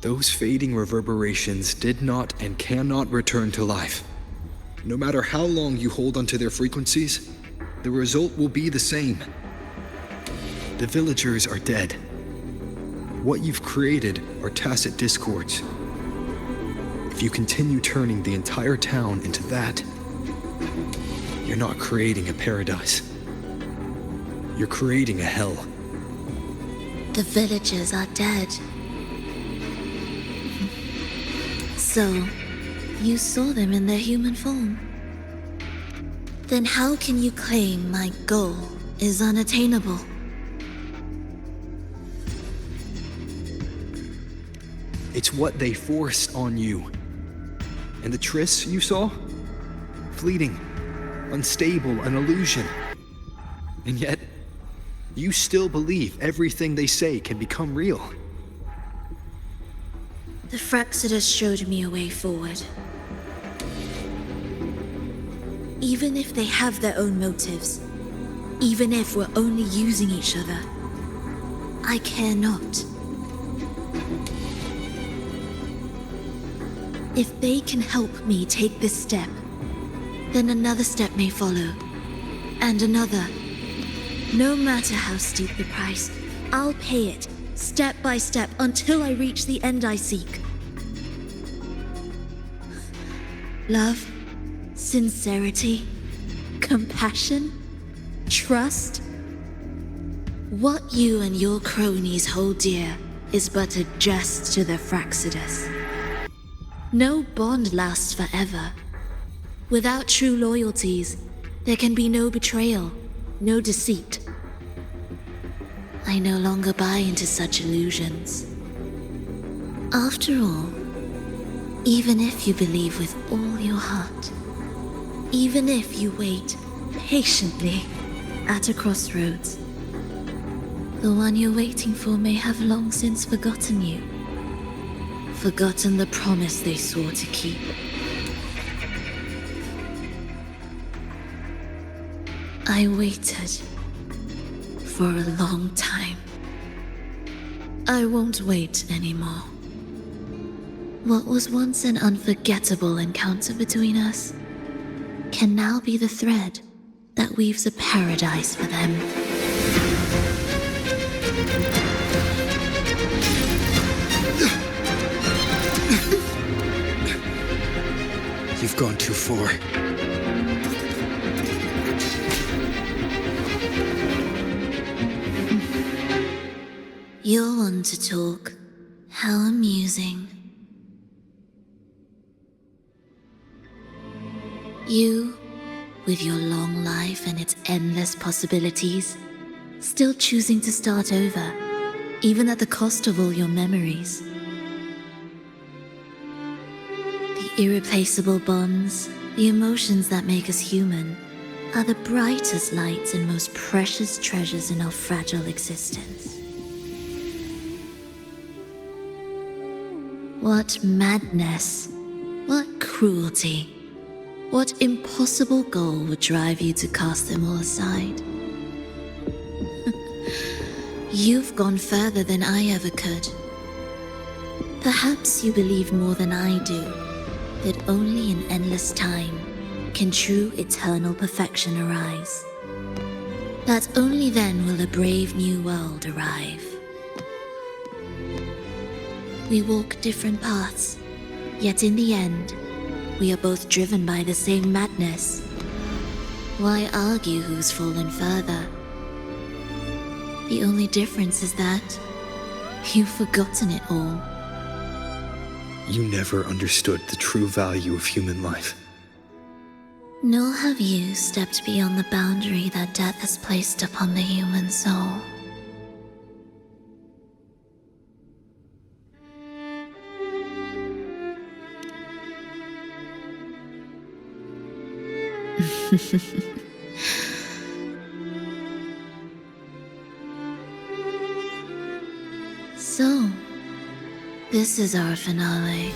Those fading reverberations did not and cannot return to life. No matter how long you hold onto their frequencies, the result will be the same. The villagers are dead. What you've created are tacit discords. If you continue turning the entire town into that, you're not creating a paradise. You're creating a hell. The villagers are dead. So, you saw them in their human form. Then how can you claim my goal is unattainable? It's what they forced on you. And the trysts you saw? Fleeting, unstable, an illusion. And yet, you still believe everything they say can become real. The Fractsidus showed me a way forward. Even if they have their own motives, even if we're only using each other, I care not. If they can help me take this step, then another step may follow, and another. No matter how steep the price, I'll pay it, step by step, until I reach the end I seek. Love, sincerity, compassion, trust. What you and your cronies hold dear is but a jest to the Fractsidus. No bond lasts forever. Without true loyalties, There can be no betrayal, no deceit. I no longer buy into such illusions. After all, even if you believe with all your heart, even if you wait patiently at a crossroads, the one you're waiting for may have long since forgotten you, forgotten the promise they swore to keep. I waited for a long time. I won't wait anymore. What was once an unforgettable encounter between us can now be the thread that weaves a paradise for them. You've gone too far. You're one to talk. How amusing. You, with your long life and its endless possibilities, still choosing to start over, even at the cost of all your memories. The irreplaceable bonds, the emotions that make us human, are the brightest lights and most precious treasures in our fragile existence. What madness, what cruelty, what impossible goal would drive you to cast them all aside? You've gone further than I ever could. Perhaps you believe more than I do, that only in endless time can true eternal perfection arise. That only then will a brave new world arrive. We walk different paths, yet in the end, we are both driven by the same madness. Why argue who's fallen further? The only difference is that you've forgotten it all. You never understood the true value of human life. Nor have you stepped beyond the boundary that death has placed upon the human soul. So, this is our finale.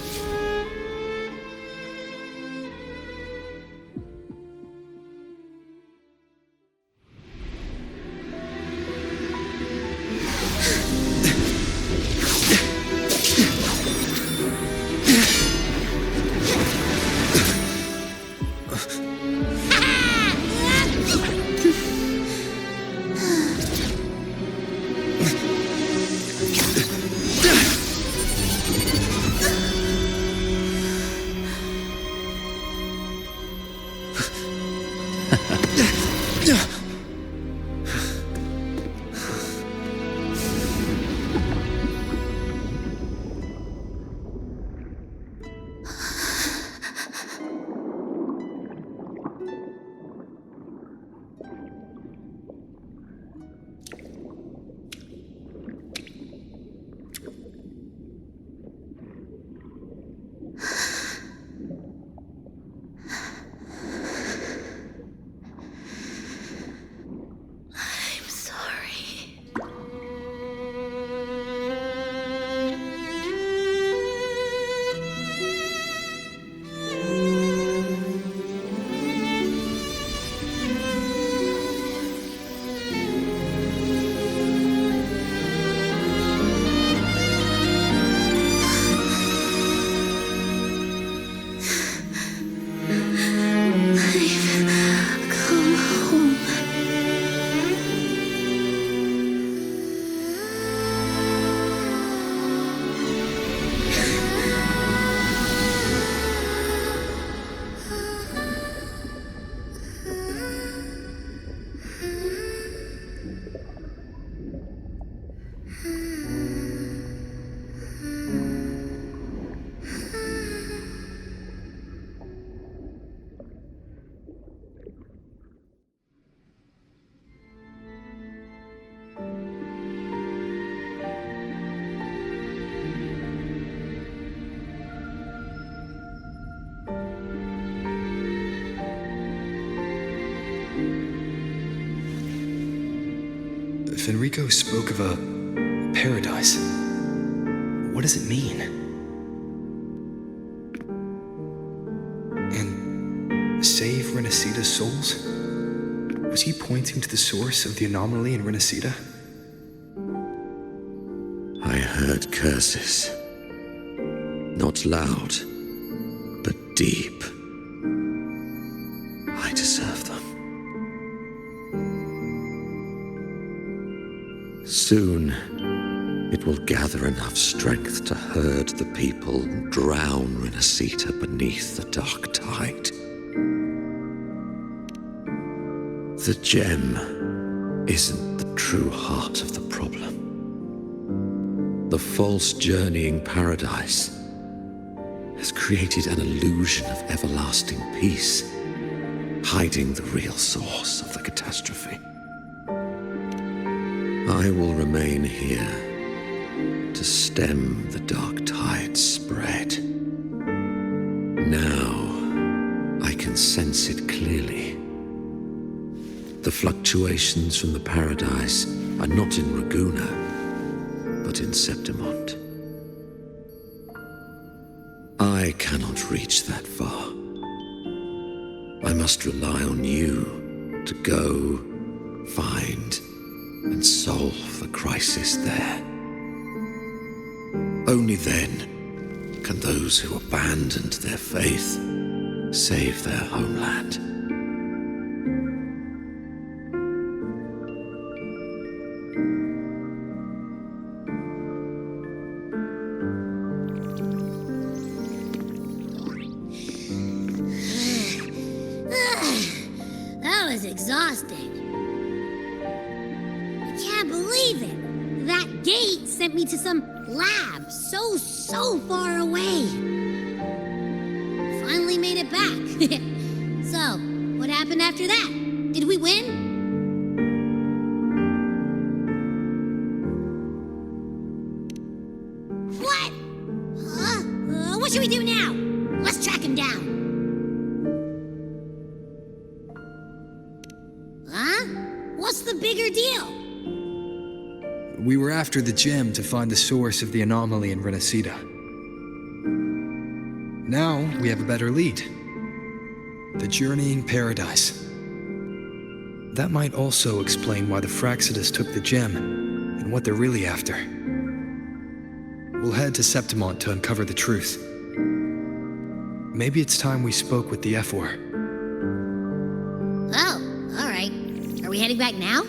Fenrico spoke of a paradise. What does it mean? And save Renacita's souls? Was he pointing to the source of the anomaly in Renacita? I heard curses. Not loud, but deep. I deserve them. Soon, it will gather enough strength to herd the people and drown Renacita beneath the dark tide. The gem isn't the true heart of the problem. The false journeying paradise has created an illusion of everlasting peace, hiding the real source of the catastrophe. I will remain here to stem the dark tide's spread. Now I can sense it clearly. The fluctuations from the paradise are not in Raguna, but in Septimont. I cannot reach that far. I must rely on you to go, find, and solve the crisis there. Only then can those who abandoned their faith save their homeland. That was exhausting. I can't believe it. That gate sent me to some lab so far away. Finally made it back. So, what happened after that? Did we win? What? What should we do now? Let's track him down. Huh? What's the bigger deal? We were after the gem to find the source of the anomaly in Renacita. Now we have a better lead. The journeying paradise. That might also explain why the Phraxidus took the gem and what they're really after. We'll head to Septimont to uncover the truth. Maybe it's time we spoke with the F4. Oh, all right. Are we heading back now?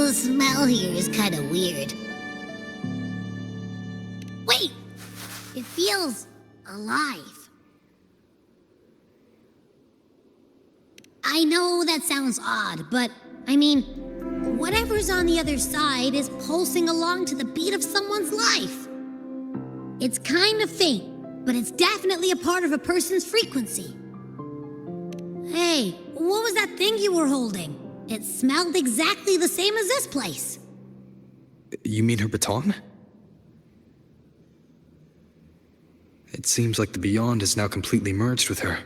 The smell here is kind of weird. Wait! It feels alive. I know that sounds odd, but I mean, whatever's on the other side is pulsing along to the beat of someone's life. It's kind of faint, but it's definitely a part of a person's frequency. Hey, what was that thing you were holding? It smelled exactly the same as this place. You mean her baton? It seems like the Beyond is now completely merged with her.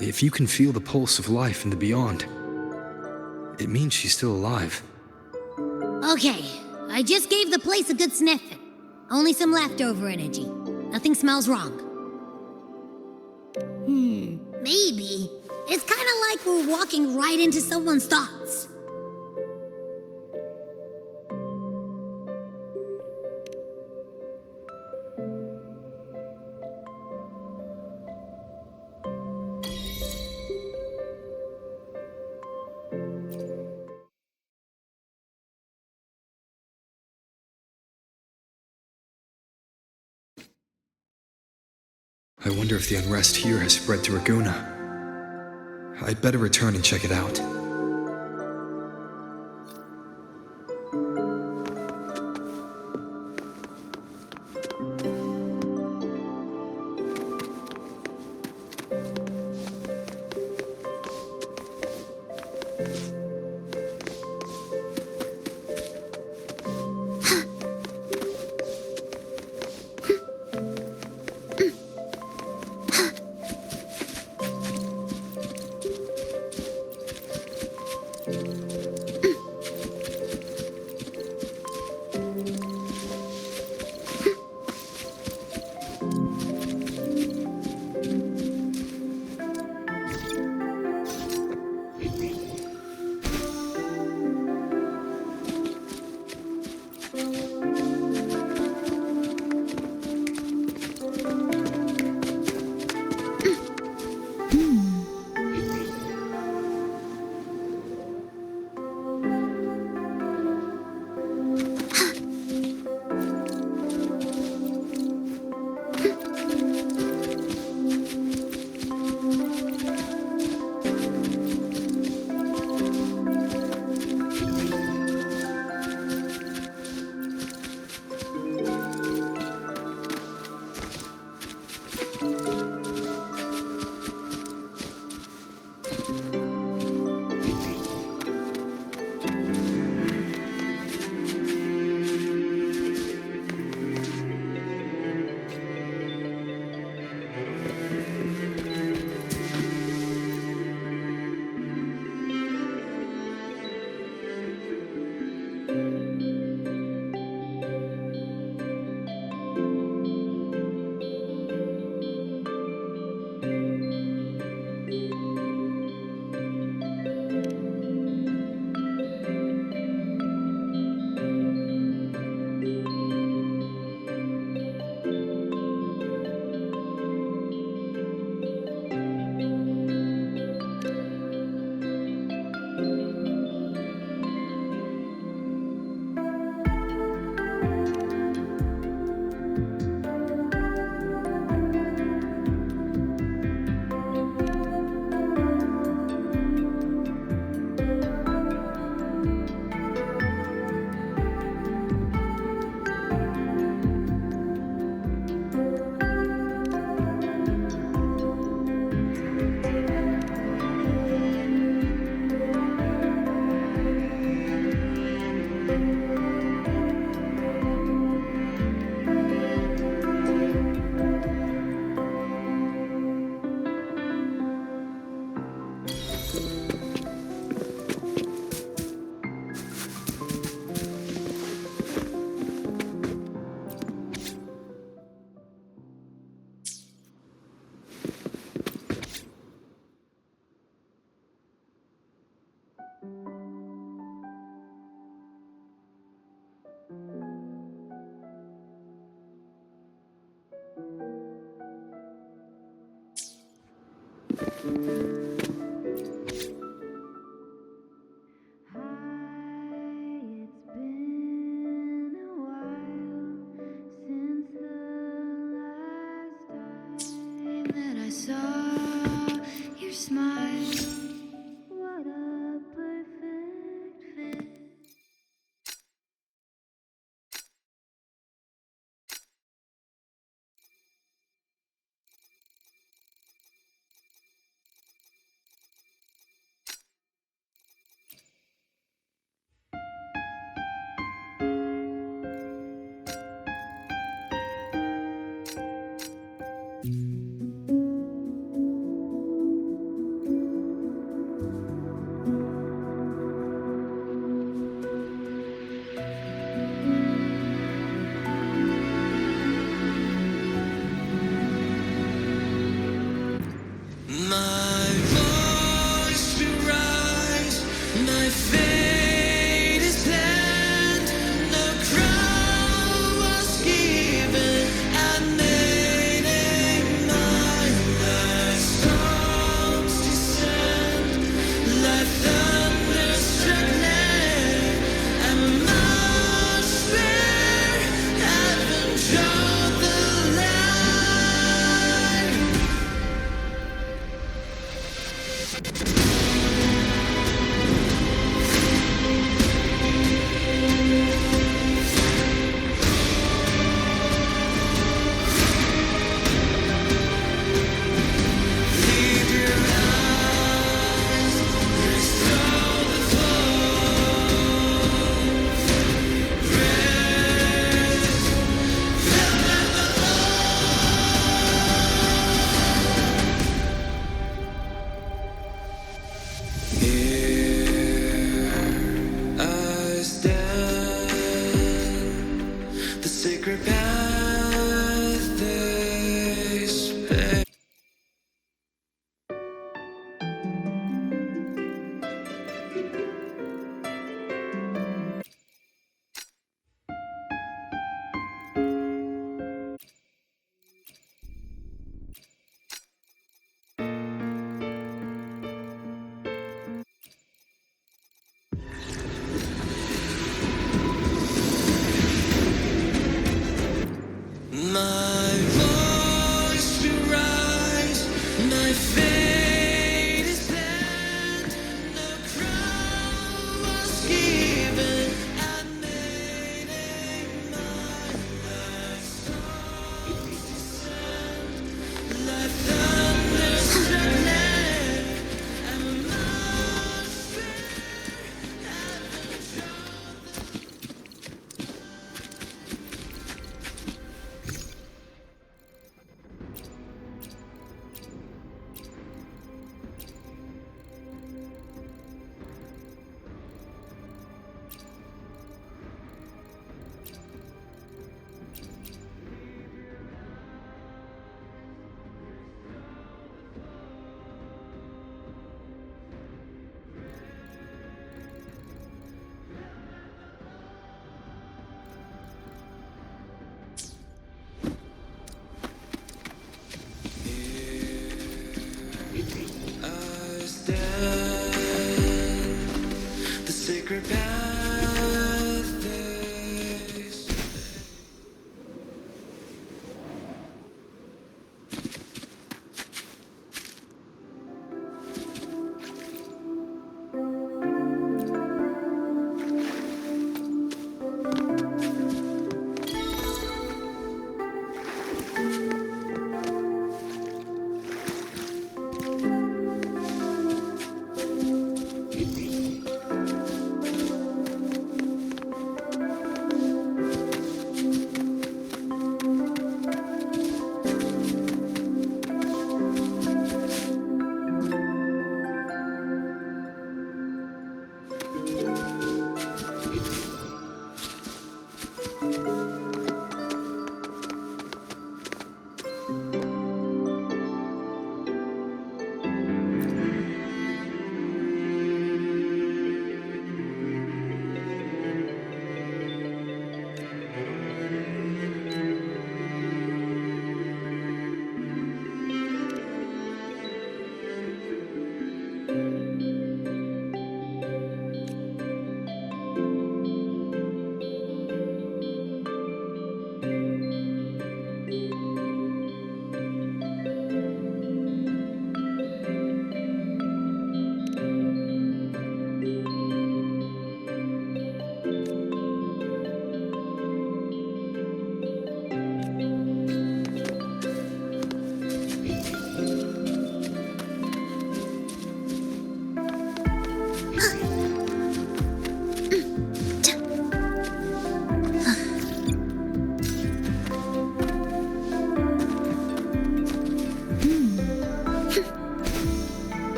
If you can feel the pulse of life in the Beyond, it means she's still alive. Okay, I just gave the place a good sniffing. Only some leftover energy. Nothing smells wrong. Maybe. It's kind of like we're walking right into someone's thoughts. I wonder if the unrest here has spread to Raguna. I'd better return and check it out.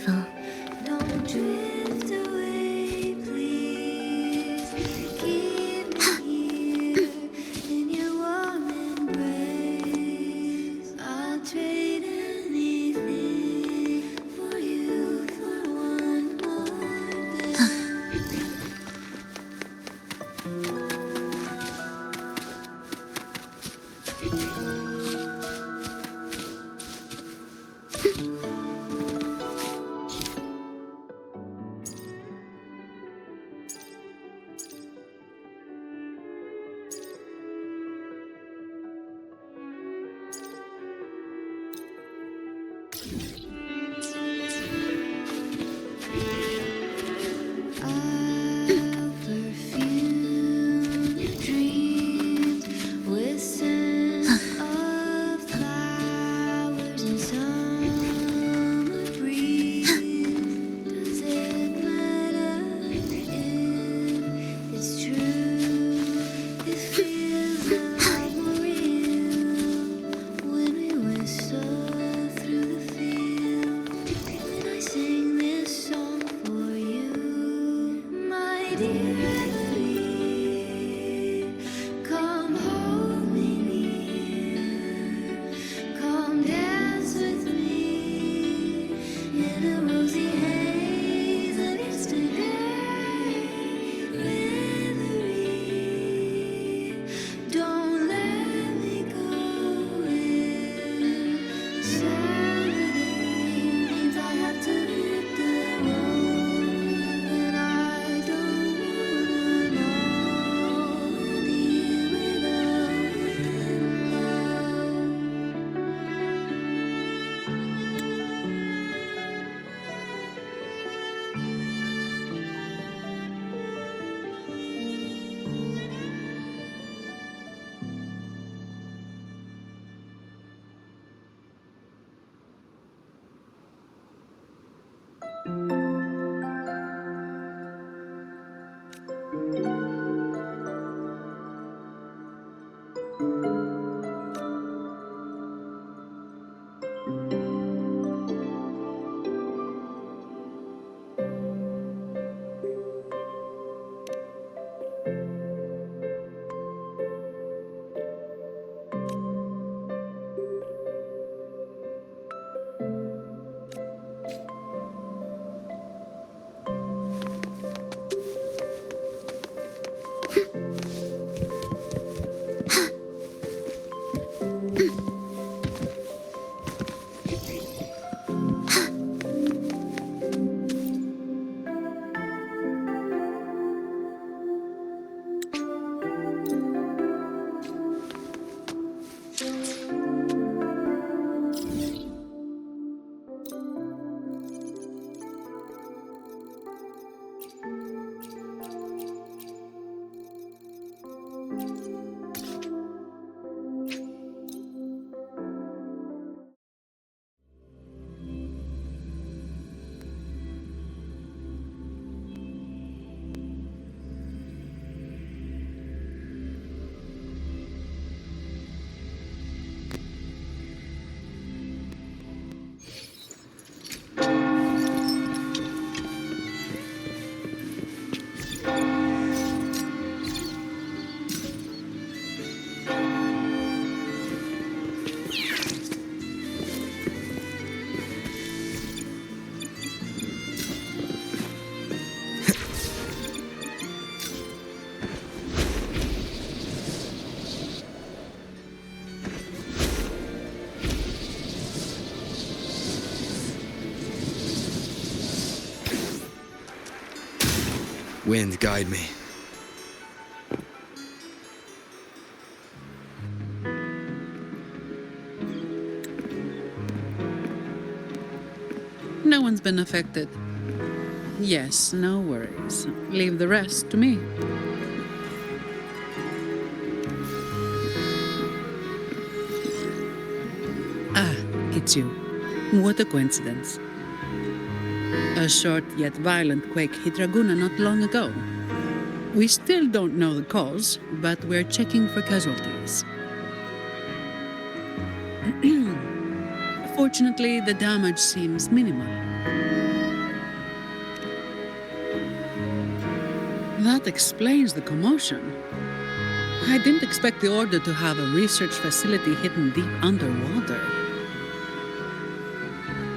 beautiful. Don't drift away, please. Keep me here in your warm embrace. I'll trade anything for you for one more day. I'll perfume dreams with scents of flowers and summer breeze. Does it matter if it's true? It feels a lot more real when we whistle through the field. When I sing this song for you, my dear Evelyn, come hold me near, come dance with me in a rosy haze of yesterday. Reverie, don't let me go in. Saturday means I have to hit the road, and I don't wanna know any without Wind, guide me. No one's been affected. Yes, no worries. Leave the rest to me. Ah, it's you. What a coincidence. A short yet violent quake hit Raguna not long ago. We still don't know the cause, but we're checking for casualties. Fortunately, the damage seems minimal. That explains the commotion. I didn't expect the Order to have a research facility hidden deep underwater.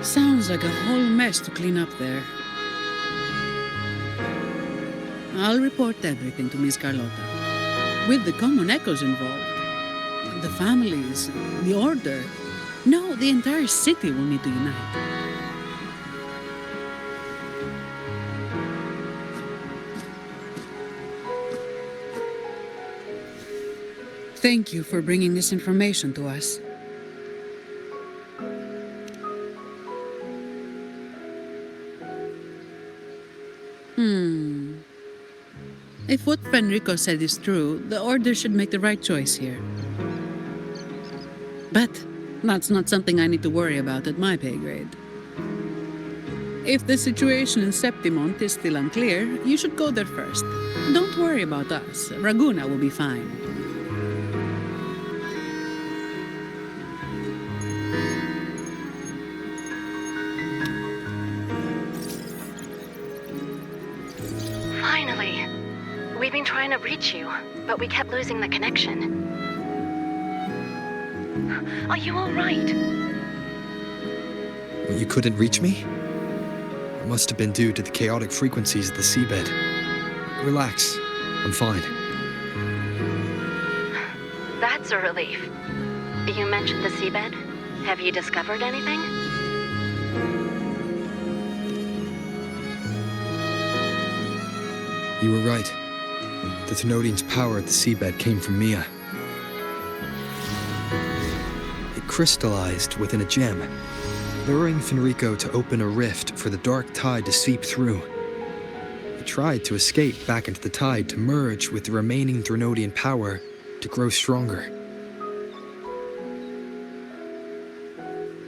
Sounds like a whole mess to clean up there. I'll report everything to Miss Carlotta. With the common echoes involved, the families, the Order, no, the entire city will need to unite. Thank you for bringing this information to us. If what Fenrico said is true, the Order should make the right choice here. But that's not something I need to worry about at my pay grade. If the situation in Septimont is still unclear, you should go there first. Don't worry about us. Raguna will be fine. Finally. We've been trying to reach you, but we kept losing the connection. Are you all right? You couldn't reach me? It must have been due to the chaotic frequencies of the seabed. Relax. I'm fine. That's a relief. You mentioned the seabed. Have you discovered anything? You were right. The Thenodian's power at the seabed came from Mia. It crystallized within a gem, luring Fenrico to open a rift for the dark tide to seep through. It tried to escape back into the tide to merge with the remaining Thenodian power to grow stronger.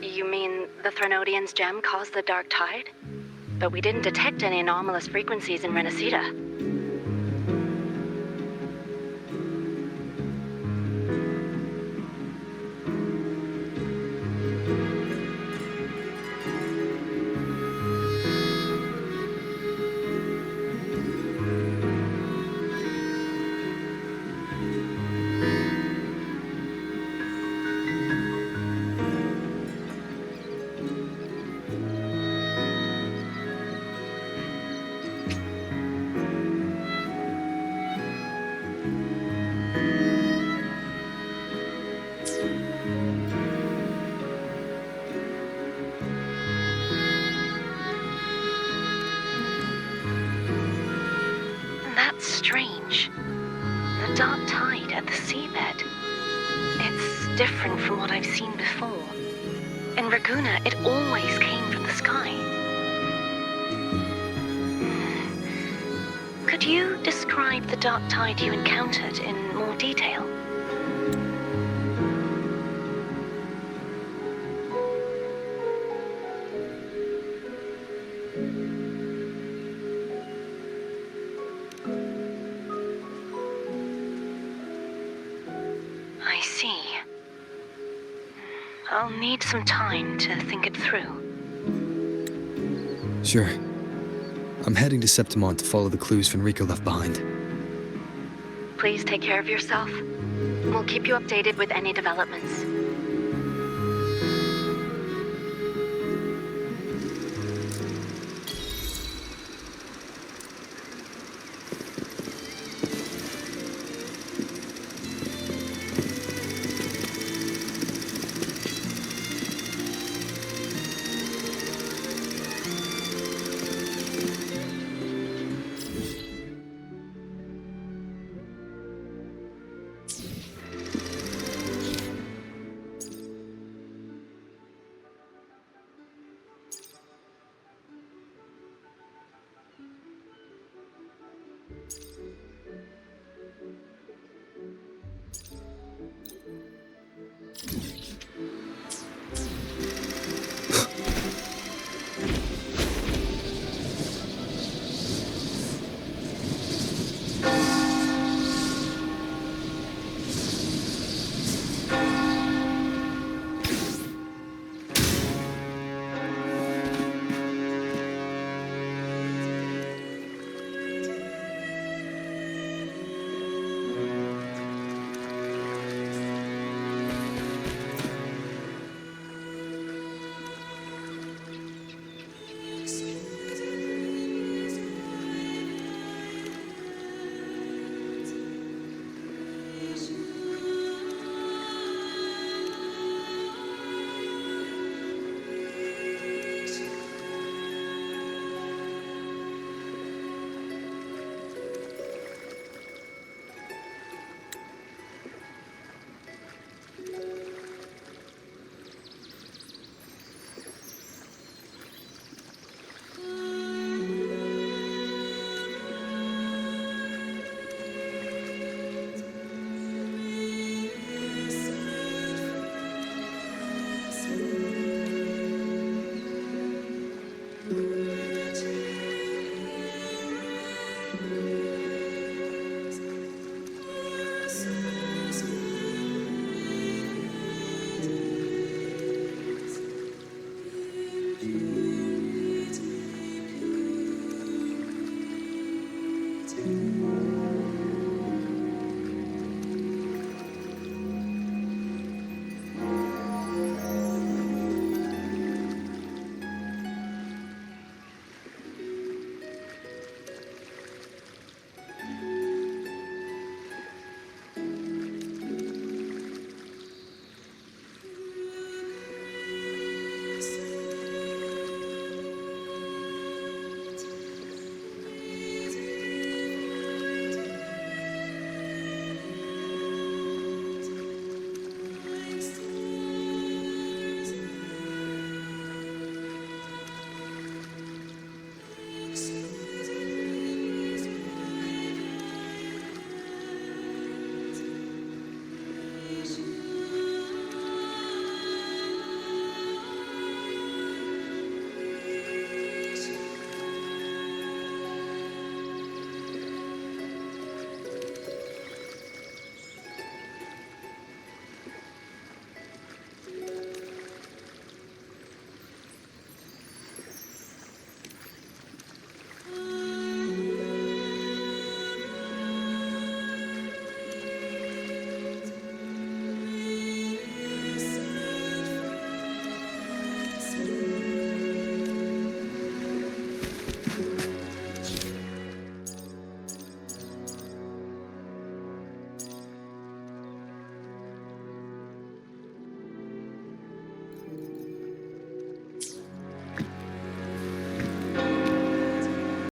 You mean the Thenodian's gem caused the dark tide? But we didn't detect any anomalous frequencies in Renacita. That's strange. The dark tide at the seabed. It's different from what I've seen before. In Raguna, it always came from the sky. Could you describe the dark tide you encountered in more detail? I see. I'll need some time to think it through. Sure. I'm heading to Septimont to follow the clues Fenrico left behind. Please take care of yourself. We'll keep you updated with any developments.